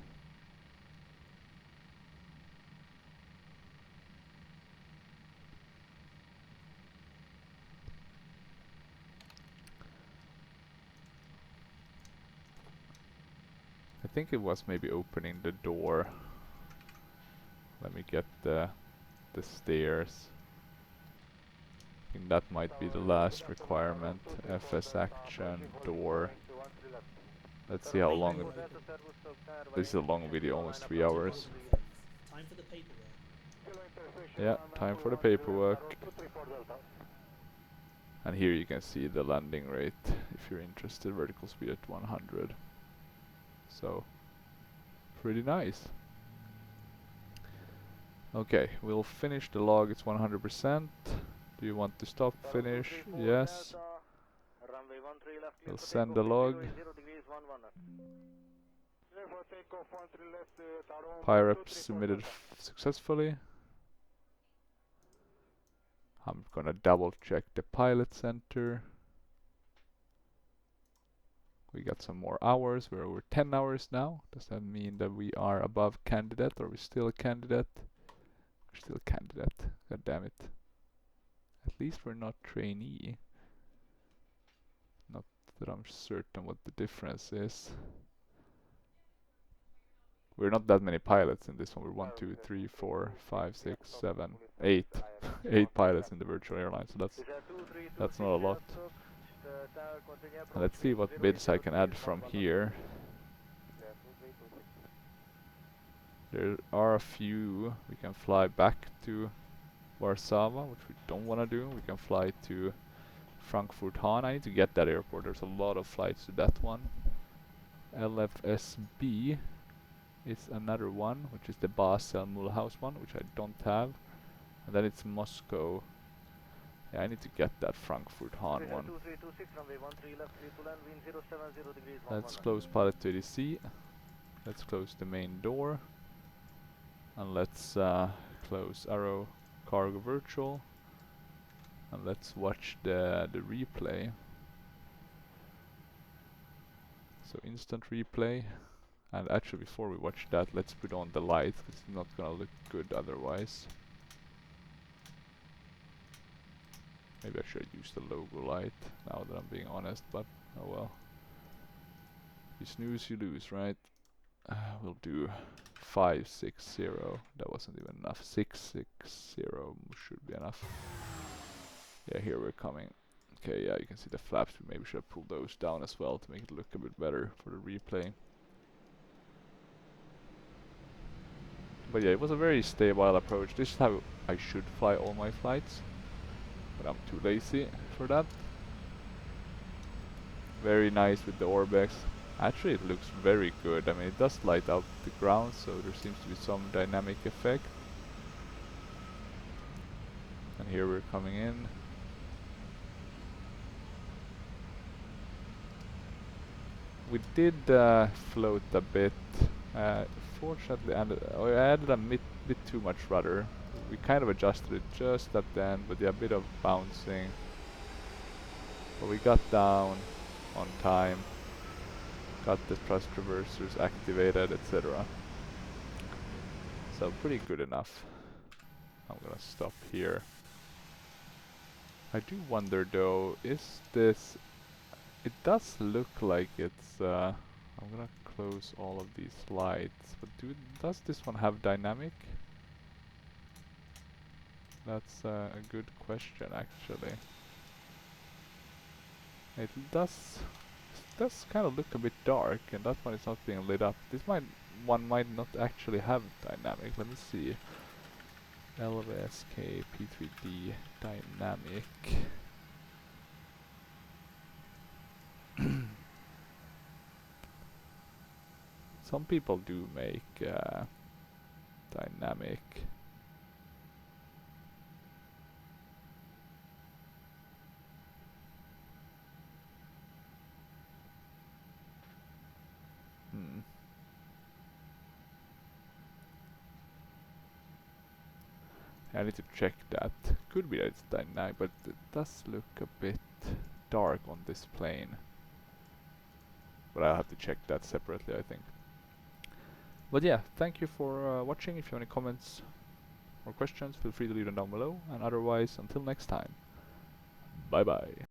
I think it was maybe opening the door. Let me get the stairs. I think that might be the last requirement. FS action, door. Let's see how long this is a long video, almost 3 hours. Time for the paperwork. Yeah, time for the paperwork. And here you can see the landing rate, if you're interested, vertical speed at 100. So, pretty nice. Okay, we'll finish the log, it's 100%. Do you want to stop, finish? Yes. We'll send the log. PyRep submitted successfully. I'm gonna double check the pilot center. We got some more hours, we're over 10 hours now. Does that mean that we are above candidate, or are we still a candidate? We're still a candidate, god damn it. At least we're not trainee. Not that I'm certain what the difference is. We're not that many pilots in this one. We're 1, 2, 3, 4, 5, 6, 7, 8. 8 pilots in the virtual airline, so that's not a lot. Let's see what bids I can add from here. There are a few. We can fly back to Warsaw, which we don't want to do. We can fly to Frankfurt Hahn. I need to get that airport. There's a lot of flights to that one. LWSK is another one, which is the Basel Mulhouse one, which I don't have. And then it's Moscow. Yeah, I need to get that Frankfurt Hahn one. Let's close pilot to ADC. Let's close the main door. And let's close Arrow Cargo Virtual. And let's watch the replay. So instant replay. And actually before we watch that, let's put on the light, because it's not gonna look good otherwise. Maybe I should use the logo light, now that I'm being honest, but oh well. You snooze, you lose, right? We'll do 560. That wasn't even enough. 660 should be enough. Yeah, here we're coming. Okay, yeah, you can see the flaps. We maybe should have pulled those down as well to make it look a bit better for the replay. But yeah, it was a very stable approach. This is how I should fly all my flights. But I'm too lazy for that. Very nice with the Orbex. Actually, it looks very good. I mean, it does light up the ground, so there seems to be some dynamic effect. And here we're coming in. We did float a bit. Fortunately, I added a bit too much rudder. We kind of adjusted it just at the end, but yeah, a bit of bouncing. But we got down on time. Got the thrust reversers activated, etc. So pretty good enough. I'm gonna stop here. I do wonder though, is this... It does look like it's... I'm gonna close all of these lights, but does this one have dynamic? That's a good question actually. It does kind of look a bit dark, and that one is not being lit up. This one might not actually have dynamic. Let me see. LWSK P3D dynamic. Some people do make dynamic. I need to check that. Could be that it's dynamic, but it does look a bit dark on this plane. But I'll have to check that separately, I think. But yeah, thank you for watching. If you have any comments or questions, feel free to leave them down below. And otherwise, until next time, bye bye.